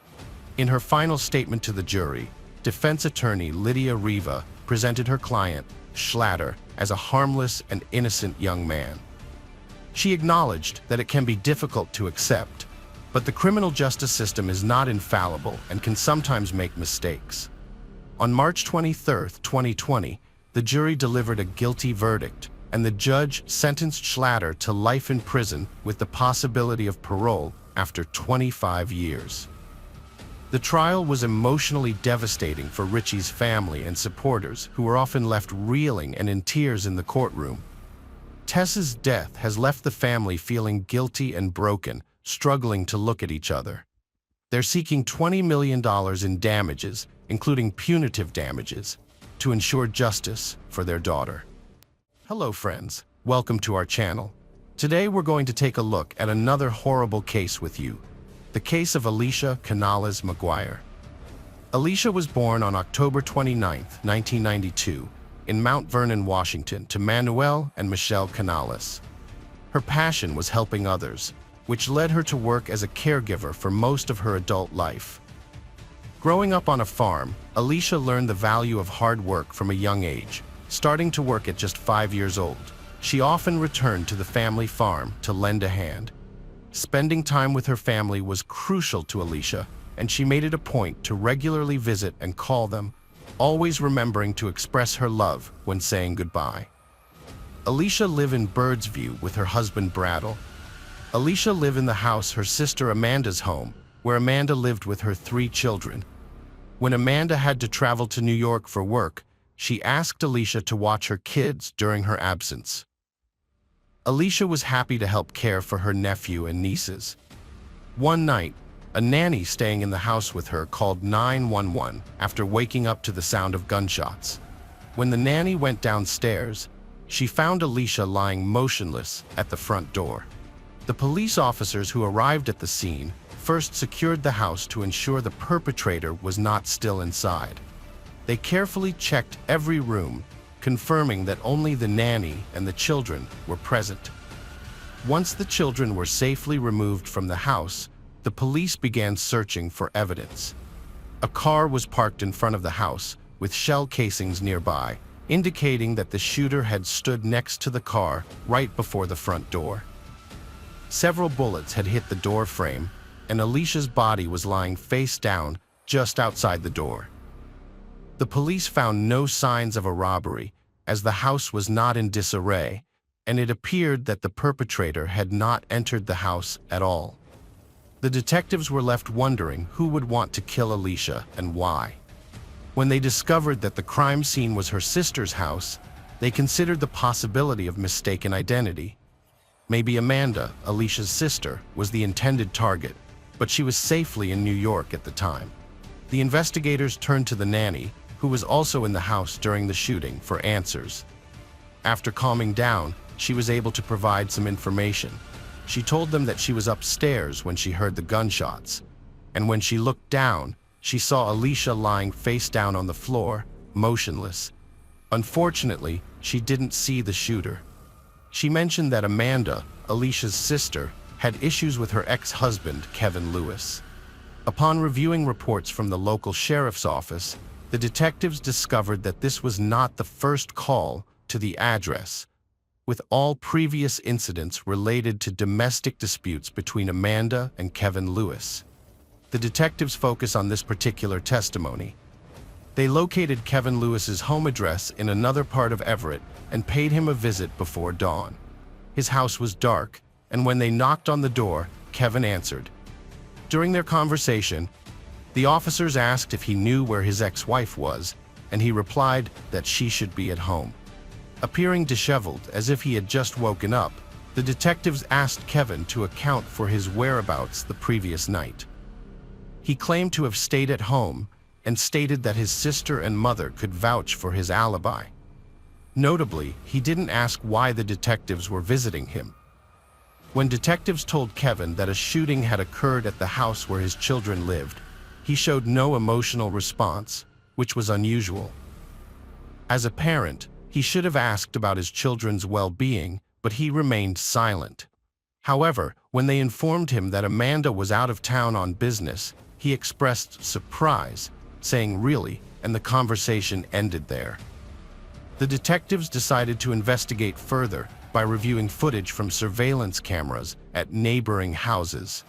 In her final statement to the jury, defense attorney Lydia Riva presented her client, Schlatter, as a harmless and innocent young man. She acknowledged that it can be difficult to accept, but the criminal justice system is not infallible and can sometimes make mistakes. On March 23, 2020, the jury delivered a guilty verdict, and the judge sentenced Schlatter to life in prison with the possibility of parole after 25 years. The trial was emotionally devastating for Ritchie's family and supporters, who were often left reeling and in tears in the courtroom. Tess's death has left the family feeling guilty and broken, struggling to look at each other. They're seeking $20 million in damages, including punitive damages, to ensure justice for their daughter. Hello friends, welcome to our channel. Today we're going to take a look at another horrible case with you, the case of Alicia Canales McGuire. Alicia was born on October 29, 1992, in Mount Vernon, Washington, to Manuel and Michelle Canales. Her passion was helping others, which led her to work as a caregiver for most of her adult life. Growing up on a farm, Alicia learned the value of hard work from a young age. Starting to work at just 5 years old, she often returned to the family farm to lend a hand. Spending time with her family was crucial to Alicia, and she made it a point to regularly visit and call them, always remembering to express her love when saying goodbye. Alicia lived in Birdsview with her husband Bradle. Alicia lived in the house her sister Amanda's home, where Amanda lived with her 3 children. When Amanda had to travel to New York for work, she asked Alicia to watch her kids during her absence. Alicia was happy to help care for her nephew and nieces. One night, a nanny staying in the house with her called 911 after waking up to the sound of gunshots. When the nanny went downstairs, she found Alicia lying motionless at the front door. The police officers who arrived at the scene first secured the house to ensure the perpetrator was not still inside. They carefully checked every room, confirming that only the nanny and the children were present. Once the children were safely removed from the house, the police began searching for evidence. A car was parked in front of the house, with shell casings nearby, indicating that the shooter had stood next to the car right before the front door. Several bullets had hit the door frame, and Alicia's body was lying face down just outside the door. The police found no signs of a robbery, as the house was not in disarray, and it appeared that the perpetrator had not entered the house at all. The detectives were left wondering who would want to kill Alicia and why. When they discovered that the crime scene was her sister's house, they considered the possibility of mistaken identity. Maybe Amanda, Alicia's sister, was the intended target, but she was safely in New York at the time. The investigators turned to the nanny, who was also in the house during the shooting, for answers. After calming down, she was able to provide some information. She told them that she was upstairs when she heard the gunshots, and when she looked down, she saw Alicia lying face down on the floor, motionless. Unfortunately, she didn't see the shooter. She mentioned that Amanda, Alicia's sister, had issues with her ex-husband, Kevin Lewis. Upon reviewing reports from the local sheriff's office, the detectives discovered that this was not the first call to the address, with all previous incidents related to domestic disputes between Amanda and Kevin Lewis. The detectives focus on this particular testimony. They located Kevin Lewis's home address in another part of Everett and paid him a visit before dawn. His house was dark, and when they knocked on the door, Kevin answered. During their conversation, the officers asked if he knew where his ex-wife was, and he replied that she should be at home. Appearing disheveled as if he had just woken up, the detectives asked Kevin to account for his whereabouts the previous night. He claimed to have stayed at home and stated that his sister and mother could vouch for his alibi. Notably, he didn't ask why the detectives were visiting him. When detectives told Kevin that a shooting had occurred at the house where his children lived, he showed no emotional response, which was unusual. As a parent, he should have asked about his children's well-being, but he remained silent. However, when they informed him that Amanda was out of town on business, he expressed surprise, saying "really," and the conversation ended there. The detectives decided to investigate further by reviewing footage from surveillance cameras at neighboring houses.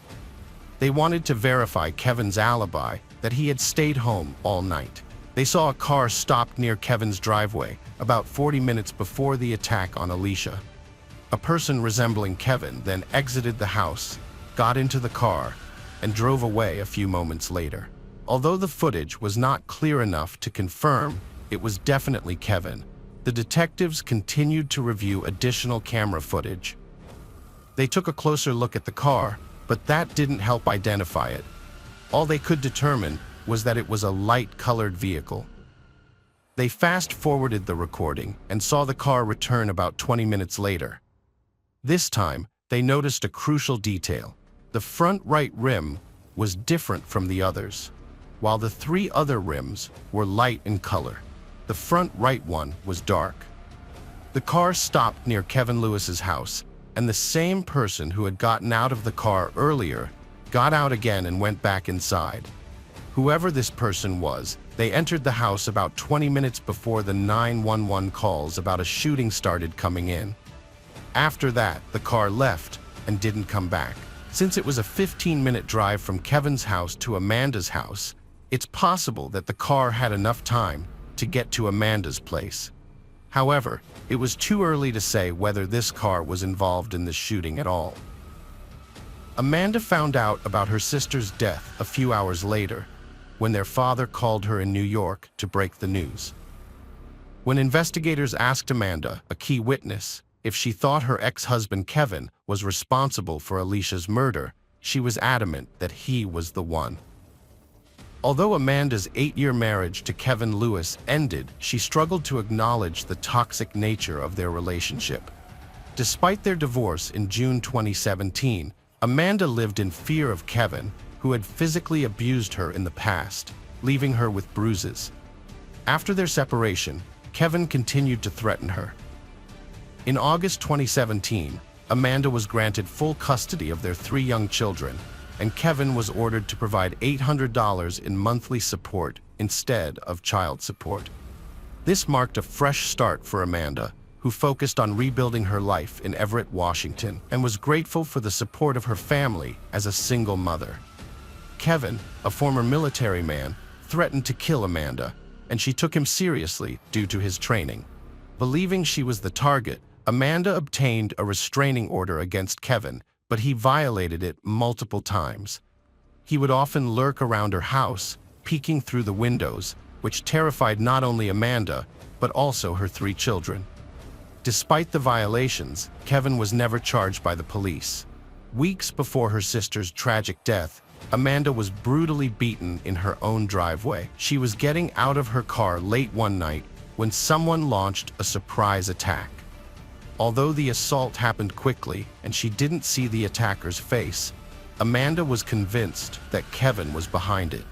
They wanted to verify Kevin's alibi that he had stayed home all night. They saw a car stopped near Kevin's driveway about 40 minutes before the attack on Alicia. A person resembling Kevin then exited the house, got into the car, and drove away a few moments later. Although the footage was not clear enough to confirm it was definitely Kevin, the detectives continued to review additional camera footage. They took a closer look at the car, but that didn't help identify it. All they could determine was that it was a light-colored vehicle. They fast-forwarded the recording and saw the car return about 20 minutes later. This time, they noticed a crucial detail. The front right rim was different from the others. While the three other rims were light in color, the front right one was dark. The car stopped near Kevin Lewis's house, and the same person who had gotten out of the car earlier got out again and went back inside. Whoever this person was, they entered the house about 20 minutes before the 911 calls about a shooting started coming in. After that, the car left and didn't come back. Since it was a 15-minute drive from Kevin's house to Amanda's house, it's possible that the car had enough time to get to Amanda's place. However, it was too early to say whether this car was involved in the shooting at all. Amanda found out about her sister's death a few hours later, when their father called her in New York to break the news. When investigators asked Amanda, a key witness, if she thought her ex-husband Kevin was responsible for Alicia's murder, she was adamant that he was the one. Although Amanda's 8-year marriage to Kevin Lewis ended, she struggled to acknowledge the toxic nature of their relationship. Despite their divorce in June 2017, Amanda lived in fear of Kevin, who had physically abused her in the past, leaving her with bruises. After their separation, Kevin continued to threaten her. In August 2017, Amanda was granted full custody of their 3 young children, and Kevin was ordered to provide $800 in monthly support instead of child support. This marked a fresh start for Amanda, who focused on rebuilding her life in Everett, Washington, and was grateful for the support of her family as a single mother. Kevin, a former military man, threatened to kill Amanda, and she took him seriously due to his training. Believing she was the target, Amanda obtained a restraining order against Kevin, but he violated it multiple times. He would often lurk around her house, peeking through the windows, which terrified not only Amanda, but also her 3 children. Despite the violations, Kevin was never charged by the police. Weeks before her sister's tragic death, Amanda was brutally beaten in her own driveway. She was getting out of her car late one night when someone launched a surprise attack. Although the assault happened quickly and she didn't see the attacker's face, Amanda was convinced that Kevin was behind it.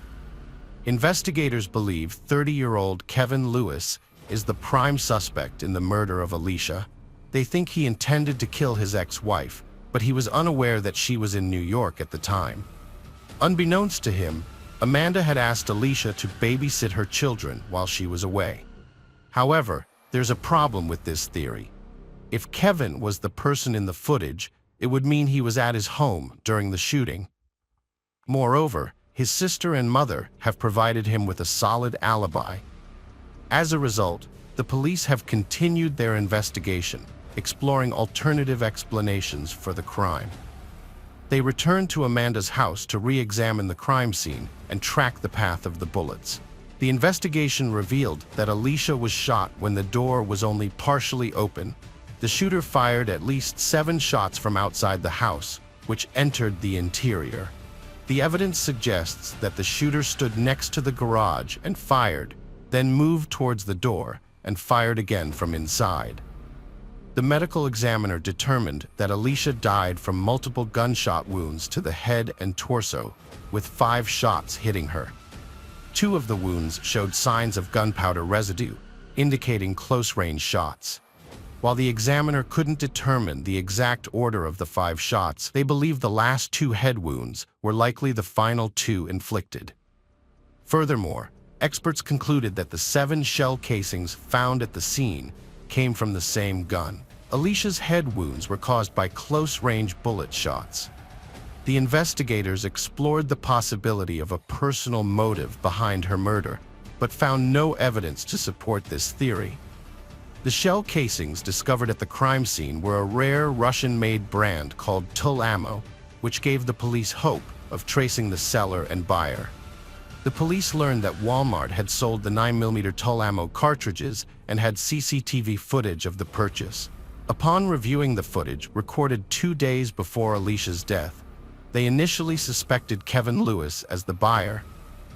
Investigators believe 30-year-old Kevin Lewis is the prime suspect in the murder of Alicia. They think he intended to kill his ex-wife, but he was unaware that she was in New York at the time. Unbeknownst to him, Amanda had asked Alicia to babysit her children while she was away. However, there's a problem with this theory. If Kevin was the person in the footage, it would mean he was at his home during the shooting. Moreover, his sister and mother have provided him with a solid alibi. As a result, the police have continued their investigation, exploring alternative explanations for the crime. They returned to Amanda's house to re-examine the crime scene and track the path of the bullets. The investigation revealed that Alicia was shot when the door was only partially open. The shooter fired at least 7 shots from outside the house, which entered the interior. The evidence suggests that the shooter stood next to the garage and fired, then moved towards the door and fired again from inside. The medical examiner determined that Alicia died from multiple gunshot wounds to the head and torso, with 5 shots hitting her. 2 of the wounds showed signs of gunpowder residue, indicating close-range shots. While the examiner couldn't determine the exact order of the 5 shots, they believe the last 2 head wounds were likely the final 2 inflicted. Furthermore, experts concluded that the 7 shell casings found at the scene came from the same gun. Alicia's head wounds were caused by close-range bullet shots. The investigators explored the possibility of a personal motive behind her murder, but found no evidence to support this theory. The shell casings discovered at the crime scene were a rare Russian-made brand called Tul ammo, which gave the police hope of tracing the seller and buyer. The police learned that Walmart had sold the 9mm Tul ammo cartridges and had CCTV footage of the purchase. Upon reviewing the footage recorded 2 days before Alicia's death, they initially suspected Kevin Lewis as the buyer.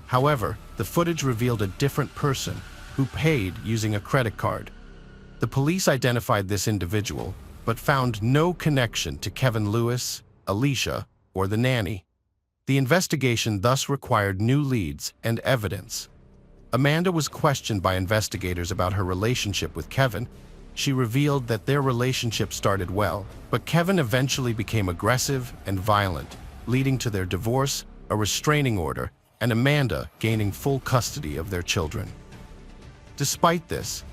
However, the footage revealed a different person who paid using a credit card. The police identified this individual, but found no connection to Kevin Lewis, Alicia, or the nanny. The investigation thus required new leads and evidence. Amanda was questioned by investigators about her relationship with Kevin. She revealed that their relationship started well, but Kevin eventually became aggressive and violent, leading to their divorce, a restraining order, and Amanda gaining full custody of their children. Despite this,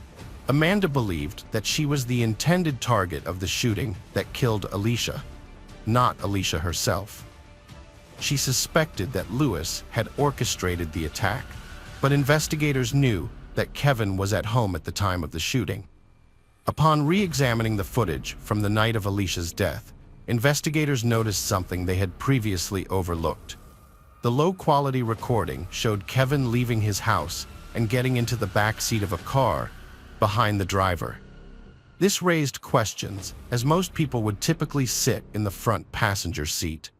Amanda believed that she was the intended target of the shooting that killed Alicia, not Alicia herself. She suspected that Lewis had orchestrated the attack, but investigators knew that Kevin was at home at the time of the shooting. Upon re-examining the footage from the night of Alicia's death, investigators noticed something they had previously overlooked. The low-quality recording showed Kevin leaving his house and getting into the back seat of a car behind the driver. This raised questions, as most people would typically sit in the front passenger seat.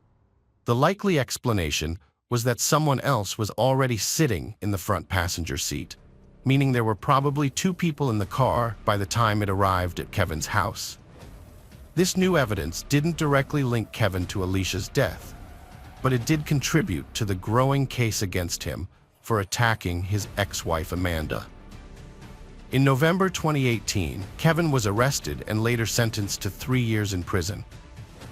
The likely explanation was that someone else was already sitting in the front passenger seat, meaning there were probably 2 people in the car by the time it arrived at Kevin's house. This new evidence didn't directly link Kevin to Alicia's death, but it did contribute to the growing case against him for attacking his ex-wife Amanda. In November 2018, Kevin was arrested and later sentenced to 3 years in prison.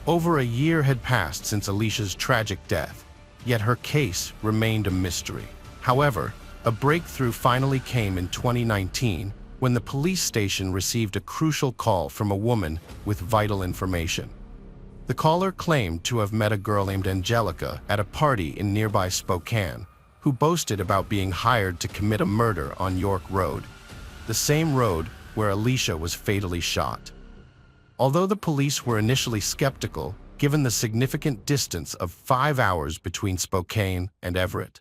Over a year had passed since Alicia's tragic death, yet her case remained a mystery. However, a breakthrough finally came in 2019 when the police station received a crucial call from a woman with vital information. The caller claimed to have met a girl named Angelica at a party in nearby Spokane, who boasted about being hired to commit a murder on York Road, the same road where Alicia was fatally shot. Although the police were initially skeptical, given the significant distance of 5 hours between Spokane and Everett.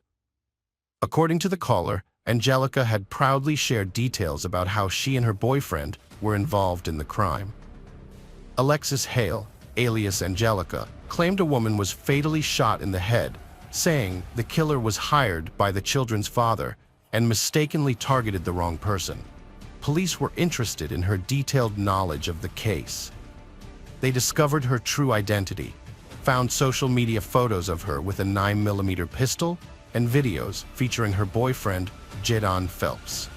According to the caller, Angelica had proudly shared details about how she and her boyfriend were involved in the crime. Alexis Hale, alias Angelica, claimed a woman was fatally shot in the head, saying the killer was hired by the children's father and mistakenly targeted the wrong person. Police were interested in her detailed knowledge of the case. They discovered her true identity, found social media photos of her with a 9mm pistol and videos featuring her boyfriend, Jadon Phelps.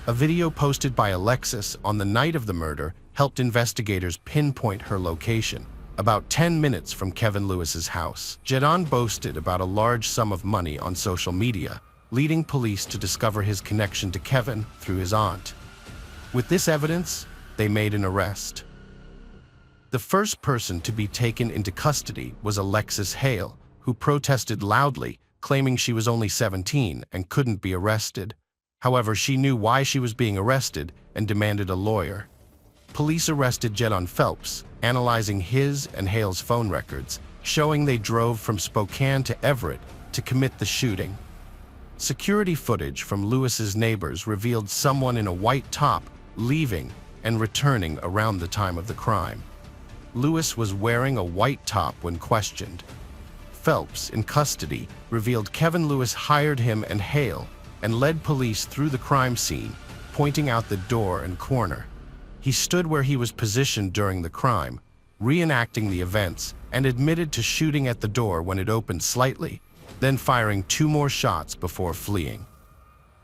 A video posted by Alexis on the night of the murder helped investigators pinpoint her location, about 10 minutes from Kevin Lewis's house. Jadon boasted about a large sum of money on social media, leading police to discover his connection to Kevin through his aunt. With this evidence, they made an arrest. The first person to be taken into custody was Alexis Hale, who protested loudly, claiming she was only 17 and couldn't be arrested. However, she knew why she was being arrested and demanded a lawyer. Police arrested Jadon Phelps, analyzing his and Hale's phone records, showing they drove from Spokane to Everett to commit the shooting. Security footage from Lewis's neighbors revealed someone in a white top leaving and returning around the time of the crime. Lewis was wearing a white top when questioned. Phelps, in custody, revealed Kevin Lewis hired him and Hale and led police through the crime scene, pointing out the door and corner. He stood where he was positioned during the crime, reenacting the events, and admitted to shooting at the door when it opened slightly, then firing 2 more shots before fleeing.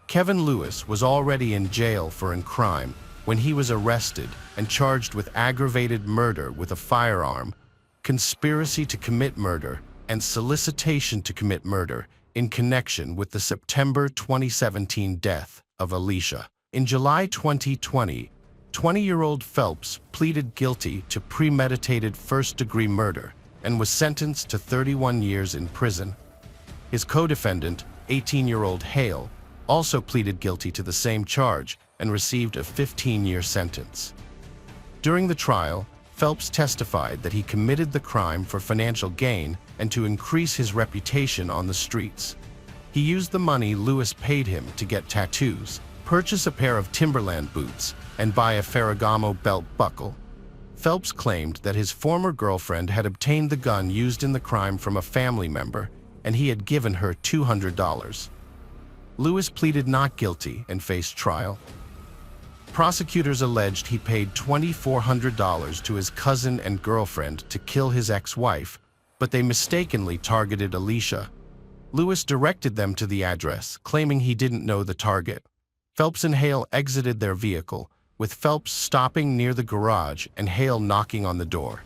Kevin Lewis was already in jail for a crime when he was arrested and charged with aggravated murder with a firearm, conspiracy to commit murder, and solicitation to commit murder in connection with the September 2017 death of Alicia. In July 2020, 20-year-old Phelps pleaded guilty to premeditated first-degree murder and was sentenced to 31 years in prison. His co-defendant, 18-year-old Hale, also pleaded guilty to the same charge and received a 15-year sentence. During the trial, Phelps testified that he committed the crime for financial gain and to increase his reputation on the streets. He used the money Lewis paid him to get tattoos, purchase a pair of Timberland boots, and buy a Ferragamo belt buckle. Phelps claimed that his former girlfriend had obtained the gun used in the crime from a family member, and he had given her $200. Lewis pleaded not guilty and faced trial. Prosecutors alleged he paid $2,400 to his cousin and girlfriend to kill his ex-wife, but they mistakenly targeted Alicia. Lewis directed them to the address, claiming he didn't know the target. Phelps and Hale exited their vehicle, with Phelps stopping near the garage and Hale knocking on the door.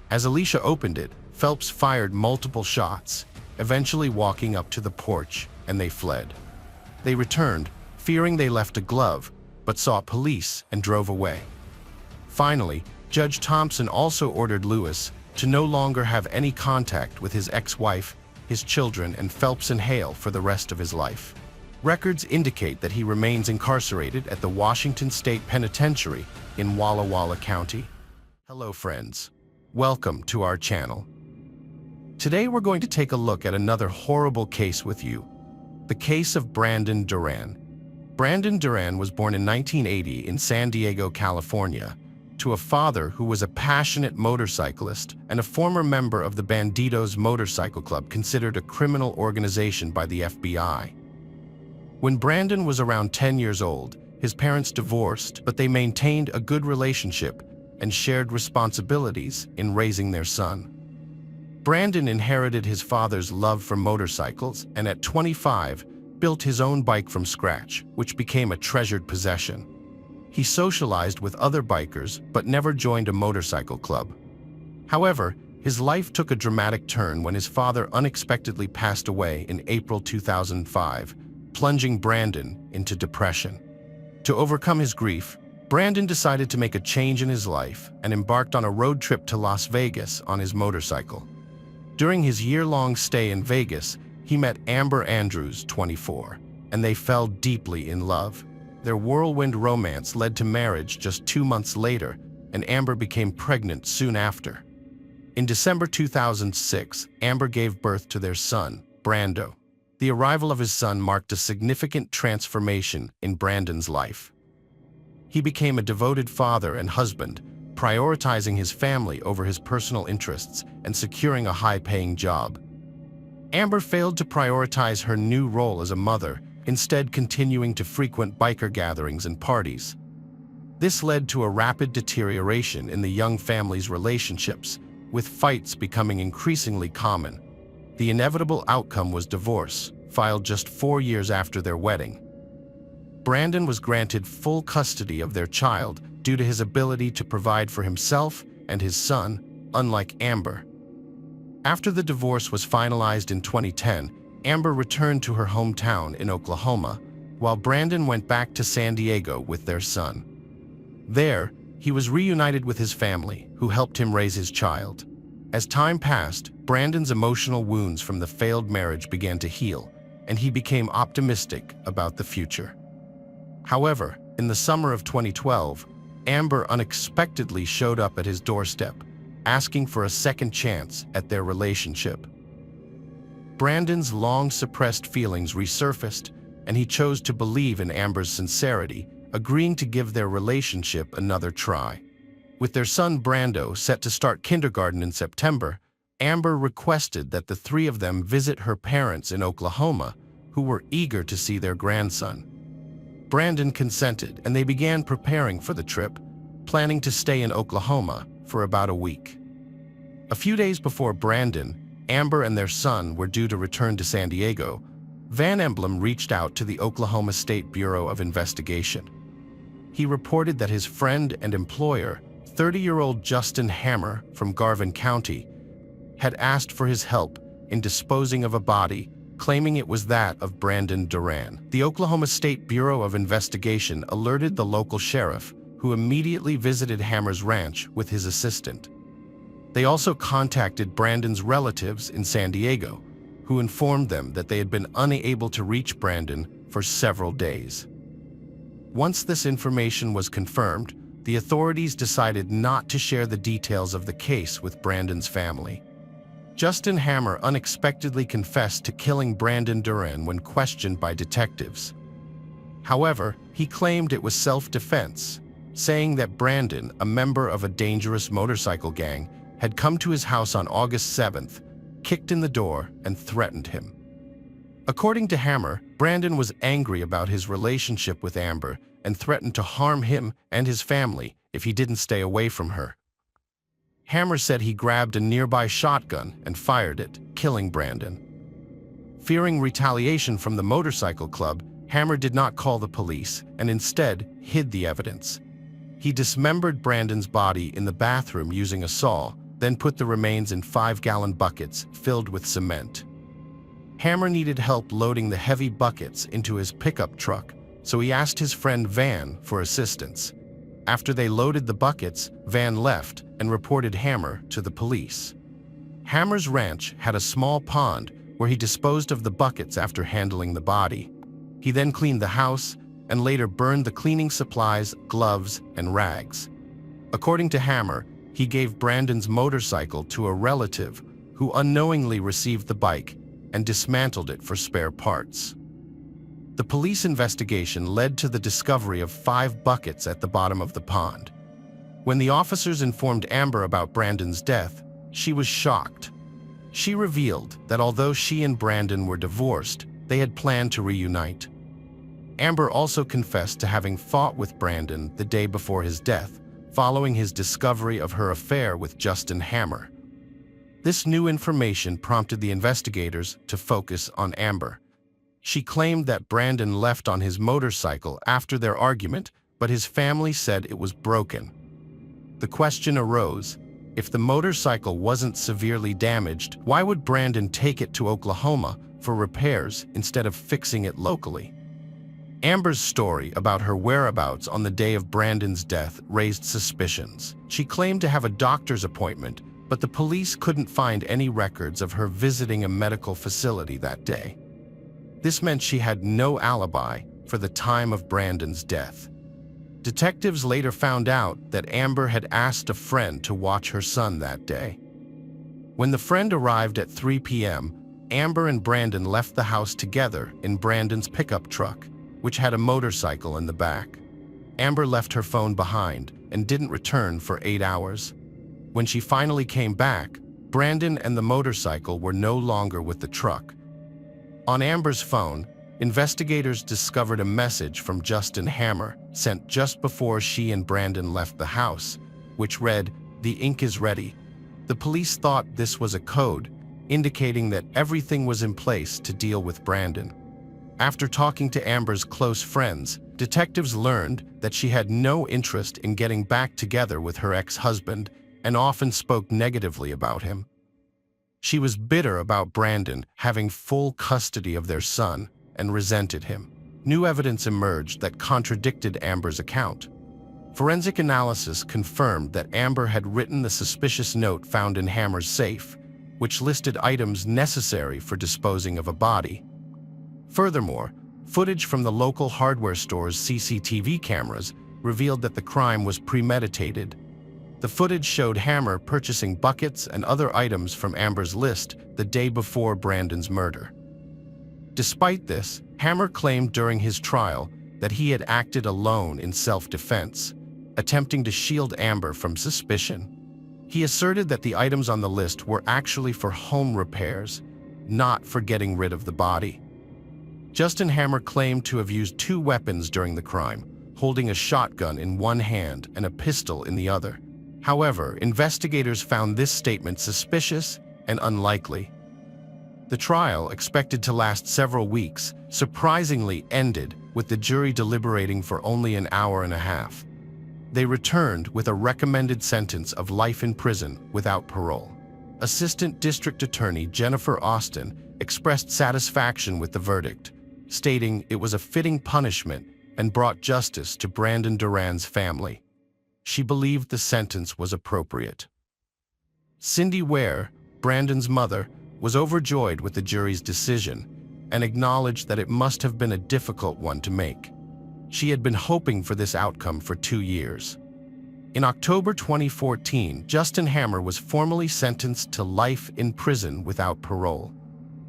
As Alicia opened it, Phelps fired multiple shots, eventually walking up to the porch, and they fled. They returned, fearing they left a glove, but saw police and drove away. Finally, Judge Thompson also ordered Lewis to no longer have any contact with his ex-wife, his children, and Phelps and Hale for the rest of his life. Records indicate that he remains incarcerated at the Washington State Penitentiary in Walla Walla County. Hello friends, welcome to our channel. Today we're going to take a look at another horrible case with you, the case of Brandon Duran. Brandon Duran was born in 1980 in San Diego, California, to a father who was a passionate motorcyclist and a former member of the Bandidos Motorcycle Club, considered a criminal organization by the FBI. When Brandon was around 10 years old, his parents divorced, but they maintained a good relationship and shared responsibilities in raising their son. Brandon inherited his father's love for motorcycles and at 25, built his own bike from scratch, which became a treasured possession. He socialized with other bikers but never joined a motorcycle club. However, his life took a dramatic turn when his father unexpectedly passed away in April 2005, plunging Brandon into depression. To overcome his grief, Brandon decided to make a change in his life and embarked on a road trip to Las Vegas on his motorcycle. During his year-long stay in Vegas, he met Amber Andrews, 24, and they fell deeply in love. Their whirlwind romance led to marriage just 2 months later, and Amber became pregnant soon after. In December 2006, Amber gave birth to their son, Brando. The arrival of his son marked a significant transformation in Brandon's life. He became a devoted father and husband, prioritizing his family over his personal interests and securing a high-paying job. Amber failed to prioritize her new role as a mother, instead continuing to frequent biker gatherings and parties. This led to a rapid deterioration in the young family's relationships, with fights becoming increasingly common. The inevitable outcome was divorce, filed just 4 years after their wedding. Brandon was granted full custody of their child due to his ability to provide for himself and his son, unlike Amber. After the divorce was finalized in 2010, Amber returned to her hometown in Oklahoma, while Brandon went back to San Diego with their son. There, he was reunited with his family, who helped him raise his child. As time passed, Brandon's emotional wounds from the failed marriage began to heal, and he became optimistic about the future. However, in the summer of 2012, Amber unexpectedly showed up at his doorstep, asking for a second chance at their relationship. Brandon's long-suppressed feelings resurfaced, and he chose to believe in Amber's sincerity, agreeing to give their relationship another try. With their son Brando set to start kindergarten in September, Amber requested that the three of them visit her parents in Oklahoma, who were eager to see their grandson. Brandon consented, and they began preparing for the trip, planning to stay in Oklahoma for about a week. A few days before Brandon, Amber and their son were due to return to San Diego, Van Emblem reached out to the Oklahoma State Bureau of Investigation. He reported that his friend and employer, 30-year-old Justin Hammer from Garvin County, had asked for his help in disposing of a body, claiming it was that of Brandon Duran. The Oklahoma State Bureau of Investigation alerted the local sheriff, who immediately visited Hammer's ranch with his assistant. They also contacted Brandon's relatives in San Diego, who informed them that they had been unable to reach Brandon for several days. Once this information was confirmed, the authorities decided not to share the details of the case with Brandon's family. Justin Hammer unexpectedly confessed to killing Brandon Duran when questioned by detectives. However, he claimed it was self-defense, saying that Brandon, a member of a dangerous motorcycle gang, had come to his house on August 7th, kicked in the door, and threatened him. According to Hammer, Brandon was angry about his relationship with Amber and threatened to harm him and his family if he didn't stay away from her. Hammer said he grabbed a nearby shotgun and fired it, killing Brandon. Fearing retaliation from the motorcycle club, Hammer did not call the police and instead hid the evidence. He dismembered Brandon's body in the bathroom using a saw, then put the remains in 5-gallon buckets filled with cement. Hammer needed help loading the heavy buckets into his pickup truck, so he asked his friend Van for assistance. After they loaded the buckets, Van left and reported Hammer to the police. Hammer's ranch had a small pond where he disposed of the buckets after handling the body. He then cleaned the house and later burned the cleaning supplies, gloves, and rags. According to Hammer, he gave Brandon's motorcycle to a relative who unknowingly received the bike and dismantled it for spare parts. The police investigation led to the discovery of 5 buckets at the bottom of the pond. When the officers informed Amber about Brandon's death, she was shocked. She revealed that although she and Brandon were divorced, they had planned to reunite. Amber also confessed to having fought with Brandon the day before his death, following his discovery of her affair with Justin Hammer. This new information prompted the investigators to focus on Amber. She claimed that Brandon left on his motorcycle after their argument, but his family said it was broken. The question arose, if the motorcycle wasn't severely damaged, why would Brandon take it to Oklahoma for repairs instead of fixing it locally? Amber's story about her whereabouts on the day of Brandon's death raised suspicions. She claimed to have a doctor's appointment, but the police couldn't find any records of her visiting a medical facility that day. This meant she had no alibi for the time of Brandon's death. Detectives later found out that Amber had asked a friend to watch her son that day. When the friend arrived at 3 p.m., Amber and Brandon left the house together in Brandon's pickup truck, which had a motorcycle in the back. Amber left her phone behind and didn't return for 8 hours. When she finally came back, Brandon and the motorcycle were no longer with the truck. On Amber's phone, investigators discovered a message from Justin Hammer sent just before she and Brandon left the house, which read, "The ink is ready. The police thought this was a code, indicating that everything was in place to deal with Brandon. After talking to Amber's close friends, detectives learned that she had no interest in getting back together with her ex-husband and often spoke negatively about him. She was bitter about Brandon having full custody of their son and resented him. New evidence emerged that contradicted Amber's account. Forensic analysis confirmed that Amber had written the suspicious note found in Hammer's safe, which listed items necessary for disposing of a body. Furthermore, footage from the local hardware store's CCTV cameras revealed that the crime was premeditated. The footage showed Hammer purchasing buckets and other items from Amber's list the day before Brandon's murder. Despite this, Hammer claimed during his trial that he had acted alone in self-defense, attempting to shield Amber from suspicion. He asserted that the items on the list were actually for home repairs, not for getting rid of the body. Justin Hammer claimed to have used two weapons during the crime, holding a shotgun in one hand and a pistol in the other. However, investigators found this statement suspicious and unlikely. The trial, expected to last several weeks, surprisingly ended with the jury deliberating for only an hour and a half. They returned with a recommended sentence of life in prison without parole. Assistant District Attorney Jennifer Austin expressed satisfaction with the verdict, stating it was a fitting punishment and brought justice to Brandon Duran's family. She believed the sentence was appropriate. Cindy Ware, Brandon's mother, was overjoyed with the jury's decision and acknowledged that it must have been a difficult one to make. She had been hoping for this outcome for 2 years. In October 2014, Justin Hammer was formally sentenced to life in prison without parole.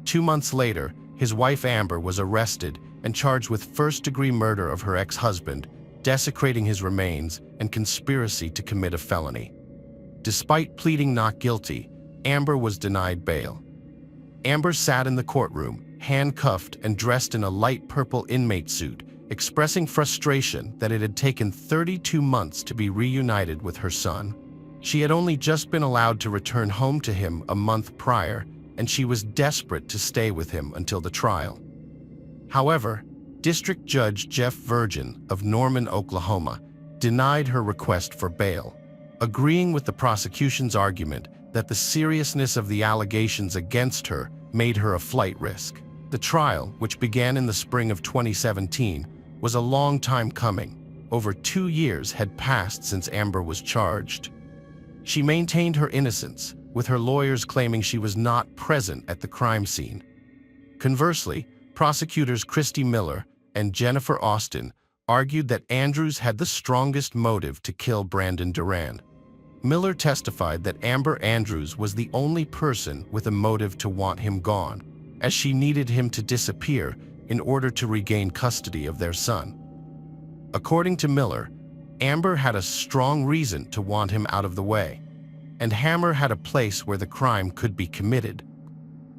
2 months later, his wife Amber was arrested and charged with first-degree murder of her ex-husband, desecrating his remains, and conspiracy to commit a felony. Despite pleading not guilty, Amber was denied bail. Amber sat in the courtroom, handcuffed and dressed in a light purple inmate suit, expressing frustration that it had taken 32 months to be reunited with her son. She had only just been allowed to return home to him a month prior, and she was desperate to stay with him until the trial. However, District Judge Jeff Virgin of Norman, Oklahoma, denied her request for bail, agreeing with the prosecution's argument that the seriousness of the allegations against her made her a flight risk. The trial, which began in the spring of 2017, was a long time coming. Over 2 years had passed since Amber was charged. She maintained her innocence, with her lawyers claiming she was not present at the crime scene. Conversely, prosecutors Christy Miller and Jennifer Austin argued that Andrews had the strongest motive to kill Brandon Duran. Miller testified that Amber Andrews was the only person with a motive to want him gone, as she needed him to disappear in order to regain custody of their son. According to Miller, Amber had a strong reason to want him out of the way, and Hammer had a place where the crime could be committed.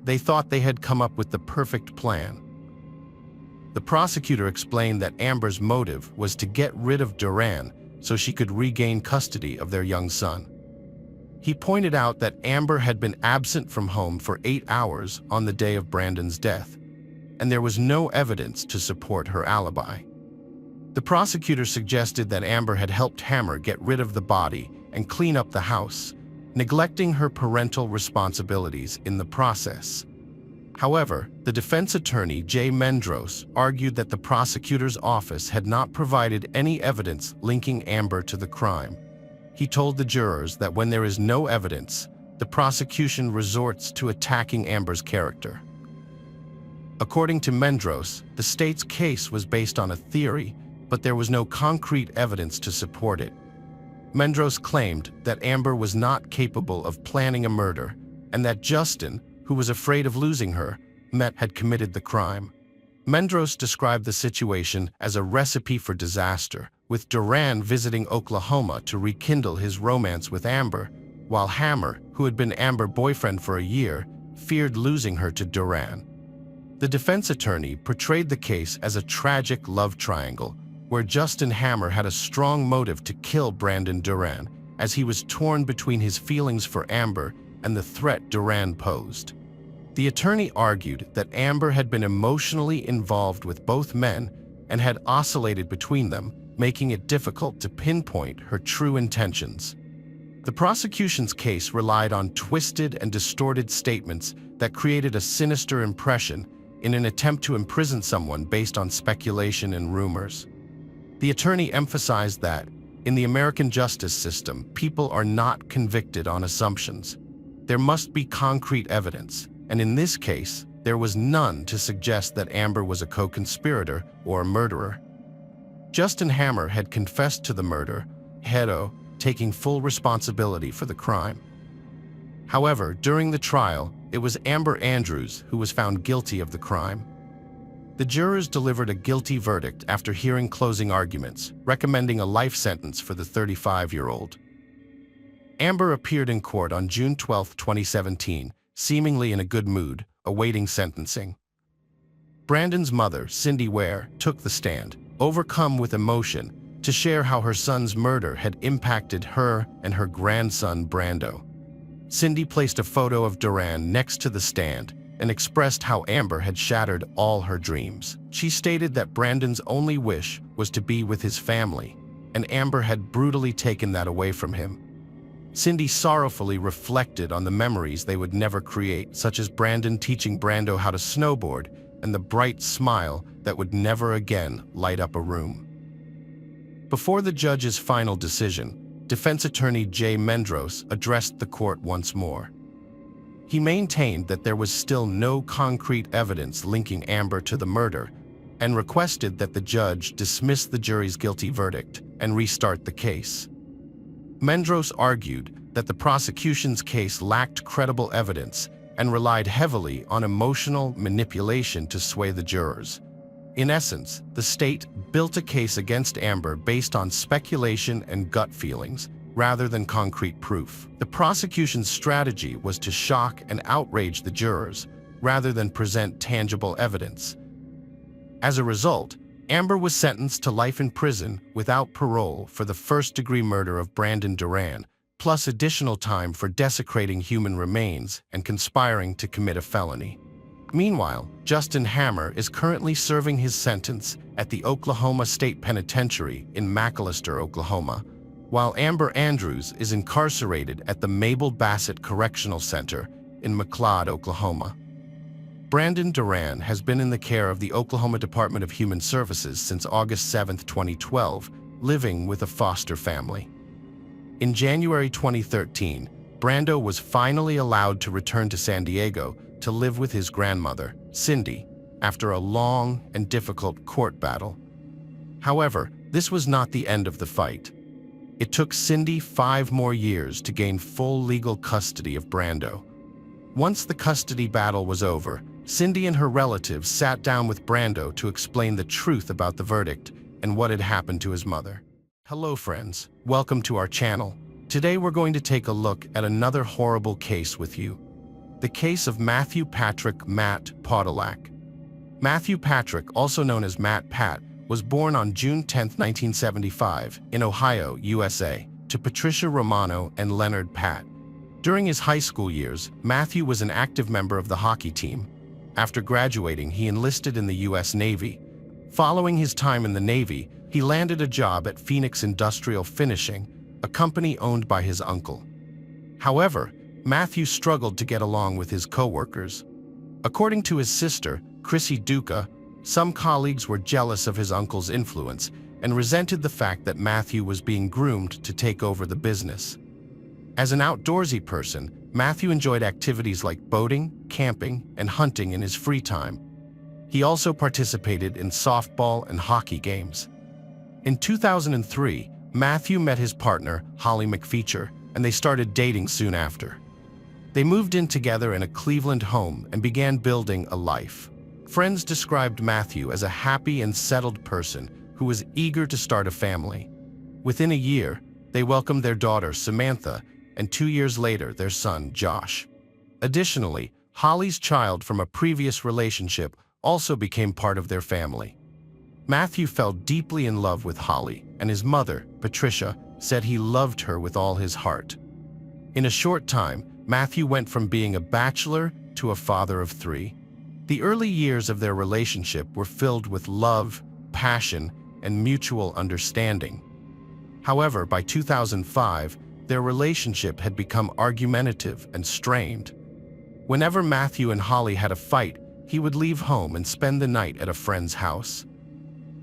They thought they had come up with the perfect plan. The prosecutor explained that Amber's motive was to get rid of Duran so she could regain custody of their young son. He pointed out that Amber had been absent from home for 8 hours on the day of Brandon's death, and there was no evidence to support her alibi. The prosecutor suggested that Amber had helped Hammer get rid of the body and clean up the house, neglecting her parental responsibilities in the process. However, the defense attorney, Jay Mendros, argued that the prosecutor's office had not provided any evidence linking Amber to the crime. He told the jurors that when there is no evidence, the prosecution resorts to attacking Amber's character. According to Mendros, the state's case was based on a theory, but there was no concrete evidence to support it. Mendros claimed that Amber was not capable of planning a murder, and that Justin, who was afraid of losing her, had committed the crime. Mendros described the situation as a recipe for disaster, with Duran visiting Oklahoma to rekindle his romance with Amber, while Hammer, who had been Amber's boyfriend for a year, feared losing her to Duran. The defense attorney portrayed the case as a tragic love triangle, where Justin Hammer had a strong motive to kill Brandon Duran as he was torn between his feelings for Amber and the threat Duran posed. The attorney argued that Amber had been emotionally involved with both men and had oscillated between them, making it difficult to pinpoint her true intentions. The prosecution's case relied on twisted and distorted statements that created a sinister impression in an attempt to imprison someone based on speculation and rumors. The attorney emphasized that, in the American justice system, people are not convicted on assumptions. There must be concrete evidence, and in this case, there was none to suggest that Amber was a co-conspirator or a murderer. Justin Hammer had confessed to the murder, taking full responsibility for the crime. However, during the trial, it was Amber Andrews who was found guilty of the crime. The jurors delivered a guilty verdict after hearing closing arguments, recommending a life sentence for the 35-year-old. Amber appeared in court on June 12, 2017, seemingly in a good mood, awaiting sentencing. Brandon's mother, Cindy Ware, took the stand, overcome with emotion, to share how her son's murder had impacted her and her grandson, Brando. Cindy placed a photo of Duran next to the stand and expressed how Amber had shattered all her dreams. She stated that Brandon's only wish was to be with his family, and Amber had brutally taken that away from him. Cindy sorrowfully reflected on the memories they would never create, such as Brandon teaching Brando how to snowboard and the bright smile that would never again light up a room. Before the judge's final decision, defense attorney Jay Mendros addressed the court once more. He maintained that there was still no concrete evidence linking Amber to the murder and requested that the judge dismiss the jury's guilty verdict and restart the case. Mendros argued that the prosecution's case lacked credible evidence and relied heavily on emotional manipulation to sway the jurors. In essence, the state built a case against Amber based on speculation and gut feelings, rather than concrete proof. The prosecution's strategy was to shock and outrage the jurors, rather than present tangible evidence. As a result, Amber was sentenced to life in prison without parole for the first-degree murder of Brandon Duran, plus additional time for desecrating human remains and conspiring to commit a felony. Meanwhile, Justin Hammer is currently serving his sentence at the Oklahoma State Penitentiary in McAlester, Oklahoma, while Amber Andrews is incarcerated at the Mabel Bassett Correctional Center in McLeod, Oklahoma. Brandon Duran has been in the care of the Oklahoma Department of Human Services since August 7, 2012, living with a foster family. In January 2013, Brando was finally allowed to return to San Diego to live with his grandmother, Cindy, after a long and difficult court battle. However, this was not the end of the fight. It took Cindy 5 more years to gain full legal custody of Brando. Once the custody battle was over, Cindy and her relatives sat down with Brando to explain the truth about the verdict and what had happened to his mother. Hello friends, welcome to our channel. Today we're going to take a look at another horrible case with you. The case of Matthew Patrick "Matt" Podolak. Matthew Patrick, also known as Matt Pat, was born on June 10, 1975, in Ohio, USA, to Patricia Romano and Leonard Pat. During his high school years, Matthew was an active member of the hockey team. After graduating, he enlisted in the U.S. Navy. Following his time in the Navy, he landed a job at Phoenix Industrial Finishing, a company owned by his uncle. However, Matthew struggled to get along with his co-workers. According to his sister, Chrissy Duca, some colleagues were jealous of his uncle's influence and resented the fact that Matthew was being groomed to take over the business. As an outdoorsy person, Matthew enjoyed activities like boating, camping, and hunting in his free time. He also participated in softball and hockey games. In 2003, Matthew met his partner, Holly McFeature, and they started dating soon after. They moved in together in a Cleveland home and began building a life. Friends described Matthew as a happy and settled person who was eager to start a family. Within a year, they welcomed their daughter, Samantha, and 2 years later, their son, Josh. Additionally, Holly's child from a previous relationship also became part of their family. Matthew fell deeply in love with Holly, and his mother, Patricia, said he loved her with all his heart. In a short time, Matthew went from being a bachelor to a father of 3. The early years of their relationship were filled with love, passion, and mutual understanding. However, by 2005, their relationship had become argumentative and strained. Whenever Matthew and Holly had a fight, he would leave home and spend the night at a friend's house.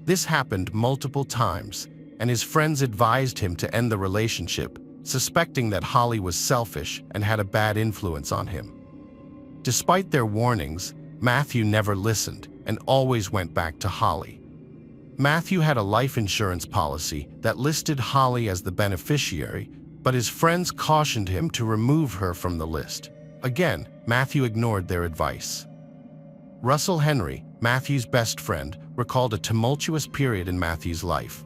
This happened multiple times, and his friends advised him to end the relationship, suspecting that Holly was selfish and had a bad influence on him. Despite their warnings, Matthew never listened and always went back to Holly. Matthew had a life insurance policy that listed Holly as the beneficiary, but his friends cautioned him to remove her from the list. Again, Matthew ignored their advice. Russell Henry, Matthew's best friend, recalled a tumultuous period in Matthew's life.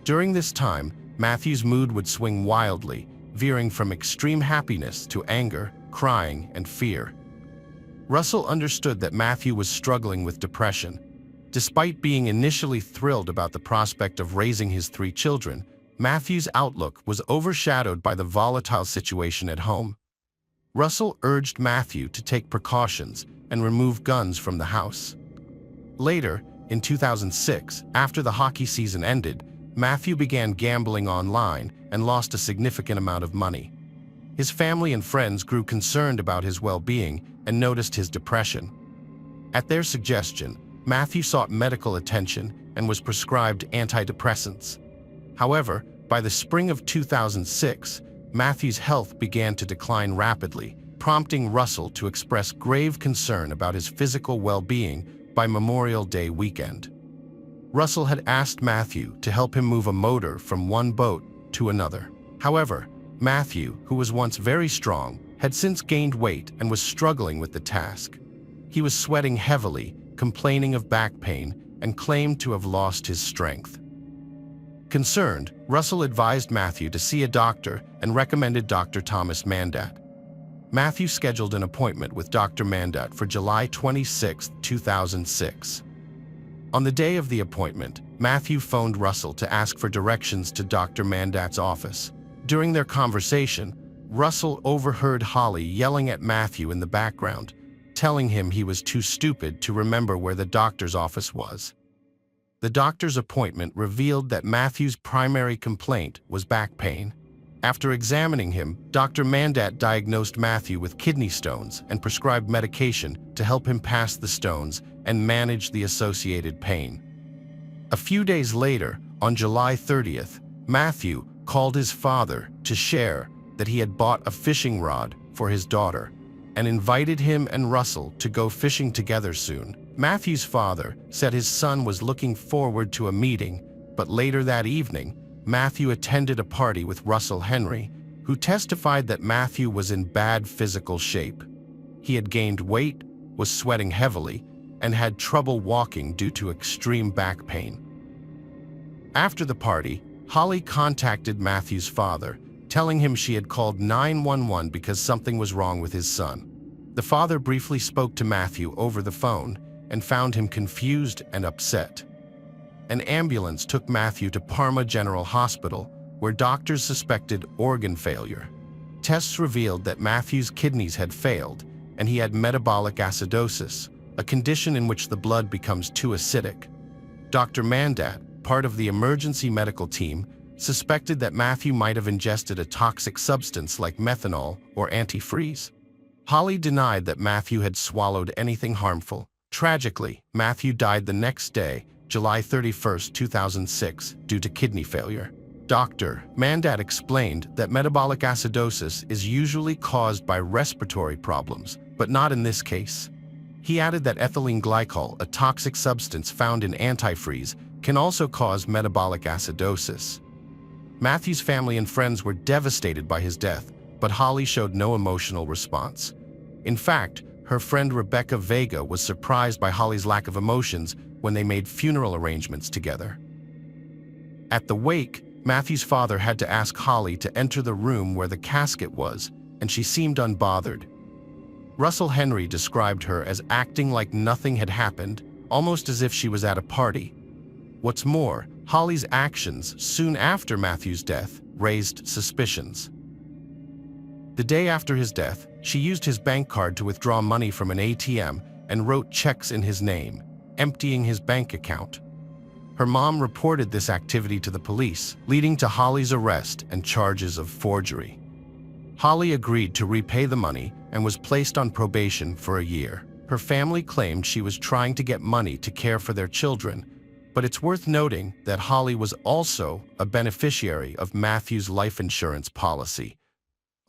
During this time, Matthew's mood would swing wildly, veering from extreme happiness to anger, crying, and fear. Russell understood that Matthew was struggling with depression. Despite being initially thrilled about the prospect of raising his 3 children, Matthew's outlook was overshadowed by the volatile situation at home. Russell urged Matthew to take precautions and remove guns from the house. Later, in 2006, after the hockey season ended, Matthew began gambling online and lost a significant amount of money. His family and friends grew concerned about his well-being and noticed his depression. At their suggestion, Matthew sought medical attention and was prescribed antidepressants. However, by the spring of 2006, Matthew's health began to decline rapidly, prompting Russell to express grave concern about his physical well-being by Memorial Day weekend. Russell had asked Matthew to help him move a motor from one boat to another. However, Matthew, who was once very strong, had since gained weight and was struggling with the task. He was sweating heavily, complaining of back pain, and claimed to have lost his strength. Concerned, Russell advised Matthew to see a doctor and recommended Dr. Thomas Mandat. Matthew scheduled an appointment with Dr. Mandat for July 26, 2006. On the day of the appointment, Matthew phoned Russell to ask for directions to Dr. Mandat's office. During their conversation, Russell overheard Holly yelling at Matthew in the background, telling him he was too stupid to remember where the doctor's office was. The doctor's appointment revealed that Matthew's primary complaint was back pain. After examining him, Dr. Mandat diagnosed Matthew with kidney stones and prescribed medication to help him pass the stones and manage the associated pain. A few days later, on July 30th, Matthew called his father to share that he had bought a fishing rod for his daughter and invited him and Russell to go fishing together soon. Matthew's father said his son was looking forward to a meeting, but later that evening, Matthew attended a party with Russell Henry, who testified that Matthew was in bad physical shape. He had gained weight, was sweating heavily, and had trouble walking due to extreme back pain. After the party, Holly contacted Matthew's father, telling him she had called 911 because something was wrong with his son. The father briefly spoke to Matthew over the phone and found him confused and upset. An ambulance took Matthew to Parma General Hospital, where doctors suspected organ failure. Tests revealed that Matthew's kidneys had failed, and he had metabolic acidosis, a condition in which the blood becomes too acidic. Dr. Mandat, part of the emergency medical team, suspected that Matthew might have ingested a toxic substance like methanol or antifreeze. Holly denied that Matthew had swallowed anything harmful. Tragically, Matthew died the next day, July 31, 2006, due to kidney failure. Dr. Mandat explained that metabolic acidosis is usually caused by respiratory problems, but not in this case. He added that ethylene glycol, a toxic substance found in antifreeze, can also cause metabolic acidosis. Matthew's family and friends were devastated by his death, but Holly showed no emotional response. In fact, her friend Rebecca Vega was surprised by Holly's lack of emotions when they made funeral arrangements together. At the wake, Matthew's father had to ask Holly to enter the room where the casket was, and she seemed unbothered. Russell Henry described her as acting like nothing had happened, almost as if she was at a party. What's more, Holly's actions soon after Matthew's death raised suspicions. The day after his death, she used his bank card to withdraw money from an ATM and wrote checks in his name, emptying his bank account. Her mom reported this activity to the police, leading to Holly's arrest and charges of forgery. Holly agreed to repay the money and was placed on probation for a year. Her family claimed she was trying to get money to care for their children, but it's worth noting that Holly was also a beneficiary of Matthew's life insurance policy,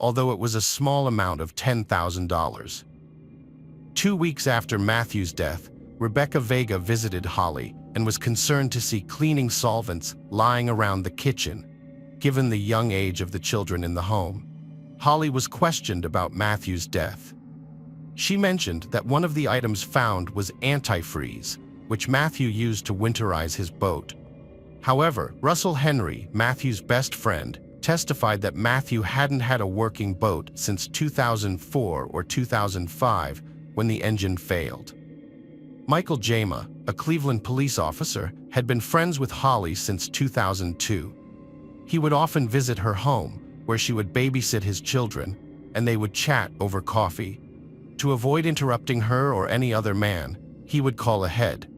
although it was a small amount of $10,000. 2 weeks after Matthew's death, Rebecca Vega visited Holly and was concerned to see cleaning solvents lying around the kitchen, given the young age of the children in the home. Holly was questioned about Matthew's death. She mentioned that one of the items found was antifreeze, which Matthew used to winterize his boat. However, Russell Henry, Matthew's best friend, testified that Matthew hadn't had a working boat since 2004 or 2005 when the engine failed. Michael Jama, a Cleveland police officer, had been friends with Holly since 2002. He would often visit her home, where she would babysit his children, and they would chat over coffee. To avoid interrupting her or any other man, he would call ahead.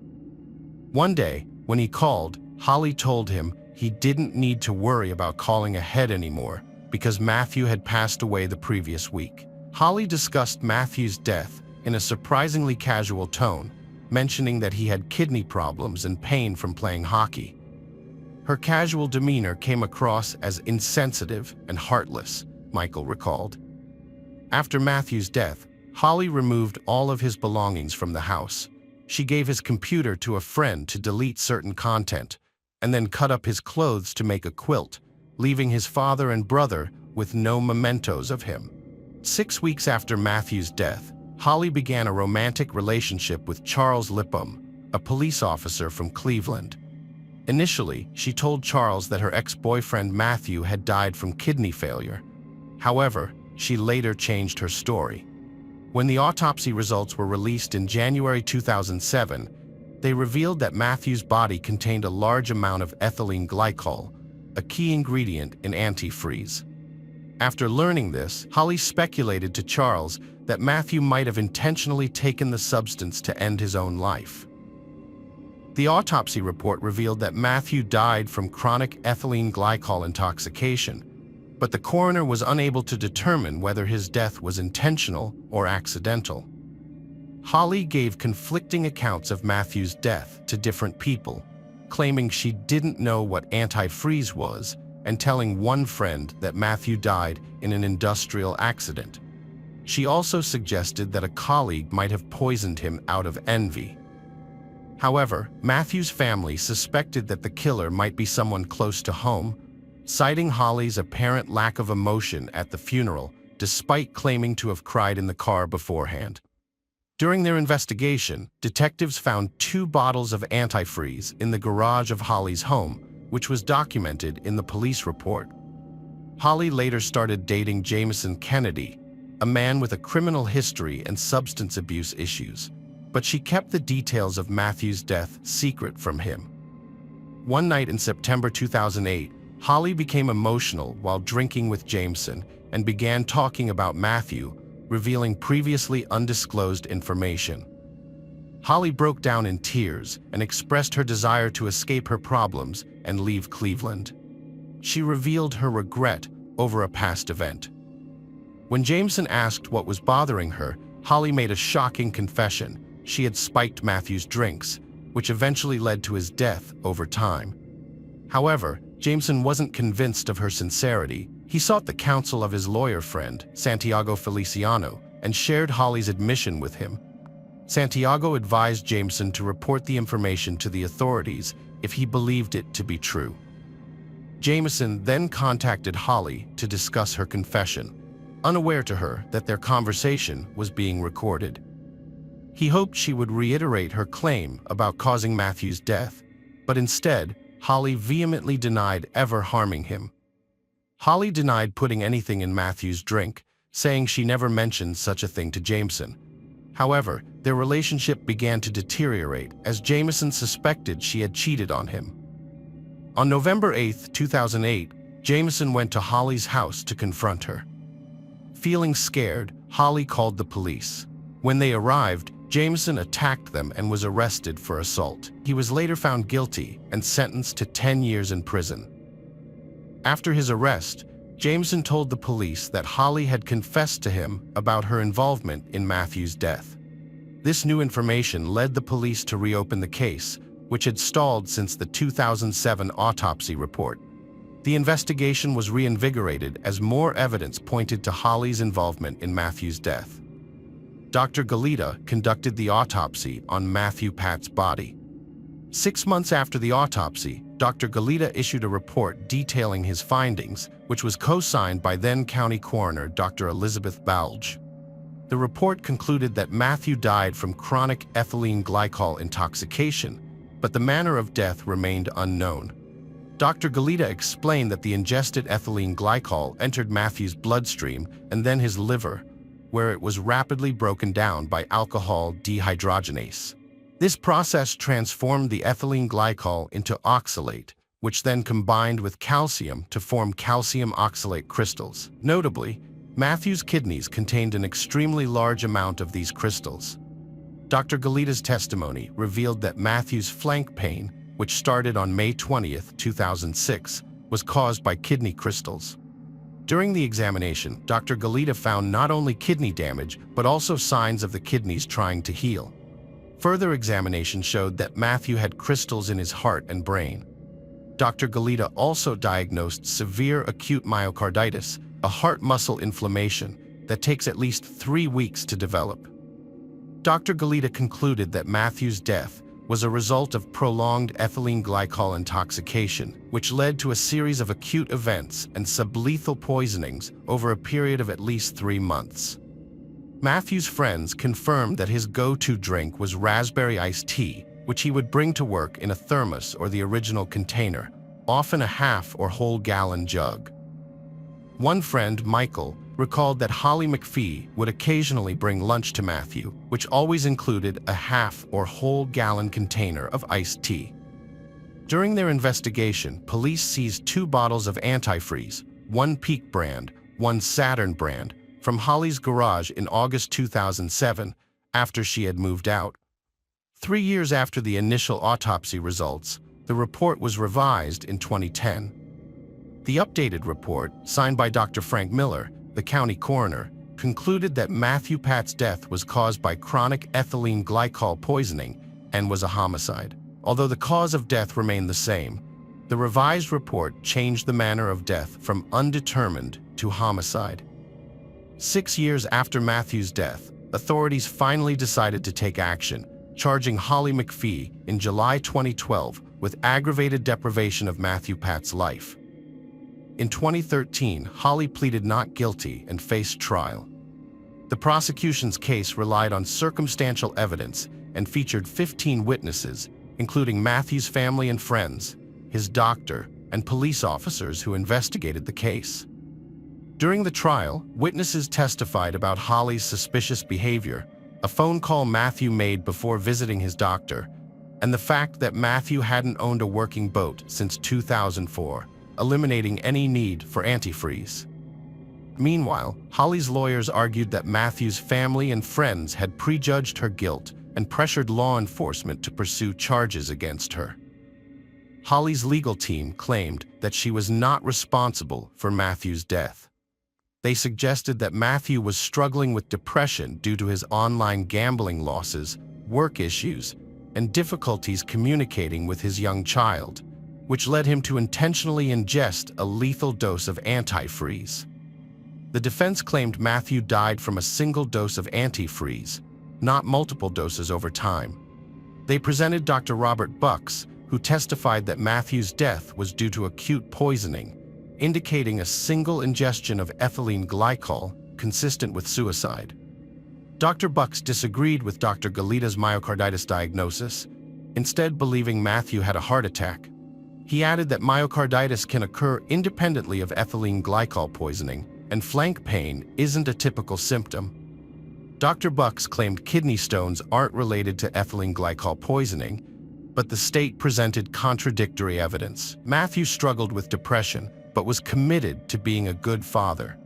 One day, when he called, Holly told him he didn't need to worry about calling ahead anymore because Matthew had passed away the previous week. Holly discussed Matthew's death in a surprisingly casual tone, mentioning that he had kidney problems and pain from playing hockey. Her casual demeanor came across as insensitive and heartless, Michael recalled. After Matthew's death, Holly removed all of his belongings from the house. She gave his computer to a friend to delete certain content, and then cut up his clothes to make a quilt, leaving his father and brother with no mementos of him. 6 weeks after Matthew's death, Holly began a romantic relationship with Charles Lipham, a police officer from Cleveland. Initially, she told Charles that her ex-boyfriend Matthew had died from kidney failure. However, she later changed her story. When the autopsy results were released in January 2007, they revealed that Matthew's body contained a large amount of ethylene glycol, a key ingredient in antifreeze. After learning this, Holly speculated to Charles that Matthew might have intentionally taken the substance to end his own life. The autopsy report revealed that Matthew died from chronic ethylene glycol intoxication, but the coroner was unable to determine whether his death was intentional or accidental. Holly gave conflicting accounts of Matthew's death to different people, claiming she didn't know what antifreeze was and telling one friend that Matthew died in an industrial accident. She also suggested that a colleague might have poisoned him out of envy. However, Matthew's family suspected that the killer might be someone close to home, citing Holly's apparent lack of emotion at the funeral, despite claiming to have cried in the car beforehand. During their investigation, detectives found 2 bottles of antifreeze in the garage of Holly's home, which was documented in the police report. Holly later started dating Jameson Kennedy, a man with a criminal history and substance abuse issues, but she kept the details of Matthew's death secret from him. One night in September 2008, Holly became emotional while drinking with Jameson and began talking about Matthew, revealing previously undisclosed information. Holly broke down in tears and expressed her desire to escape her problems and leave Cleveland. She revealed her regret over a past event. When Jameson asked what was bothering her, Holly made a shocking confession. She had spiked Matthew's drinks, which eventually led to his death over time. However, Jameson wasn't convinced of her sincerity. He sought the counsel of his lawyer friend, Santiago Feliciano, and shared Holly's admission with him. Santiago advised Jameson to report the information to the authorities if he believed it to be true. Jameson then contacted Holly to discuss her confession, unaware to her that their conversation was being recorded. He hoped she would reiterate her claim about causing Matthew's death, but instead, Holly vehemently denied ever harming him. Holly denied putting anything in Matthew's drink, saying she never mentioned such a thing to Jameson. However, their relationship began to deteriorate as Jameson suspected she had cheated on him. On November 8, 2008, Jameson went to Holly's house to confront her. Feeling scared, Holly called the police. When they arrived, Jameson attacked them and was arrested for assault. He was later found guilty and sentenced to 10 years in prison. After his arrest, Jameson told the police that Holly had confessed to him about her involvement in Matthew's death. This new information led the police to reopen the case, which had stalled since the 2007 autopsy report. The investigation was reinvigorated as more evidence pointed to Holly's involvement in Matthew's death. Dr. Galita conducted the autopsy on Matthew Pat's body. 6 months after the autopsy, Dr. Galita issued a report detailing his findings, which was co-signed by then-County Coroner Dr. Elizabeth Balge. The report concluded that Matthew died from chronic ethylene glycol intoxication, but the manner of death remained unknown. Dr. Galita explained that the ingested ethylene glycol entered Matthew's bloodstream and then his liver, where it was rapidly broken down by alcohol dehydrogenase. This process transformed the ethylene glycol into oxalate, which then combined with calcium to form calcium oxalate crystals. Notably, Matthew's kidneys contained an extremely large amount of these crystals. Dr. Galita's testimony revealed that Matthew's flank pain, which started on May 20, 2006, was caused by kidney crystals. During the examination, Dr. Galita found not only kidney damage, but also signs of the kidneys trying to heal. Further examination showed that Matthew had crystals in his heart and brain. Dr. Galita also diagnosed severe acute myocarditis, a heart muscle inflammation that takes at least 3 weeks to develop. Dr. Galita concluded that Matthew's death was a result of prolonged ethylene glycol intoxication, which led to a series of acute events and sublethal poisonings over a period of at least 3 months. Matthew's friends confirmed that his go-to drink was raspberry iced tea, which he would bring to work in a thermos or the original container, often a half or whole gallon jug. One friend, Michael, recalled that Holly McPhee would occasionally bring lunch to Matthew, which always included a half or whole gallon container of iced tea. During their investigation, police seized 2 bottles of antifreeze, one Peak brand, one Saturn brand, from Holly's garage in August 2007, after she had moved out. 3 years after the initial autopsy results, the report was revised in 2010. The updated report, signed by Dr. Frank Miller, the county coroner, concluded that Matthew Pat's death was caused by chronic ethylene glycol poisoning and was a homicide. Although the cause of death remained the same, the revised report changed the manner of death from undetermined to homicide. 6 years after Matthew's death, authorities finally decided to take action, charging Holly McPhee in July 2012 with aggravated deprivation of Matthew Pat's life. In 2013, Holly pleaded not guilty and faced trial. The prosecution's case relied on circumstantial evidence and featured 15 witnesses, including Matthew's family and friends, his doctor, and police officers who investigated the case. During the trial, witnesses testified about Holly's suspicious behavior, a phone call Matthew made before visiting his doctor, and the fact that Matthew hadn't owned a working boat since 2004, eliminating any need for antifreeze. Meanwhile, Holly's lawyers argued that Matthew's family and friends had prejudged her guilt and pressured law enforcement to pursue charges against her. Holly's legal team claimed that she was not responsible for Matthew's death. They suggested that Matthew was struggling with depression due to his online gambling losses, work issues, and difficulties communicating with his young child, which led him to intentionally ingest a lethal dose of antifreeze. The defense claimed Matthew died from a single dose of antifreeze, not multiple doses over time. They presented Dr. Robert Bucks, who testified that Matthew's death was due to acute poisoning, indicating a single ingestion of ethylene glycol consistent with suicide. Dr. Bucks disagreed with Dr. Galita's myocarditis diagnosis, instead believing Matthew had a heart attack. He added that myocarditis can occur independently of ethylene glycol poisoning, and flank pain isn't a typical symptom. Dr. Bucks claimed kidney stones aren't related to ethylene glycol poisoning, but the state presented contradictory evidence. Matthew struggled with depression, but was committed to being a good father.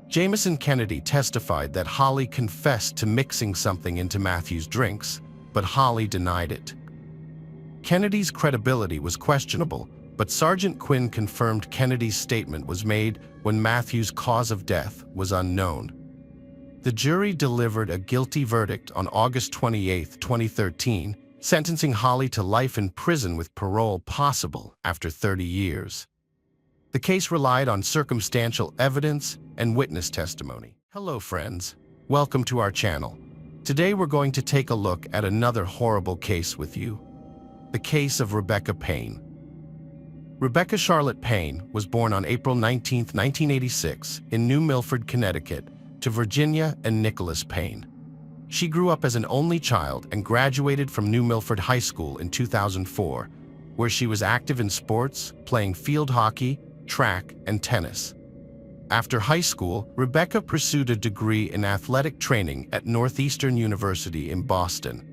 Jamison Kennedy testified that Holly confessed to mixing something into Matthew's drinks, but Holly denied it. Kennedy's credibility was questionable, but Sergeant Quinn confirmed Kennedy's statement was made when Matthew's cause of death was unknown. The jury delivered a guilty verdict on August 28, 2013, sentencing Holly to life in prison with parole possible after 30 years. The case relied on circumstantial evidence and witness testimony. Hello, friends. Welcome to our channel. Today we're going to take a look at another horrible case with you. The case of Rebecca Payne. Rebecca Charlotte Payne was born on April 19, 1986, in New Milford, Connecticut, to Virginia and Nicholas Payne. She grew up as an only child and graduated from New Milford High School in 2004, where she was active in sports, playing field hockey, track, and tennis. After high school, Rebecca pursued a degree in athletic training at Northeastern University in Boston.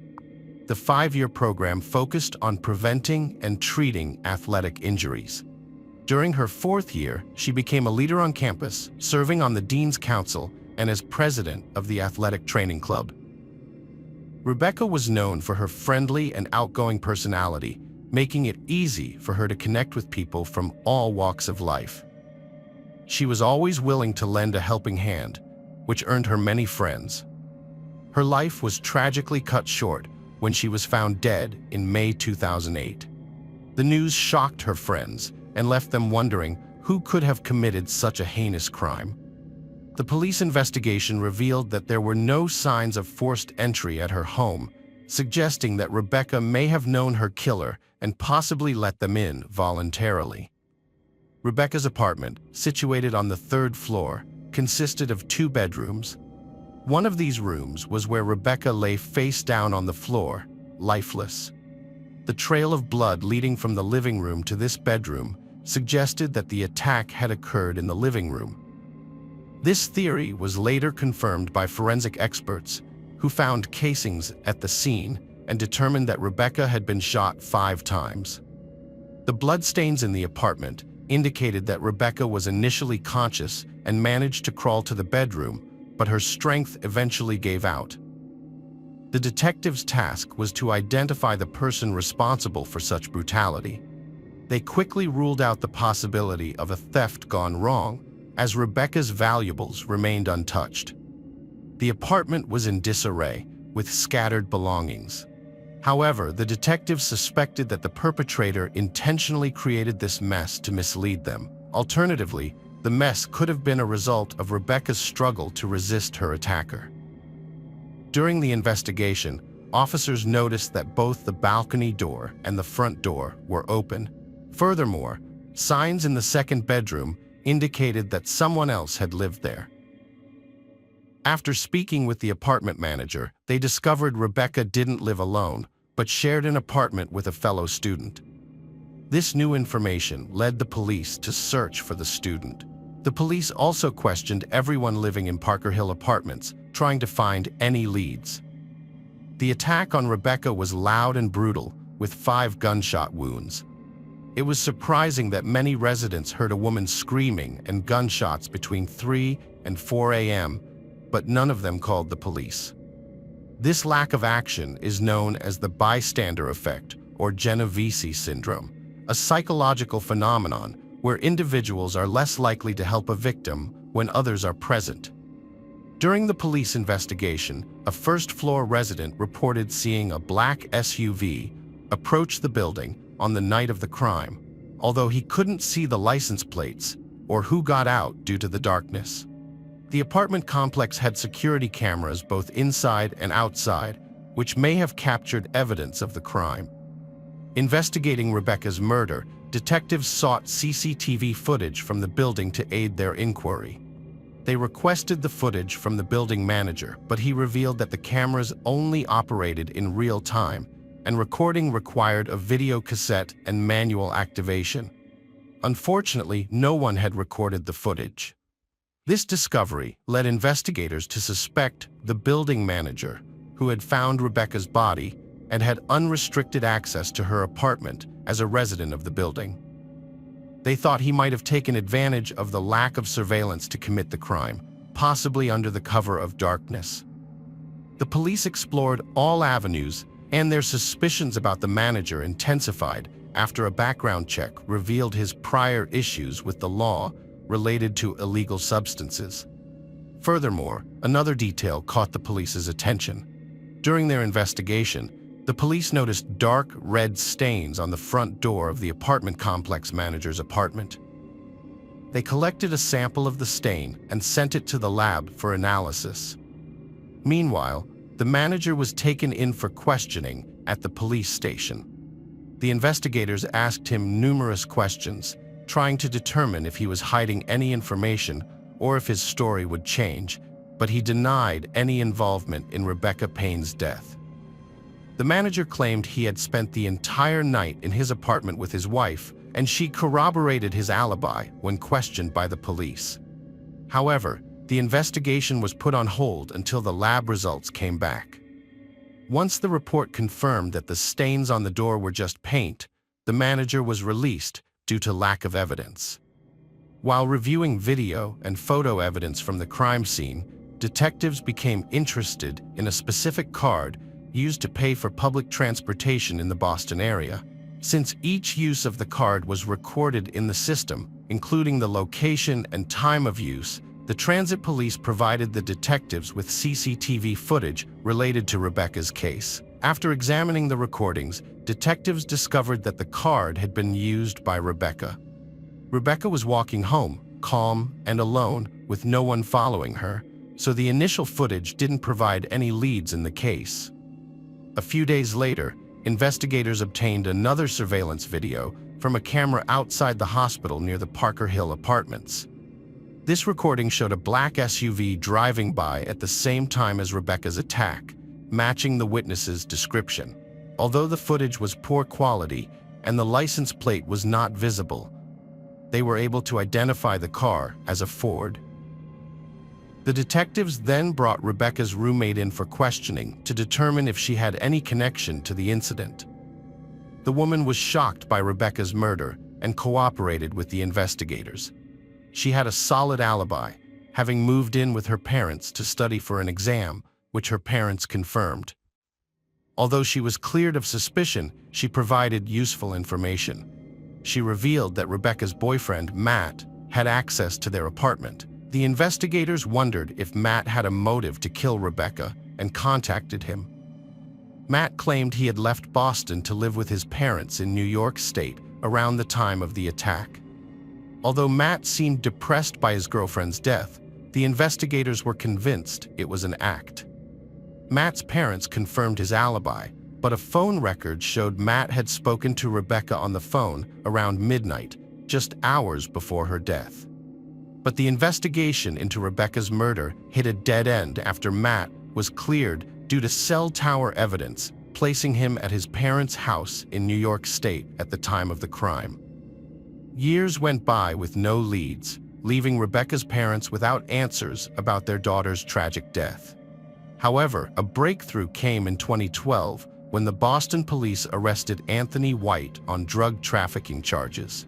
The 5-year program focused on preventing and treating athletic injuries. During her 4th year, she became a leader on campus, serving on the Dean's Council and as president of the athletic training club. Rebecca was known for her friendly and outgoing personality, making it easy for her to connect with people from all walks of life. She was always willing to lend a helping hand, which earned her many friends. Her life was tragically cut short when she was found dead in May 2008. The news shocked her friends and left them wondering who could have committed such a heinous crime. The police investigation revealed that there were no signs of forced entry at her home, suggesting that Rebecca may have known her killer and possibly let them in voluntarily. Rebecca's apartment, situated on the 3rd floor, consisted of 2 bedrooms. One of these rooms was where Rebecca lay face down on the floor, lifeless. The trail of blood leading from the living room to this bedroom suggested that the attack had occurred in the living room. This theory was later confirmed by forensic experts who found casings at the scene and determined that Rebecca had been shot 5 times. The bloodstains in the apartment indicated that Rebecca was initially conscious and managed to crawl to the bedroom, but her strength eventually gave out. The detective's task was to identify the person responsible for such brutality. They quickly ruled out the possibility of a theft gone wrong, as Rebecca's valuables remained untouched. The apartment was in disarray, with scattered belongings. However, the detectives suspected that the perpetrator intentionally created this mess to mislead them. Alternatively, the mess could have been a result of Rebecca's struggle to resist her attacker. During the investigation, officers noticed that both the balcony door and the front door were open. Furthermore, signs in the 2nd bedroom indicated that someone else had lived there. After speaking with the apartment manager, they discovered Rebecca didn't live alone, but shared an apartment with a fellow student. This new information led the police to search for the student. The police also questioned everyone living in Parker Hill Apartments, trying to find any leads. The attack on Rebecca was loud and brutal, with 5 gunshot wounds. It was surprising that many residents heard a woman screaming and gunshots between 3 and 4 a.m., but none of them called the police. This lack of action is known as the bystander effect, or Genovese syndrome, a psychological phenomenon where individuals are less likely to help a victim when others are present. During the police investigation, a 1st-floor resident reported seeing a black SUV approach the building on the night of the crime, although he couldn't see the license plates or who got out due to the darkness. The apartment complex had security cameras both inside and outside, which may have captured evidence of the crime. Investigating Rebecca's murder, detectives sought CCTV footage from the building to aid their inquiry. They requested the footage from the building manager, but he revealed that the cameras only operated in real time, and recording required a video cassette and manual activation. Unfortunately, no one had recorded the footage. This discovery led investigators to suspect the building manager, who had found Rebecca's body and had unrestricted access to her apartment as a resident of the building. They thought he might have taken advantage of the lack of surveillance to commit the crime, possibly under the cover of darkness. The police explored all avenues, and their suspicions about the manager intensified after a background check revealed his prior issues with the law related to illegal substances. Furthermore, another detail caught the police's attention. During their investigation, the police noticed dark red stains on the front door of the apartment complex manager's apartment. They collected a sample of the stain and sent it to the lab for analysis. Meanwhile, the manager was taken in for questioning at the police station. The investigators asked him numerous questions, trying to determine if he was hiding any information or if his story would change, but he denied any involvement in Rebecca Payne's death. The manager claimed he had spent the entire night in his apartment with his wife, and she corroborated his alibi when questioned by the police. However, the investigation was put on hold until the lab results came back. Once the report confirmed that the stains on the door were just paint, the manager was released due to lack of evidence. While reviewing video and photo evidence from the crime scene, detectives became interested in a specific card used to pay for public transportation in the Boston area. Since each use of the card was recorded in the system, including the location and time of use, the transit police provided the detectives with CCTV footage related to Rebecca's case. After examining the recordings, detectives discovered that the card had been used by Rebecca. Rebecca was walking home, calm and alone, with no one following her, so the initial footage didn't provide any leads in the case. A few days later, investigators obtained another surveillance video from a camera outside the hospital near the Parker Hill apartments. This recording showed a black SUV driving by at the same time as Rebecca's attack, matching the witness's description. Although the footage was poor quality and the license plate was not visible, they were able to identify the car as a Ford. The detectives then brought Rebecca's roommate in for questioning to determine if she had any connection to the incident. The woman was shocked by Rebecca's murder and cooperated with the investigators. She had a solid alibi, having moved in with her parents to study for an exam, which her parents confirmed. Although she was cleared of suspicion, she provided useful information. She revealed that Rebecca's boyfriend, Matt, had access to their apartment. The investigators wondered if Matt had a motive to kill Rebecca and contacted him. Matt claimed he had left Boston to live with his parents in New York State around the time of the attack. Although Matt seemed depressed by his girlfriend's death, the investigators were convinced it was an act. Matt's parents confirmed his alibi, but a phone record showed Matt had spoken to Rebecca on the phone around midnight, just hours before her death. But the investigation into Rebecca's murder hit a dead end after Matt was cleared due to cell tower evidence, placing him at his parents' house in New York State at the time of the crime. Years went by with no leads, leaving Rebecca's parents without answers about their daughter's tragic death. However, a breakthrough came in 2012 when the Boston police arrested Anthony White on drug trafficking charges.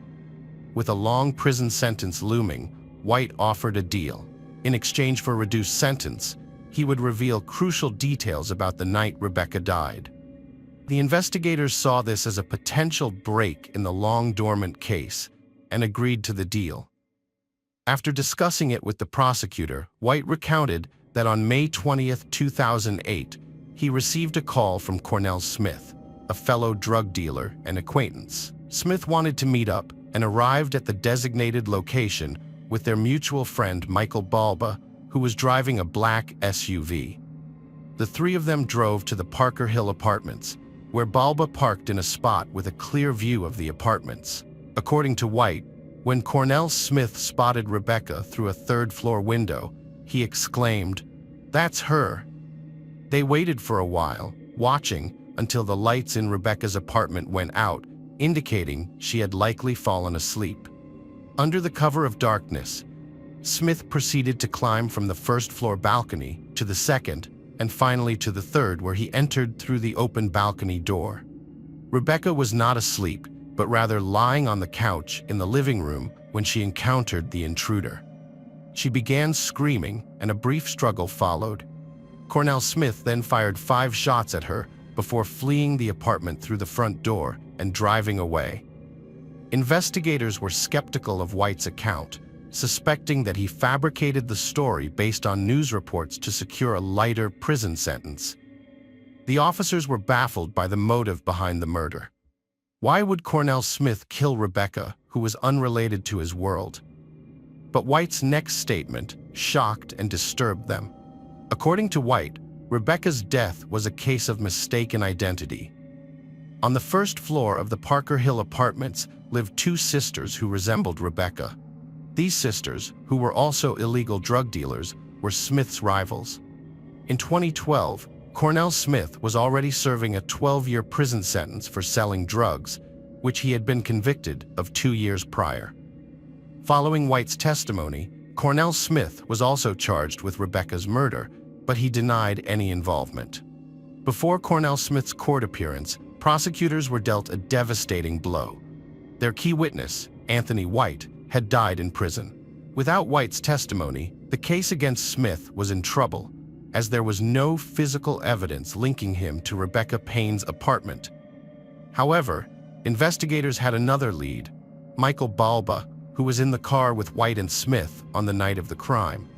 With a long prison sentence looming, White offered a deal. In exchange for a reduced sentence, he would reveal crucial details about the night Rebecca died. The investigators saw this as a potential break in the long-dormant case and agreed to the deal. After discussing it with the prosecutor, White recounted that on May 20, 2008, he received a call from Cornell Smith, a fellow drug dealer and acquaintance. Smith wanted to meet up and arrived at the designated location with their mutual friend Michael Balba, who was driving a black SUV. The three of them drove to the Parker Hill apartments, where Balba parked in a spot with a clear view of the apartments. According to White, when Cornell Smith spotted Rebecca through a third-floor window, he exclaimed, "That's her." They waited for a while, watching until the lights in Rebecca's apartment went out, indicating she had likely fallen asleep. Under the cover of darkness, Smith proceeded to climb from the first-floor balcony to the second and finally to the third, where he entered through the open balcony door. Rebecca was not asleep, but rather lying on the couch in the living room when she encountered the intruder. She began screaming, and a brief struggle followed. Cornell Smith then fired 5 shots at her before fleeing the apartment through the front door and driving away. Investigators were skeptical of White's account, suspecting that he fabricated the story based on news reports to secure a lighter prison sentence. The officers were baffled by the motive behind the murder. Why would Cornell Smith kill Rebecca, who was unrelated to his world? But White's next statement shocked and disturbed them. According to White, Rebecca's death was a case of mistaken identity. On the first floor of the Parker Hill apartments lived 2 sisters who resembled Rebecca. These sisters, who were also illegal drug dealers, were Smith's rivals. In 2012, Cornell Smith was already serving a 12-year prison sentence for selling drugs, which he had been convicted of 2 years prior. Following White's testimony, Cornell Smith was also charged with Rebecca's murder, but he denied any involvement. Before Cornell Smith's court appearance, prosecutors were dealt a devastating blow. Their key witness, Anthony White, had died in prison. Without White's testimony, the case against Smith was in trouble, as there was no physical evidence linking him to Rebecca Payne's apartment. However, investigators had another lead, Michael Balba, who was in the car with White and Smith on the night of the crime.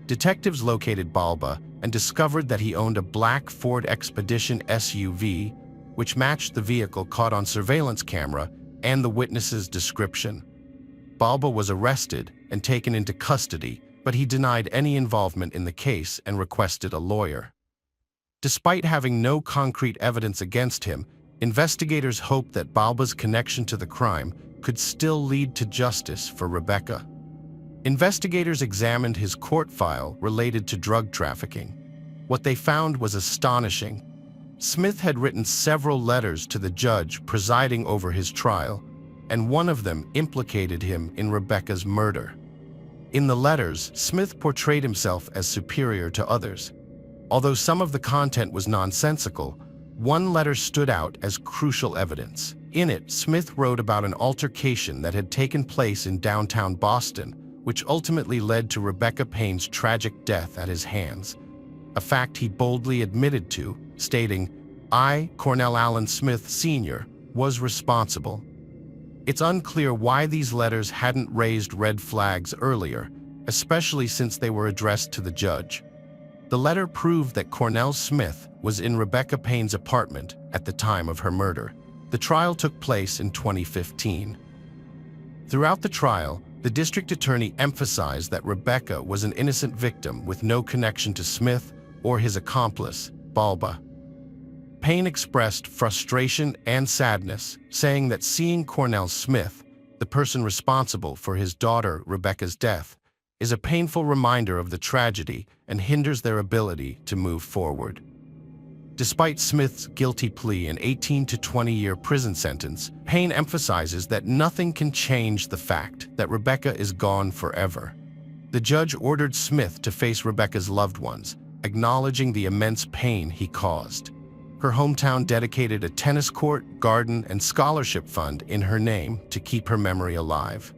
Detectives located Balba and discovered that he owned a black Ford Expedition SUV, which matched the vehicle caught on surveillance camera and the witness's description. Balba was arrested and taken into custody, but he denied any involvement in the case and requested a lawyer. Despite having no concrete evidence against him, investigators hoped that Balba's connection to the crime could still lead to justice for Rebecca. Investigators examined his court file related to drug trafficking. What they found was astonishing. Smith had written several letters to the judge presiding over his trial, and one of them implicated him in Rebecca's murder. In the letters, Smith portrayed himself as superior to others. Although some of the content was nonsensical, one letter stood out as crucial evidence. In it, Smith wrote about an altercation that had taken place in downtown Boston, which ultimately led to Rebecca Payne's tragic death at his hands, a fact he boldly admitted to, stating, "I, Cornell Allen Smith Sr., was responsible." It's unclear why these letters hadn't raised red flags earlier, especially since they were addressed to the judge. The letter proved that Cornell Smith was in Rebecca Payne's apartment at the time of her murder. The trial took place in 2015. Throughout the trial, the district attorney emphasized that Rebecca was an innocent victim with no connection to Smith or his accomplice, Balba. Payne expressed frustration and sadness, saying that seeing Cornell Smith, the person responsible for his daughter Rebecca's death, is a painful reminder of the tragedy and hinders their ability to move forward. Despite Smith's guilty plea and 18 to 20-year prison sentence, Payne emphasizes that nothing can change the fact that Rebecca is gone forever. The judge ordered Smith to face Rebecca's loved ones, acknowledging the immense pain he caused. Her hometown dedicated a tennis court, garden, and scholarship fund in her name to keep her memory alive.